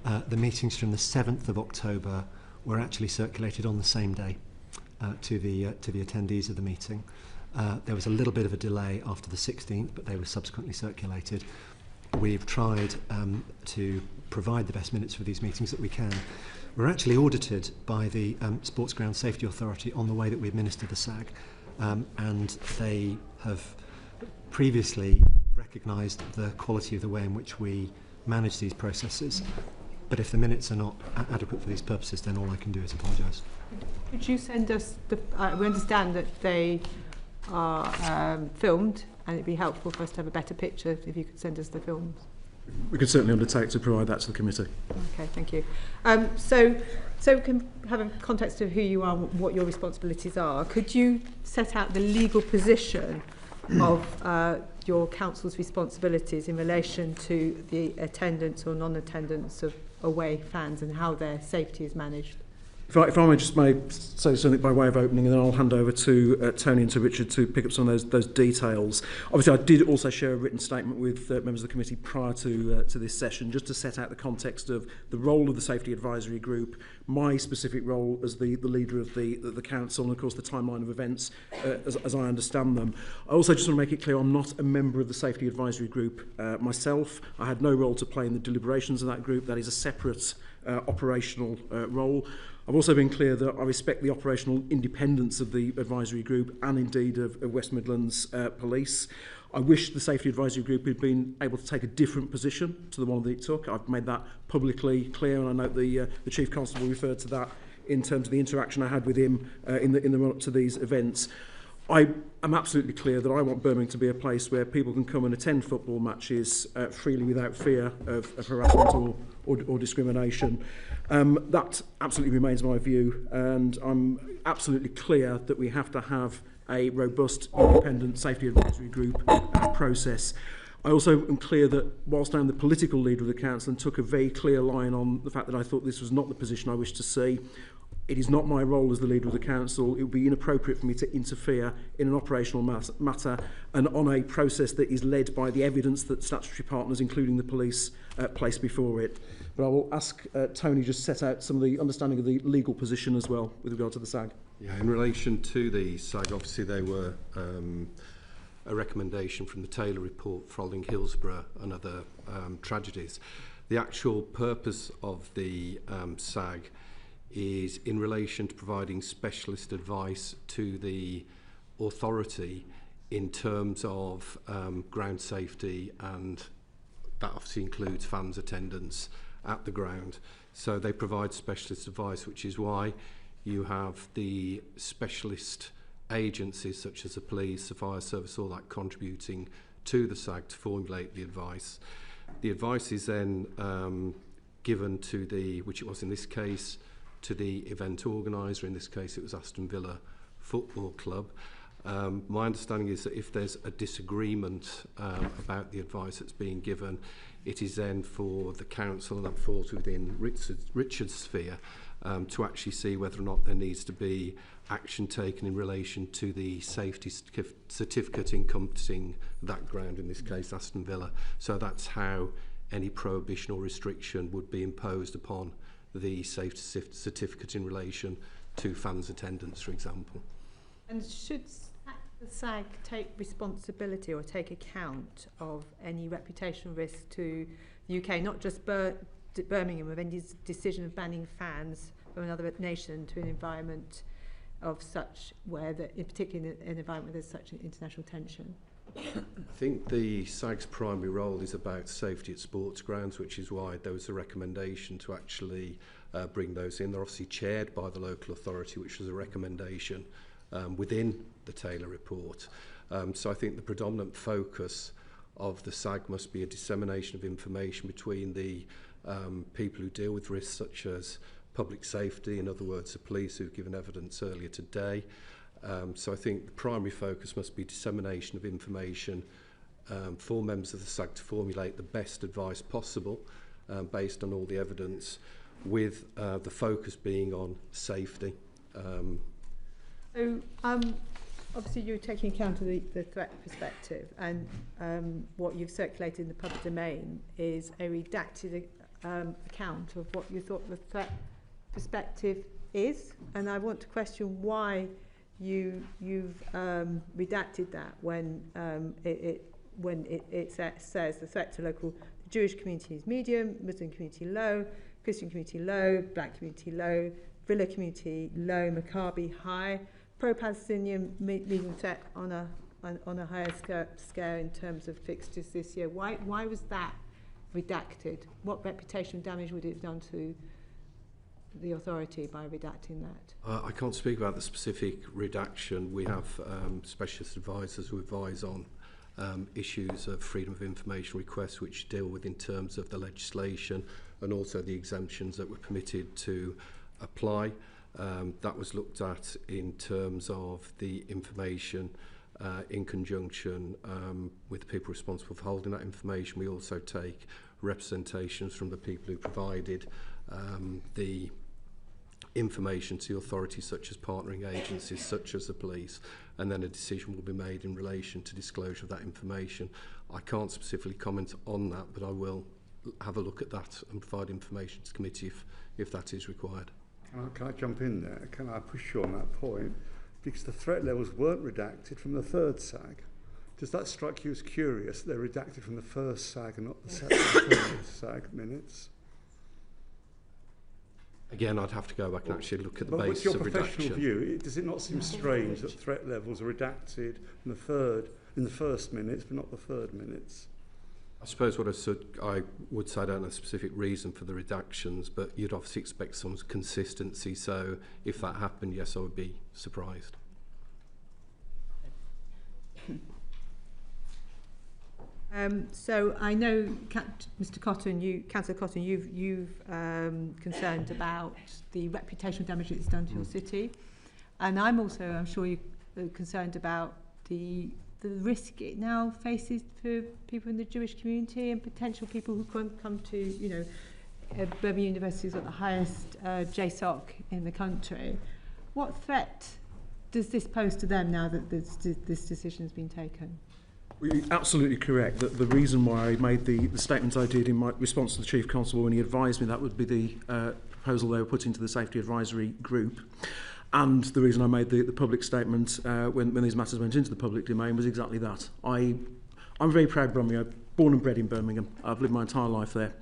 S11: The meetings from the 7th of October were actually circulated on the same day to the attendees of the meeting. There was a little bit of a delay after the 16th, but they were subsequently circulated. We've tried to provide the best minutes for these meetings that we can. We're actually audited by the Sports Ground Safety Authority on the way that we administer the SAG, and they have previously recognised the quality of the way in which we manage these processes. But if the minutes are not adequate for these purposes, then all I can do is apologise.
S2: Could you send us we understand that they are filmed, and it'd be helpful for us to have a better picture if you could send us the films.
S12: We could certainly undertake to provide that to the committee.
S2: Okay, thank you. So we can have a context of who you are and what your responsibilities are. Could you set out the legal position of your council's responsibilities in relation to the attendance or non-attendance of away fans and how their safety is managed?
S12: If I may just say something by way of opening, and then I'll hand over to Tony and to Richard to pick up some of those details. Obviously, I did also share a written statement with members of the committee prior to this session, just to set out the context of the role of the Safety Advisory Group, my specific role as the leader of the council, and of course the timeline of events as I understand them. I also just want to make it clear I'm not a member of the Safety Advisory Group myself. I had no role to play in the deliberations of that group. That is a separate operational role. I've also been clear that I respect the operational independence of the advisory group and indeed of West Midlands Police. I wish the Safety Advisory Group had been able to take a different position to the one that it took. I've made that publicly clear, and I note the Chief Constable referred to that in terms of the interaction I had with him in the run-up to these events. I am absolutely clear that I want Birmingham to be a place where people can come and attend football matches freely without fear of harassment or discrimination. That absolutely remains my view, and I'm absolutely clear that we have to have a robust, independent Safety Advisory Group process. I also am clear that whilst I'm the political leader of the council and took a very clear line on the fact that I thought this was not the position I wished to see, it is not my role as the leader of the council. It would be inappropriate for me to interfere in an operational matter and on a process that is led by the evidence that statutory partners, including the police, place before it. But I will ask Tony just set out some of the understanding of the legal position as well with regard to the SAG.
S13: Yeah, in relation to the SAG, obviously they were a recommendation from the Taylor report following Hillsborough and other tragedies. The actual purpose of the SAG is in relation to providing specialist advice to the authority in terms of ground safety, and that obviously includes fans' attendance at the ground. So they provide specialist advice, which is why you have the specialist agencies such as the police, the fire service, all that contributing to the SAG to formulate the advice. The advice is then given to the, which it was in this case, to the event organiser. In this case it was Aston Villa Football Club. My understanding is that if there's a disagreement about the advice that's being given, it is then for the council, and that falls within Richard's sphere, to actually see whether or not there needs to be action taken in relation to the safety certificate encompassing that ground, in this case Aston Villa. So that's how any prohibition or restriction would be imposed upon the safety certificate in relation to fans' attendance, for example.
S2: And should the SAG take responsibility or take account of any reputational risk to the UK, not just Birmingham, of any decision of banning fans from another nation to an environment of such, where, in particular in an environment where there's such an international tension?
S13: I think the SAG's primary role is about safety at sports grounds, which is why there was a recommendation to actually bring those in. They're obviously chaired by the local authority, which was a recommendation within the Taylor report. So I think the predominant focus of the SAG must be a dissemination of information between the people who deal with risks such as public safety, in other words the police who've given evidence earlier today. So I think the primary focus must be dissemination of information for members of the SAG to formulate the best advice possible based on all the evidence, with the focus being on safety.
S2: So obviously you're taking account of the threat perspective, and what you've circulated in the public domain is a redacted account of what you thought the threat perspective is, and I want to question why you've redacted that when it says the threat to local Jewish community is medium, Muslim community low, Christian community low, black community low, Villa community low, Maccabi high, pro-Palestinian medium threat on a higher scale in terms of fixtures this year. Why was that redacted? What reputational damage would it have done to the authority by redacting that?
S13: I can't speak about the specific redaction. We have specialist advisors who advise on issues of freedom of information requests, which deal with in terms of the legislation and also the exemptions that were permitted to apply. That was looked at in terms of the information in conjunction with the people responsible for holding that information. We also take representations from the people who provided the information to authorities such as partnering agencies such as the police, and then a decision will be made in relation to disclosure of that information. I can't specifically comment on that, but I will have a look at that and provide information to the committee if that is required.
S5: Can I jump in there? Can I push you on that point? Because the threat levels weren't redacted from the third SAG. Does that strike you as curious? They're redacted from the first SAG and not the third SAG minutes?
S13: Again, I'd have to go back and actually look at the
S5: basis
S13: basis of
S5: redaction. What's your professional view? Does it not seem strange that threat levels are redacted in the first minutes, but not the third minutes?
S13: I suppose what I would say, I don't know a specific reason for the redactions, but you'd obviously expect some consistency. So if that happened, yes, I would be surprised.
S2: So I know, Mr. Cotton, Councillor Cotton, you've concerned about the reputational damage it's done to your city, and I'm sure you're concerned about the risk it now faces for people in the Jewish community and potential people who come to, Birmingham University has got the highest JSOC in the country. What threat does this pose to them now that this decision has been taken?
S12: Well, you're absolutely correct that the reason why I made the statement I did in my response to the Chief Constable when he advised me that would be the proposal they were putting to the Safety Advisory Group, and the reason I made the public statement when these matters went into the public domain was exactly that. I'm very proud Brummie. I'm born and bred in Birmingham. I've lived my entire life there.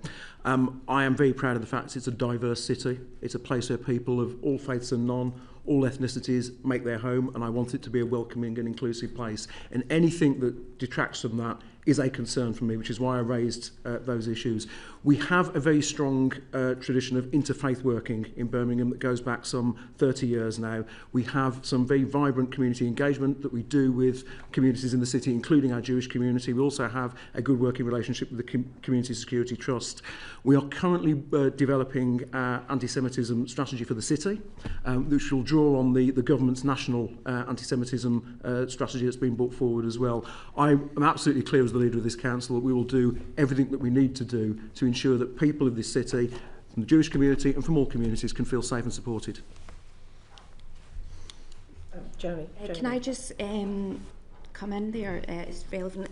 S12: I am very proud of the fact it's a diverse city. It's a place where people of all faiths and none, all ethnicities make their home, and I want it to be a welcoming and inclusive place. And anything that detracts from that is a concern for me, which is why I raised those issues. We have a very strong tradition of interfaith working in Birmingham that goes back some 30 years now. We have some very vibrant community engagement that we do with communities in the city, including our Jewish community. We also have a good working relationship with the Community Security Trust. We are currently developing our anti-Semitism strategy for the city, which will draw on the government's national anti-Semitism strategy that's been brought forward as well. I am absolutely clear as the leader of this council that we will do everything that we need to do to ensure that people of this city, from the Jewish community and from all communities, can feel safe and supported.
S1: Jeremy.
S3: Can I just come in there? It's relevant.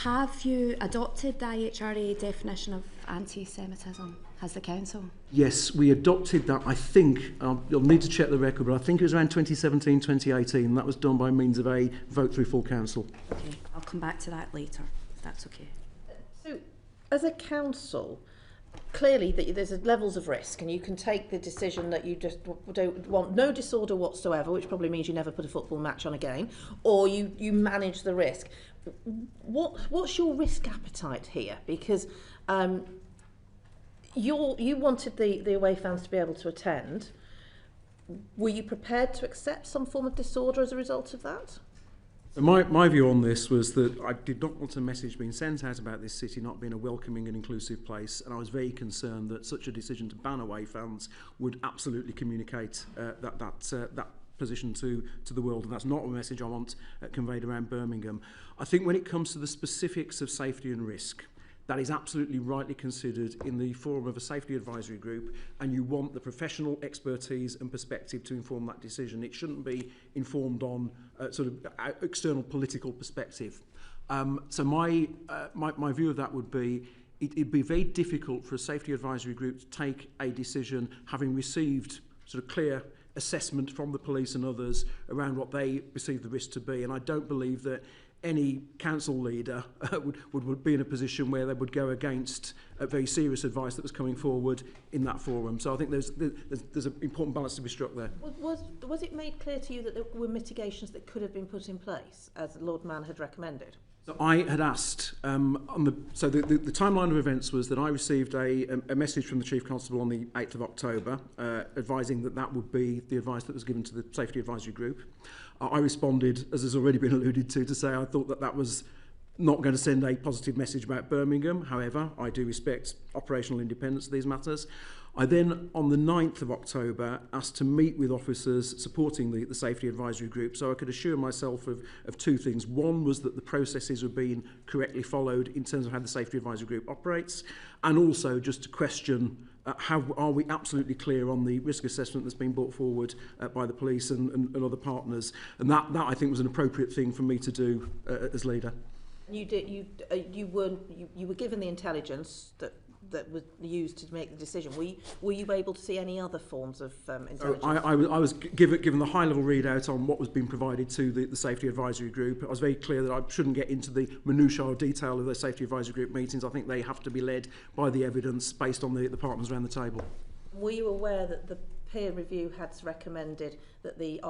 S3: Have you adopted the IHRA definition of anti-Semitism? Has the council?
S12: Yes, we adopted that. I think, you'll need to check the record, but I think it was around 2017, 2018, and that was done by means of a vote through full council.
S3: Okay, I'll come back to that later, if that's okay.
S1: So, as a council, clearly there's levels of risk, and you can take the decision that you just don't want no disorder whatsoever, which probably means you never put a football match on again, or you manage the risk. What's your risk appetite here? Because you wanted the away fans to be able to attend. Were you prepared to accept some form of disorder as a result of that?
S12: My view on this was that I did not want a message being sent out about this city not being a welcoming and inclusive place, and I was very concerned that such a decision to ban away fans would absolutely communicate that position to the world, and that's not a message I want conveyed around Birmingham. I think when it comes to the specifics of safety and risk, that is absolutely rightly considered in the forum of a safety advisory group, and you want the professional expertise and perspective to inform that decision. It shouldn't be informed on sort of external political perspective. So my view of that would be it'd be very difficult for a safety advisory group to take a decision having received sort of clear assessment from the police and others around what they perceive the risk to be, and I don't believe that any council leader would be in a position where they would go against very serious advice that was coming forward in that forum. So I think there's an important balance to be struck there.
S1: Was it made clear to you that there were mitigations that could have been put in place, as Lord Mann had recommended?
S12: So I had asked, the timeline of events was that I received a message from the Chief Constable on the 8th of October advising that would be the advice that was given to the Safety Advisory Group. I responded, as has already been alluded to say I thought that was not going to send a positive message about Birmingham. However, I do respect operational independence of these matters. I then, on the 9th of October, asked to meet with officers supporting the Safety Advisory Group so I could assure myself of two things. One was that the processes were being correctly followed in terms of how the Safety Advisory Group operates, and also just to question how are we absolutely clear on the risk assessment that's been brought forward by the police and other partners. And that I think was an appropriate thing for me to do as leader.
S1: You were given the intelligence that was used to make the decision. Were you able to see any other forms of intelligence?
S12: I was given the high-level readout on what was being provided to the Safety Advisory Group. I was very clear that I shouldn't get into the minutiae or detail of the Safety Advisory Group meetings. I think they have to be led by the evidence based on the partners around the table.
S1: Were you aware that the peer review had recommended that the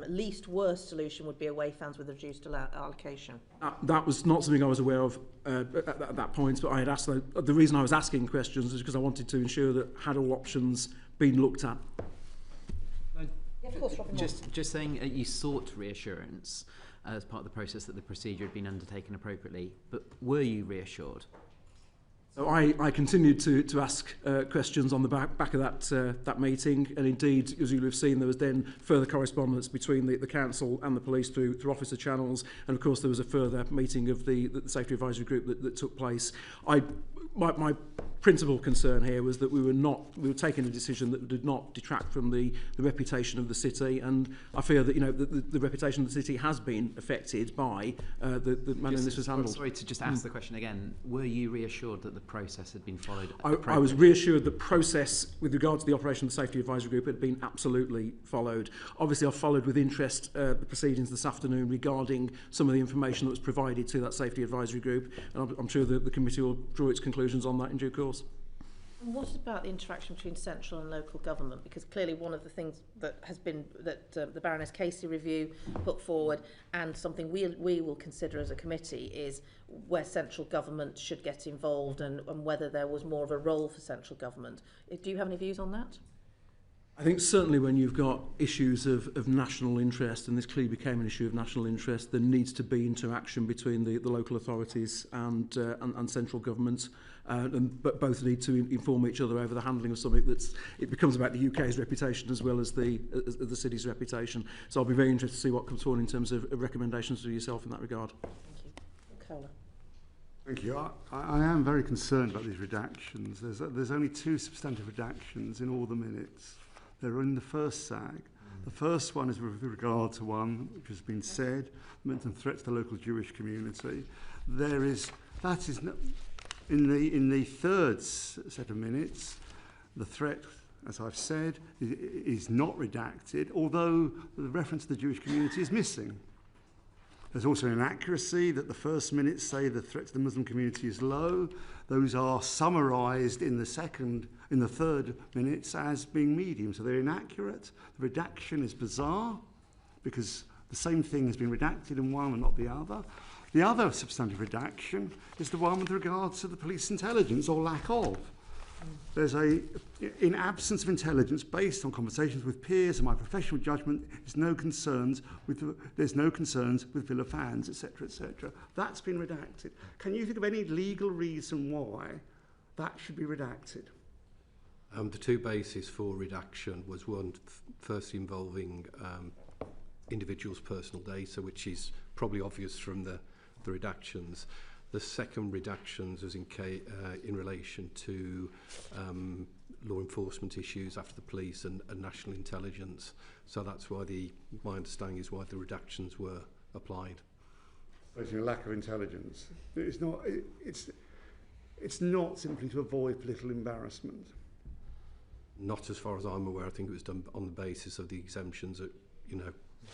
S1: least worst solution would be away fans with a reduced allocation?
S12: That was not something I was aware of at that point, but I had asked. The reason I was asking questions is because I wanted to ensure that had all options been looked at.
S1: Yeah, of course,
S10: just saying you sought reassurance as part of the process that the procedure had been undertaken appropriately, but were you reassured?
S12: So I continued to ask questions on the back of that meeting, and indeed, as you'll have seen, there was then further correspondence between the council and the police through officer channels, and of course there was a further meeting of the Safety Advisory Group that took place. My principal concern here was that we were taking a decision that did not detract from the reputation of the city, and I fear that the reputation of the city has been affected by the manner this was handled.
S10: Sorry to just ask the question again. Were you reassured that the process had been followed?
S12: I was reassured the process with regard to the operation of the Safety Advisory Group had been absolutely followed. Obviously, I've followed with interest the proceedings this afternoon regarding some of the information that was provided to that Safety Advisory Group, and I'm sure that the committee will draw its conclusions on that in due course.
S1: And what about the interaction between central and local government? Because clearly one of the things that has been that the Baroness Casey review put forward, and something we will consider as a committee, is where central government should get involved and whether there was more of a role for central government. Do you have any views on that?
S12: I think certainly when you've got issues of national interest, and this clearly became an issue of national interest, there needs to be interaction between the local authorities and central government, but both need to inform each other over the handling of something it becomes about the UK's reputation as well as the city's reputation. So I'll be very interested to see what comes forward in terms of recommendations to yourself in that regard.
S1: Thank you. Cola.
S5: Thank you. I am very concerned about these redactions. There's only 2 substantive redactions in all the minutes. They're in the first SAG. The first one is with regard to one which has been said, mentioned threat to the local Jewish community. In the third set of minutes, the threat, as I've said, is not redacted, although the reference to the Jewish community is missing. There's also an inaccuracy that the first minutes say the threat to the Muslim community is low. Those are summarised in the third minutes as being medium, so they're inaccurate. The redaction is bizarre because the same thing has been redacted in one and not the other. The other substantive redaction is the one with regard to the police intelligence or lack of. There's in absence of intelligence based on conversations with peers and my professional judgment, there's no concerns with Villa fans, etc., etc. That's been redacted. Can you think of any legal reason why that should be redacted?
S13: The 2 bases for redaction was one, first involving individuals' personal data, which is probably obvious from the redactions. The second redactions was in relation to law enforcement issues after the police and national intelligence. So that's why my understanding is why the redactions were applied.
S5: Basically, a lack of intelligence. It's not simply to avoid political embarrassment.
S13: Not as far as I'm aware. I think it was done on the basis of the exemptions that,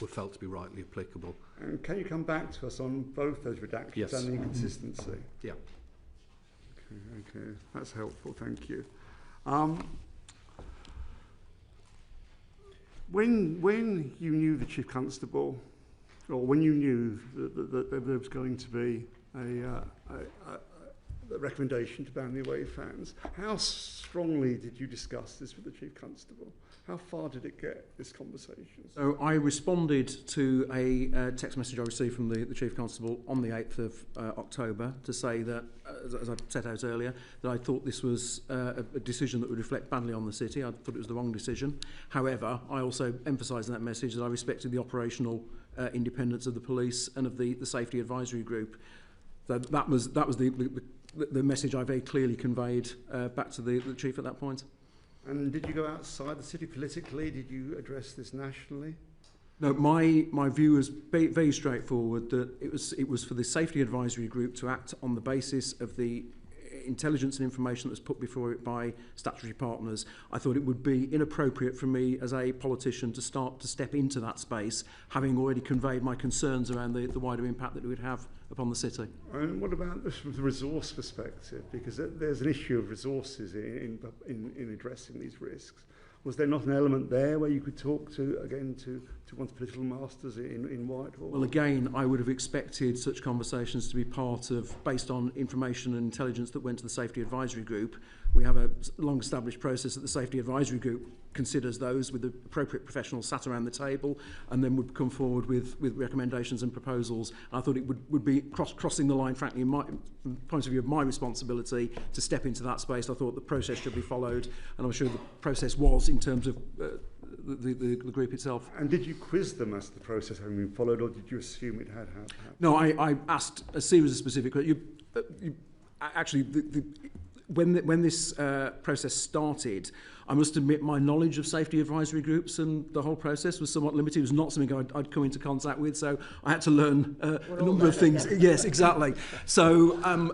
S13: were felt to be rightly applicable.
S5: And can you come back to us on both those redactions
S13: Yes.
S5: and the inconsistency?
S13: Yeah.
S5: Okay, that's helpful, thank you. When you knew the Chief Constable, or when you knew that there was going to be a recommendation to ban the away fans, how strongly did you discuss this with the Chief Constable? How far did it get, this conversation?
S12: So I responded to a text message I received from the Chief Constable on the 8th of October to say that, as I set out earlier, that I thought this was a decision that would reflect badly on the city. I thought it was the wrong decision. However, I also emphasised in that message that I respected the operational independence of the police and of the Safety Advisory Group. That was the message I very clearly conveyed back to the Chief at that point.
S5: And did you go outside the city politically? Did you address this nationally?
S12: No, my view was very straightforward, that it was for the Safety Advisory Group to act on the basis of the intelligence and information that was put before it by statutory partners. I thought it would be inappropriate for me as a politician to step into that space, having already conveyed my concerns around the wider impact that it would have upon the city.
S5: And what about this from the resource perspective? Because there's an issue of resources in addressing these risks. Was there not an element there where you could talk to one's political masters in Whitehall?
S12: Well, again, I would have expected such conversations to be part of, based on information and intelligence that went to the Safety Advisory Group. We have a long-established process that the Safety Advisory Group considers those with the appropriate professionals sat around the table and then would come forward with recommendations and proposals. I thought it would be crossing the line, frankly, from the point of view of my responsibility to step into that space. I thought the process should be followed, and I'm sure the process was in terms of the group itself.
S5: And did you quiz them as to the process having been followed, or did you assume it had happened?
S12: No, I asked a series of specific questions. Actually, when this process started, I must admit my knowledge of safety advisory groups and the whole process was somewhat limited. It was not something I'd come into contact with, so I had to learn a number of things. Yes, exactly. So and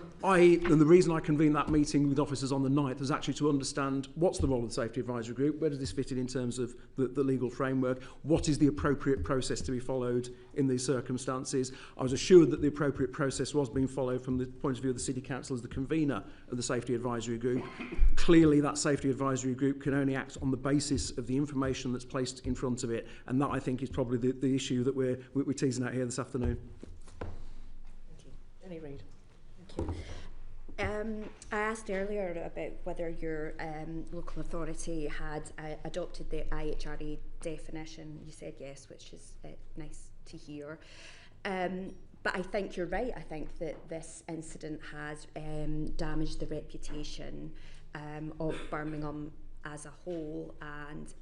S12: the reason I convened that meeting with officers on the 9th was actually to understand what's the role of the safety advisory group, where does this fit in terms of the legal framework, what is the appropriate process to be followed in these circumstances. I was assured that the appropriate process was being followed from the point of view of the City Council as the convener of the Safety Advisory Group. Clearly that Safety Advisory Group can only act on the basis of the information that's placed in front of it, and that I think is probably the issue that we're teasing out here this afternoon.
S1: Thank you. Jenny Reid.
S3: Thank you. I asked earlier about whether your local authority had adopted the IHRA definition. You said yes, which is nice to hear. But I think you're right. I think that this incident has damaged the reputation of Birmingham as a whole, and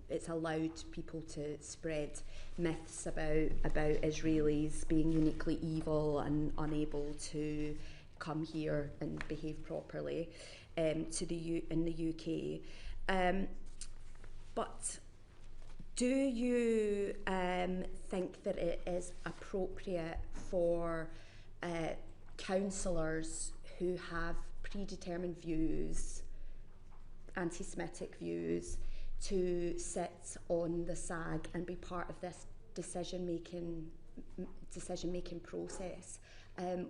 S3: it's allowed people to spread myths about Israelis being uniquely evil and unable to come here and behave properly in the UK. But do you think that it is appropriate for councillors who have predetermined views, anti-Semitic views, to sit on the SAG and be part of this decision-making process? And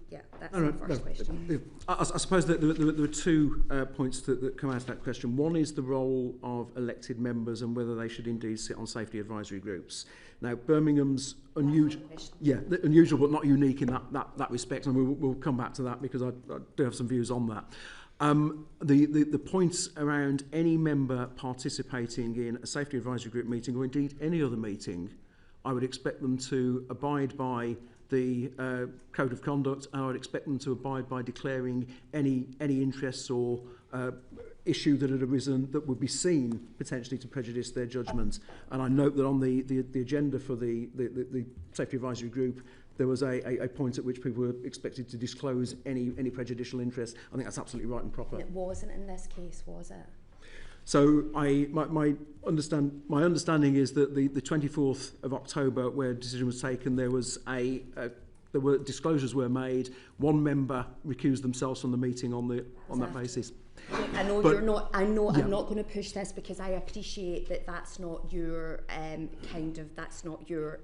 S3: yeah, that's the first question.
S12: I suppose that there are two points that come out of that question. One is the role of elected members and whether they should indeed sit on safety advisory groups. Now, Birmingham's unusual but not unique in that respect, and we'll come back to that because I do have some views on that. The points around any member participating in a safety advisory group meeting, or indeed any other meeting, I would expect them to abide by the code of conduct, and I would expect them to abide by declaring any interests or issue that had arisen that would be seen potentially to prejudice their judgment. And I note that on the agenda for the safety advisory group, there was a point at which people were expected to disclose any prejudicial interest. I think that's absolutely right and proper.
S3: It wasn't in this case, was it?
S12: So my understanding is that the 24th of October, where a decision was taken, there were disclosures were made. One member recused themselves from the meeting on that basis.
S3: I know you're not. I know I'm not going to push this because I appreciate that that's not your that's not your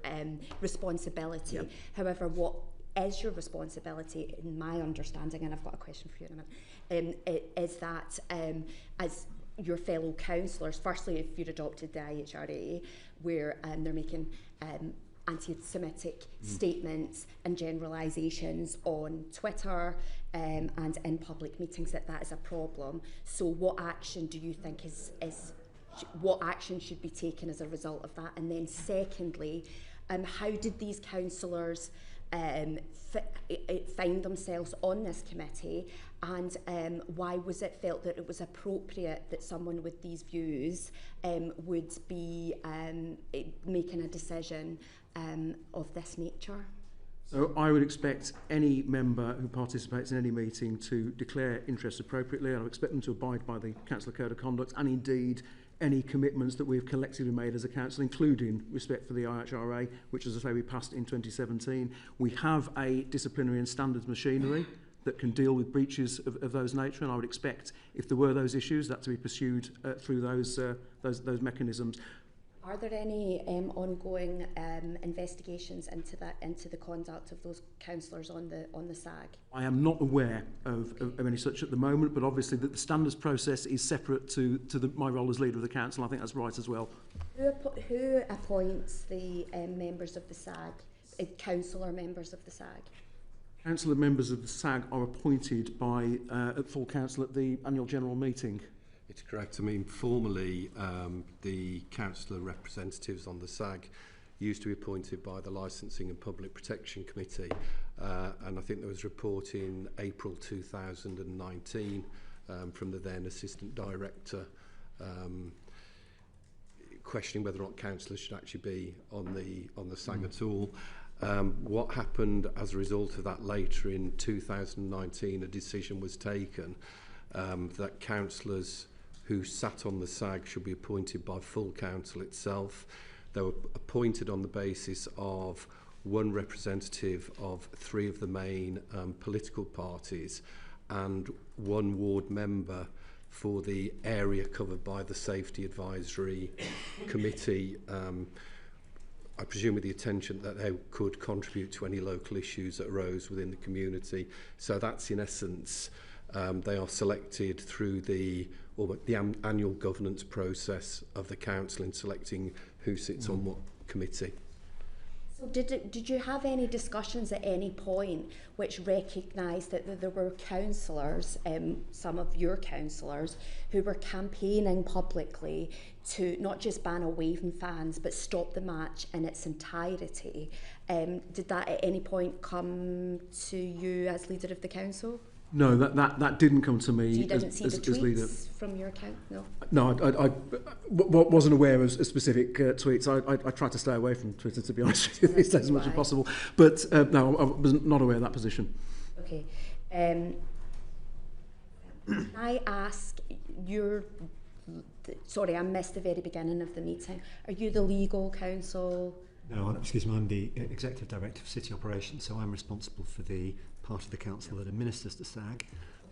S3: responsibility. Yeah. However, what is your responsibility, in my understanding, and I've got a question for you in a minute, is that as your fellow councillors, firstly, if you'd adopted the IHRA, where they're making anti-Semitic statements and generalisations on Twitter and in public meetings, that is a problem. So what action do you think what action should be taken as a result of that? And then secondly, how did these councillors find themselves on this committee, and why was it felt that it was appropriate that someone with these views would be making a decision of this nature?
S12: So I would expect any member who participates in any meeting to declare interest appropriately, and I would expect them to abide by the Council Code of Conduct and indeed any commitments that we've collectively made as a council, including respect for the IHRA, which, as I say, we passed in 2017. We have a disciplinary and standards machinery that can deal with breaches of those nature, and I would expect, if there were those issues, that to be pursued through those mechanisms.
S3: Are there any ongoing investigations into the conduct of those councillors on the SAG?
S12: I am not aware of any such at the moment, but obviously the standards process is separate to my role as leader of the council. I think that's right as well.
S3: Who appoints the members of the SAG, councillor members of the SAG?
S12: Councillor members of the SAG are appointed by at full council at the annual general meeting.
S13: It's correct. I mean, formally, the councillor representatives on the SAG used to be appointed by the Licensing and Public Protection Committee, and I think there was a report in April 2019 from the then Assistant Director questioning whether or not councillors should actually be on the SAG at all. What happened as a result of that later in 2019, a decision was taken that councillors who sat on the SAG should be appointed by full council itself. They were appointed on the basis of one representative of 3 of the main political parties and 1 ward member for the area covered by the Safety Advisory Committee, I presume with the intention that they could contribute to any local issues that arose within the community. So that's in essence, they are selected through the annual governance process of the council in selecting who sits on what committee.
S3: So did you have any discussions at any point which recognised that there were councillors, some of your councillors, who were campaigning publicly to not just ban away from fans but stop the match in its entirety? Did that at any point come to you as leader of the council?
S12: No, that didn't come to me.
S3: So you didn't see the tweets
S12: leader
S3: from your account? No.
S12: No, I wasn't aware of specific tweets. I tried to stay away from Twitter, to be honest with you, these days as much as possible. But no, I was not aware of that position.
S3: Okay. I ask sorry, I missed the very beginning of the meeting. Are you the legal counsel?
S11: No, excuse me, I'm the Executive Director of City Operations, so I'm responsible for the part of the council that administers the SAG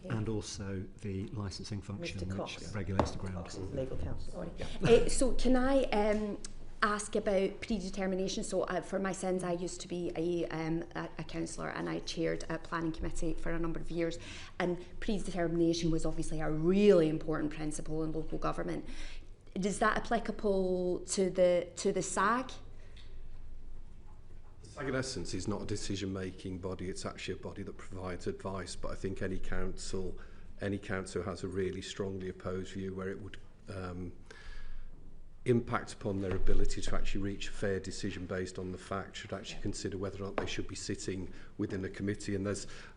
S11: and also the licensing function which regulates the ground.
S1: Legal counsel.
S3: Sorry. Yeah. So can I ask about predetermination? So for my sins, I used to be a councillor and I chaired a planning committee for a number of years, and predetermination was obviously a really important principle in local government. Is that applicable to the SAG?
S13: SAG in essence is not a decision-making body, it's actually a body that provides advice, but I think any council has a really strongly opposed view where it would impact upon their ability to actually reach a fair decision based on the fact, should actually consider whether or not they should be sitting within a committee. And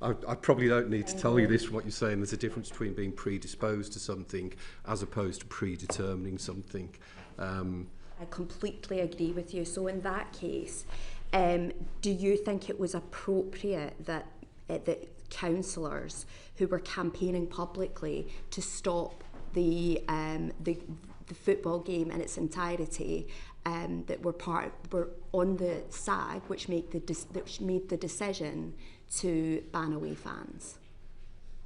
S13: I probably don't need to tell you this from what you're saying, there's a difference between being predisposed to something as opposed to predetermining something.
S3: I completely agree with you. So in that case, do you think it was appropriate that councillors who were campaigning publicly to stop the football game in its entirety, that were on the SAG, which made the decision to ban away fans?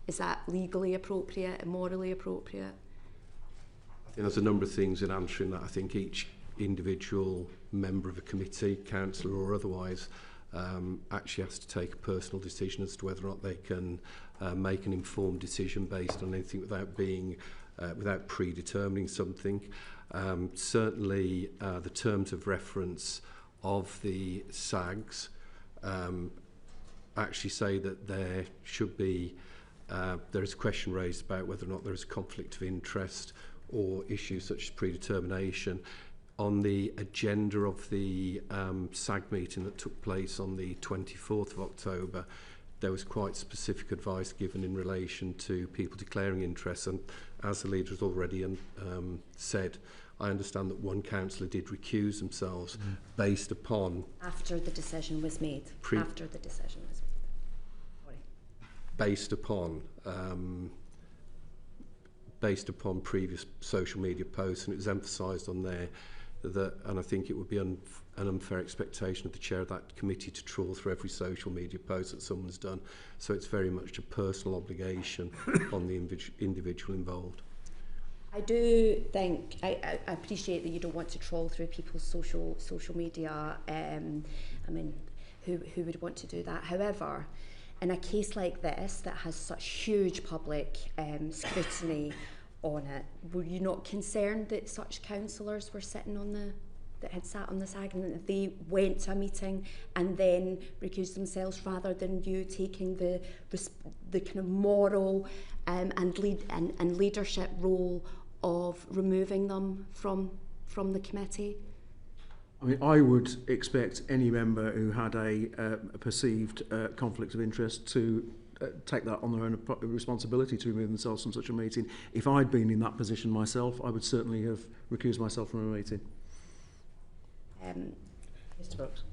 S3: Is that legally appropriate and morally appropriate?
S13: I think there's a number of things in answering that. I think each individual member of a committee, councillor or otherwise, actually has to take a personal decision as to whether or not they can make an informed decision based on anything without predetermining something. Certainly the terms of reference of the SAGs actually say that there should be there is a question raised about whether or not there is a conflict of interest or issues such as predetermination. On the agenda of the SAG meeting that took place on the 24th of October, there was quite specific advice given in relation to people declaring interest, and as the leader has already said, I understand that one councillor did recuse themselves based upon...
S3: After the decision was made.
S13: Based upon previous social media posts, and it was emphasised on there that, and I think it would be an unfair expectation of the chair of that committee to trawl through every social media post that someone's done. So it's very much a personal obligation on the individual involved.
S3: I do think, I appreciate that you don't want to trawl through people's social media. I mean, who would want to do that? However, in a case like this that has such huge public scrutiny on it, were you not concerned that such councillors were that had sat on the SAG and that they went to a meeting and then recused themselves, rather than you taking the kind of moral and leadership role of removing them from the committee?
S12: I mean, I would expect any member who had a perceived conflict of interest to take that on their own responsibility to remove themselves from such a meeting. If I'd been in that position myself, I would certainly have recused myself from a meeting.
S1: Mr. Brooks.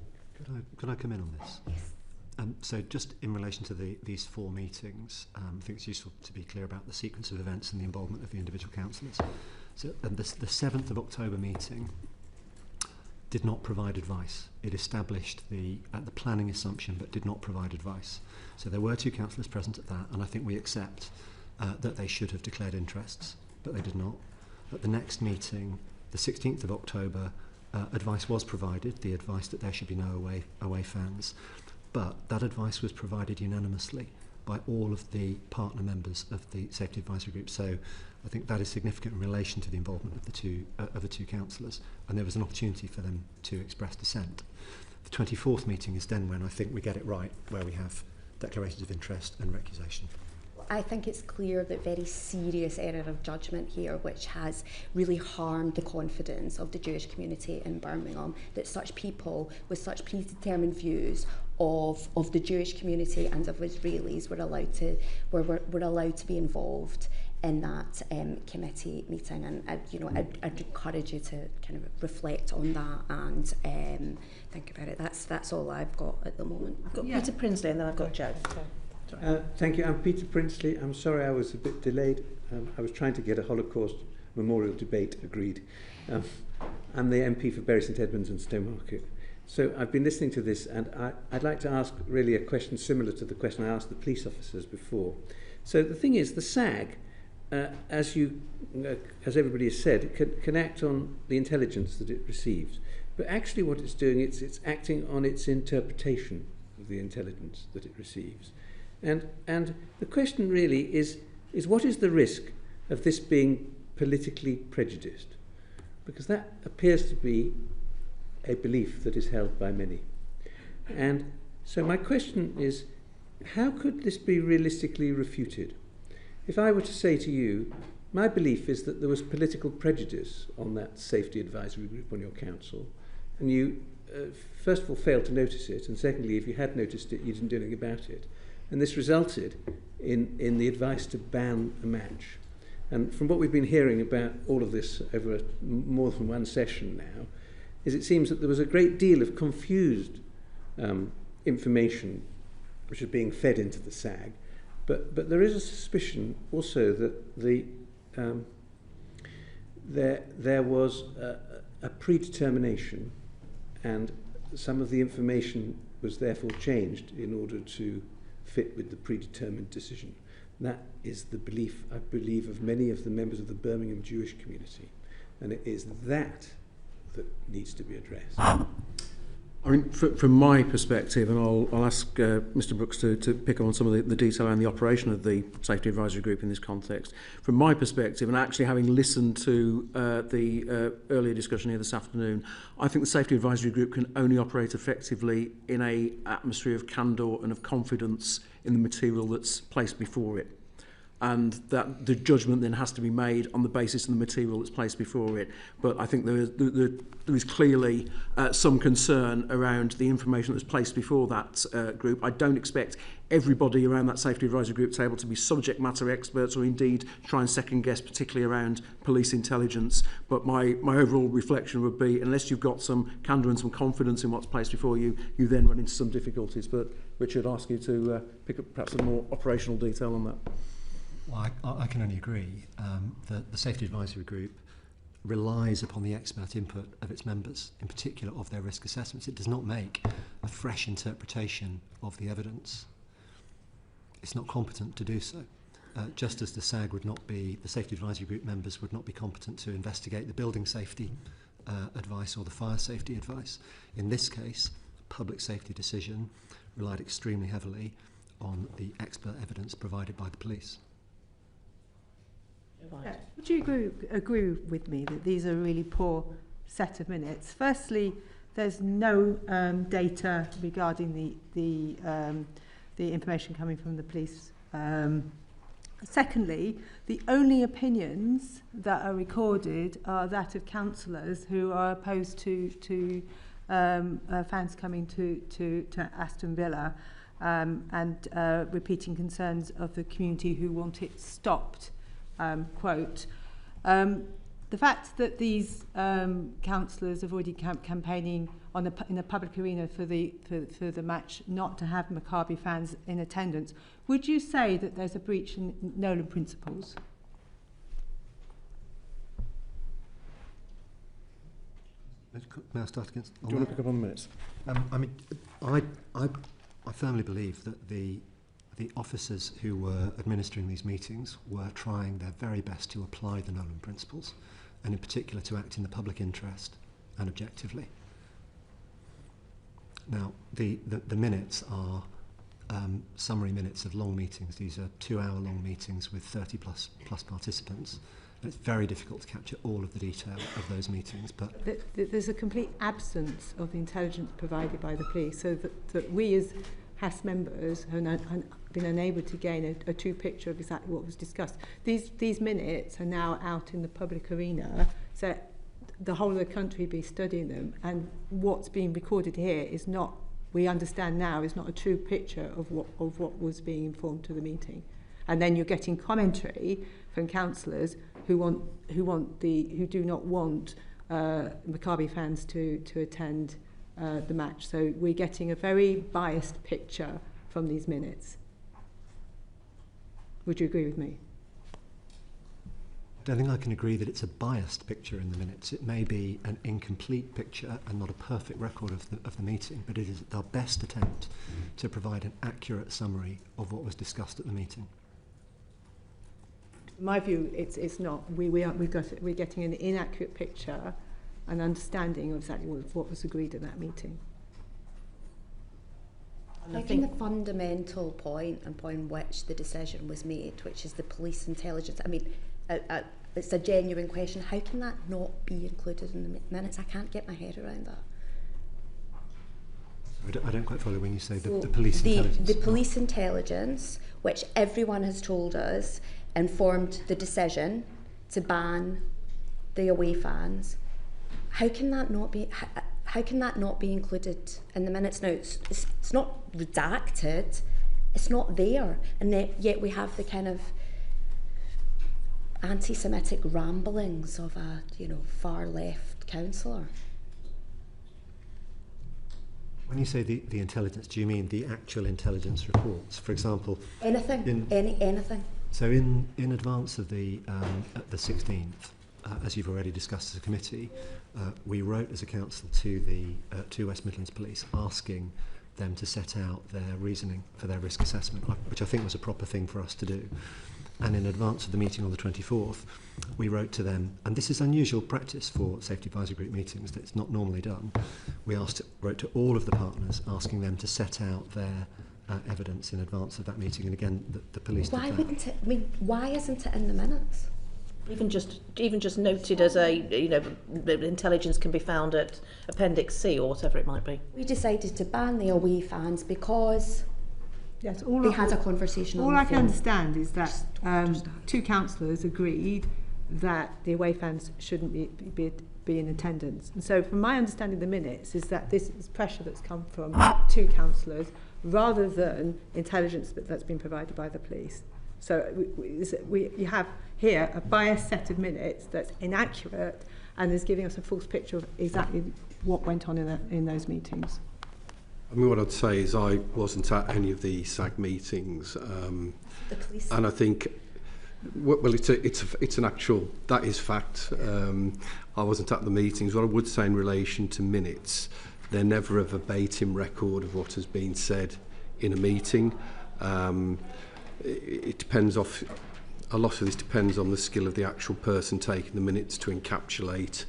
S11: Could I come in on this?
S3: Yes.
S11: So just in relation to these 4 meetings, I think it's useful to be clear about the sequence of events and the involvement of the individual councillors. So the 7th of October meeting did not provide advice. It established the planning assumption but did not provide advice. So there were 2 councillors present at that, and I think we accept that they should have declared interests, but they did not. At the next meeting, the 16th of October, advice was provided, the advice that there should be no away fans, but that advice was provided unanimously by all of the partner members of the Safety Advisory Group. So I think that is significant in relation to the involvement of the two councillors, and there was an opportunity for them to express dissent. The 24th meeting is then when I think we get it right, where we have declarations of interest and recusation.
S3: I think it's clear that very serious error of judgment here, which has really harmed the confidence of the Jewish community in Birmingham, that such people with such predetermined views of the Jewish community and of Israelis were allowed to be involved in that committee meeting. And I'd encourage you to kind of reflect on that and think about it. That's all I've got at the moment.
S1: I've got Peter Prinsley and then I've got Joe.
S4: Thank you. I'm Peter Prinsley. I'm sorry I was a bit delayed. I was trying to get a Holocaust memorial debate agreed. I'm the MP for Bury St Edmunds and Stowmarket. So I've been listening to this, and I'd like to ask really a question similar to the question I asked the police officers before. So the thing is, the SAG, as everybody has said, it can act on the intelligence that it receives. But actually what it's doing, it's acting on its interpretation of the intelligence that it receives. And the question really is what is the risk of this being politically prejudiced? Because that appears to be a belief that is held by many. And so my question is, how could this be realistically refuted? If I were to say to you, my belief is that there was political prejudice on that safety advisory group on your council, and you, first of all, failed to notice it, and secondly, if you had noticed it, you didn't do anything about it. And this resulted in the advice to ban a match. And from what we've been hearing about all of this over more than one session now, is it seems that there was a great deal of confused information which is being fed into the SAG, but there is a suspicion also that there was a predetermination, and some of the information was therefore changed in order to fit with the predetermined decision. That is the belief, I believe, of many of the members of the Birmingham Jewish community, and it is that needs to be addressed.
S12: I mean, from my perspective, and I'll ask Mr. Brooks to pick up on some of the detail around the operation of the Safety Advisory Group in this context. From my perspective, and actually having listened to the earlier discussion here this afternoon, I think the Safety Advisory Group can only operate effectively in an atmosphere of candour and of confidence in the material that's placed before it. And that the judgment then has to be made on the basis of the material that's placed before it. But I think there is clearly some concern around the information that's placed before that group. I don't expect everybody around that Safety Advisory Group table to be subject matter experts or indeed try and second guess, particularly around police intelligence. But my overall reflection would be, unless you've got some candour and some confidence in what's placed before you, you then run into some difficulties. But Richard, I'd ask you to pick up perhaps some more operational detail on that.
S11: Well, I can only agree that the Safety Advisory Group relies upon the expert input of its members, in particular of their risk assessments. It does not make a fresh interpretation of the evidence. It's not competent to do so. Just as the SAG would not be, the Safety Advisory Group members would not be competent to investigate the building safety advice or the fire safety advice. In this case, public safety decision relied extremely heavily on the expert evidence provided by the police.
S2: Would you agree with me that these are a really poor set of minutes? Firstly, there's no data regarding the information coming from the police. Secondly, the only opinions that are recorded are that of councillors who are opposed to fans coming to Aston Villa and repeating concerns of the community who want it stopped. Quote. the fact that these councillors have already campaigning on in the public arena for the match not to have Maccabi fans in attendance, would you say that there's a breach in Nolan principles?
S11: May I start against?
S12: Do you want to pick up on the minutes?
S11: I mean, I firmly believe that the officers who were administering these meetings were trying their very best to apply the Nolan principles, and in particular to act in the public interest and objectively. Now, the minutes are summary minutes of long meetings. These are 2-hour-long meetings with 30 plus participants. And it's very difficult to capture all of the detail of those meetings. But
S2: there's a complete absence of the intelligence provided by the police, so that we as HAS members have been unable to gain a true picture of exactly what was discussed. These minutes are now out in the public arena, so the whole of the country be studying them, and what's being recorded here is not, we understand now, is not a true picture of what was being informed to the meeting. And then you're getting commentary from councillors who do not want Maccabi fans to attend the match. So we're getting a very biased picture from these minutes. Would you agree with me?
S11: I don't think I can agree that it's a biased picture in the minutes. It may be an incomplete picture and not a perfect record of the meeting, but it is our best attempt to provide an accurate summary of what was discussed at the meeting.
S2: In my view, it's not. We're getting an inaccurate picture, an understanding of exactly what was agreed at that meeting.
S3: I think the fundamental point upon which the decision was made, which is the police intelligence, I mean, it's a genuine question. How can that not be included in the minutes? I can't get my head around that.
S11: I don't quite follow when you say the police intelligence.
S3: The police intelligence, which everyone has told us, informed the decision to ban the away fans. How can that not be? How can that not be included in the minutes? Now, it's not redacted. It's not there, and yet we have the kind of anti-Semitic ramblings of a far left councillor.
S11: When you say the intelligence, do you mean the actual intelligence reports? For example,
S3: anything.
S11: So in advance of the 16th, as you've already discussed as a committee, we wrote as a council to West Midlands Police asking them to set out their reasoning for their risk assessment, which I think was a proper thing for us to do. And in advance of the meeting on the 24th, we wrote to them, and this is unusual practice for safety advisory group meetings, that's not normally done. We wrote to all of the partners asking them to set out their evidence in advance of that meeting, and again the police
S3: Why
S11: did that.
S3: wouldn't it? I mean, why isn't it in the minutes?
S1: Even just noted as intelligence can be found at Appendix C or whatever it might be.
S3: We decided to ban the away fans because they had a conversation on the phone.
S2: All I can understand is that two councillors agreed that the away fans shouldn't be in attendance. And so from my understanding of the minutes is that this is pressure that's come from two councillors rather than intelligence that's been provided by the police. So you have here a biased set of minutes that's inaccurate and is giving us a false picture of exactly what went on in those meetings.
S13: I mean, what I'd say is I wasn't at any of the SAG meetings,
S3: The police.
S13: and I think, well, it's an actual, that is fact. I wasn't at the meetings. What I would say in relation to minutes, they're never a verbatim record of what has been said in a meeting. It depends off. A lot of this depends on the skill of the actual person taking the minutes to encapsulate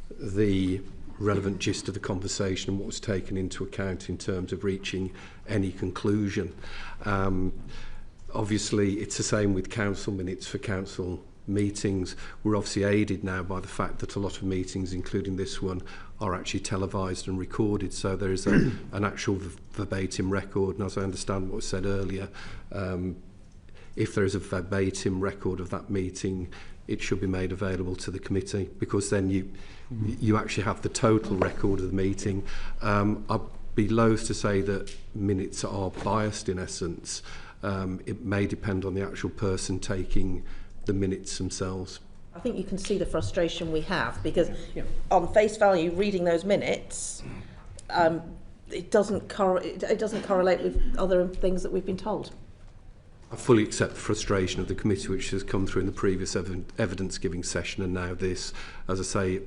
S13: the relevant gist of the conversation and what was taken into account in terms of reaching any conclusion. Obviously, it's the same with council minutes for council meetings. We're obviously aided now by the fact that a lot of meetings, including this one, are actually televised and recorded, so there is an actual verbatim record. And as I understand what was said earlier, if there is a verbatim record of that meeting, it should be made available to the committee, because then you actually have the total record of the meeting. I'd be loath to say that minutes are biased in essence. It may depend on the actual person taking the minutes themselves.
S1: I think you can see the frustration we have, because on face value, reading those minutes, it doesn't correlate with other things that we've been told.
S13: I fully accept the frustration of the committee, which has come through in the previous evidence-giving session, and now this. As I say,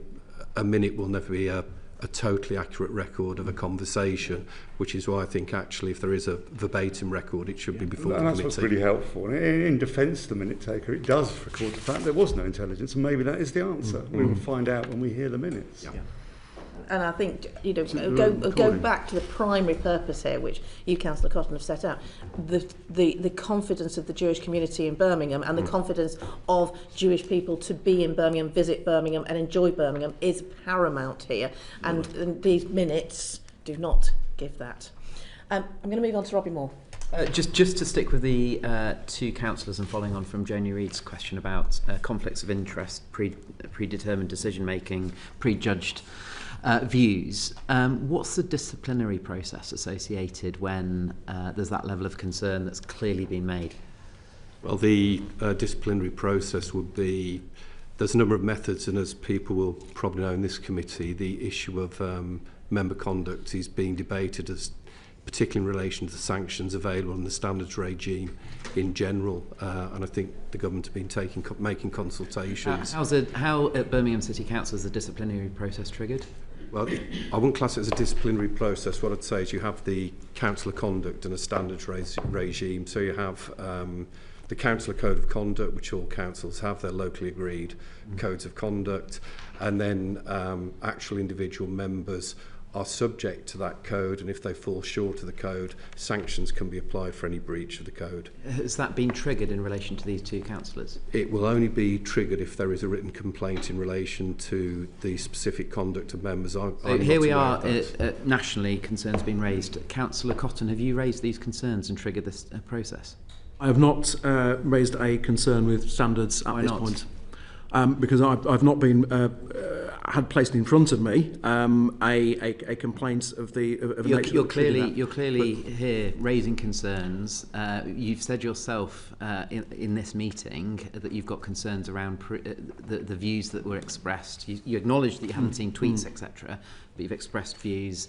S13: a minute will never be a totally accurate record of a conversation, which is why I think actually if there is a verbatim record, it should be before the committee.
S5: That's what's really helpful. In defence of the minute taker, it does record the fact there was no intelligence, and maybe that is the answer. We will find out when we hear the minutes.
S1: Yeah. And I think, go back to the primary purpose here, which you, Councillor Cotton, have set out. The confidence of the Jewish community in Birmingham and the confidence of Jewish people to be in Birmingham, visit Birmingham and enjoy Birmingham is paramount here. And these minutes do not give that. I'm going to move on to Robbie Moore.
S10: Just to stick with the two councillors and following on from Joni Reid's question about conflicts of interest, predetermined decision-making, prejudged views. What's the disciplinary process associated when there's that level of concern that's clearly been made?
S13: Well, the disciplinary process would be, there's a number of methods, and as people will probably know in this committee, the issue of member conduct is being debated, as particularly in relation to the sanctions available in the standards regime in general, and I think the government have been making consultations.
S10: How at Birmingham City Council is the disciplinary process triggered?
S13: Well, I wouldn't class it as a disciplinary process. What I'd say is you have the councillor conduct and a standards regime. So you have the councillor code of conduct, which all councils have, their locally agreed codes of conduct, and then actual individual members are subject to that code, and if they fall short of the code, sanctions can be applied for any breach of the code.
S10: Has that been triggered in relation to these two councillors?
S13: It will only be triggered if there is a written complaint in relation to the specific conduct of members.
S10: Here we are, nationally, concerns being raised. Councillor Cotton, have you raised these concerns and triggered this process?
S12: I have not raised a concern with standards at this point. Because I've not been had placed in front of me a complaint of the nature.
S10: You're clearly here raising concerns. You've said yourself in this meeting that you've got concerns around the views that were expressed. You acknowledge that you haven't seen tweets, etc., but you've expressed views.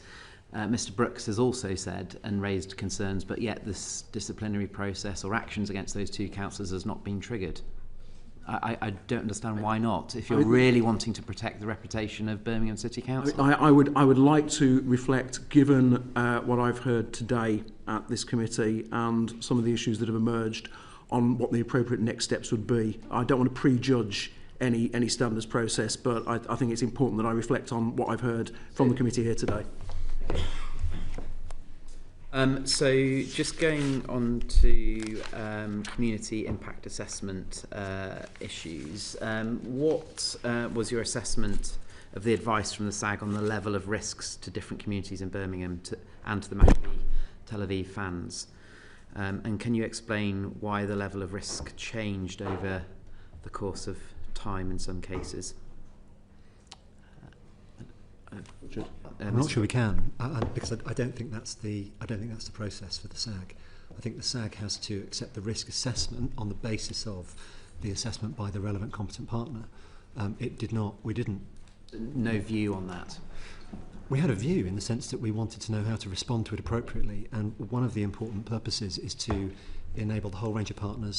S10: Mr Brooks has also said and raised concerns, but yet this disciplinary process or actions against those two councillors has not been triggered. I don't understand why not, if you're really wanting to protect the reputation of Birmingham City Council.
S12: I would like to reflect, given what I've heard today at this committee and some of the issues that have emerged, on what the appropriate next steps would be. I don't want to prejudge any standards process, but I think it's important that I reflect on what I've heard from the committee here today.
S10: So just going on to community impact assessment issues, what was your assessment of the advice from the SAG on the level of risks to different communities in Birmingham and to the Maccabi Tel Aviv fans? And can you explain why the level of risk changed over the course of time in some cases?
S11: I'm not sure we can, because I don't think that's the process for the SAG. I think the SAG has to accept the risk assessment on the basis of the assessment by the relevant competent partner. It did not. We didn't.
S10: No view on that.
S11: We had a view in the sense that we wanted to know how to respond to it appropriately, and one of the important purposes is to enable the whole range of partners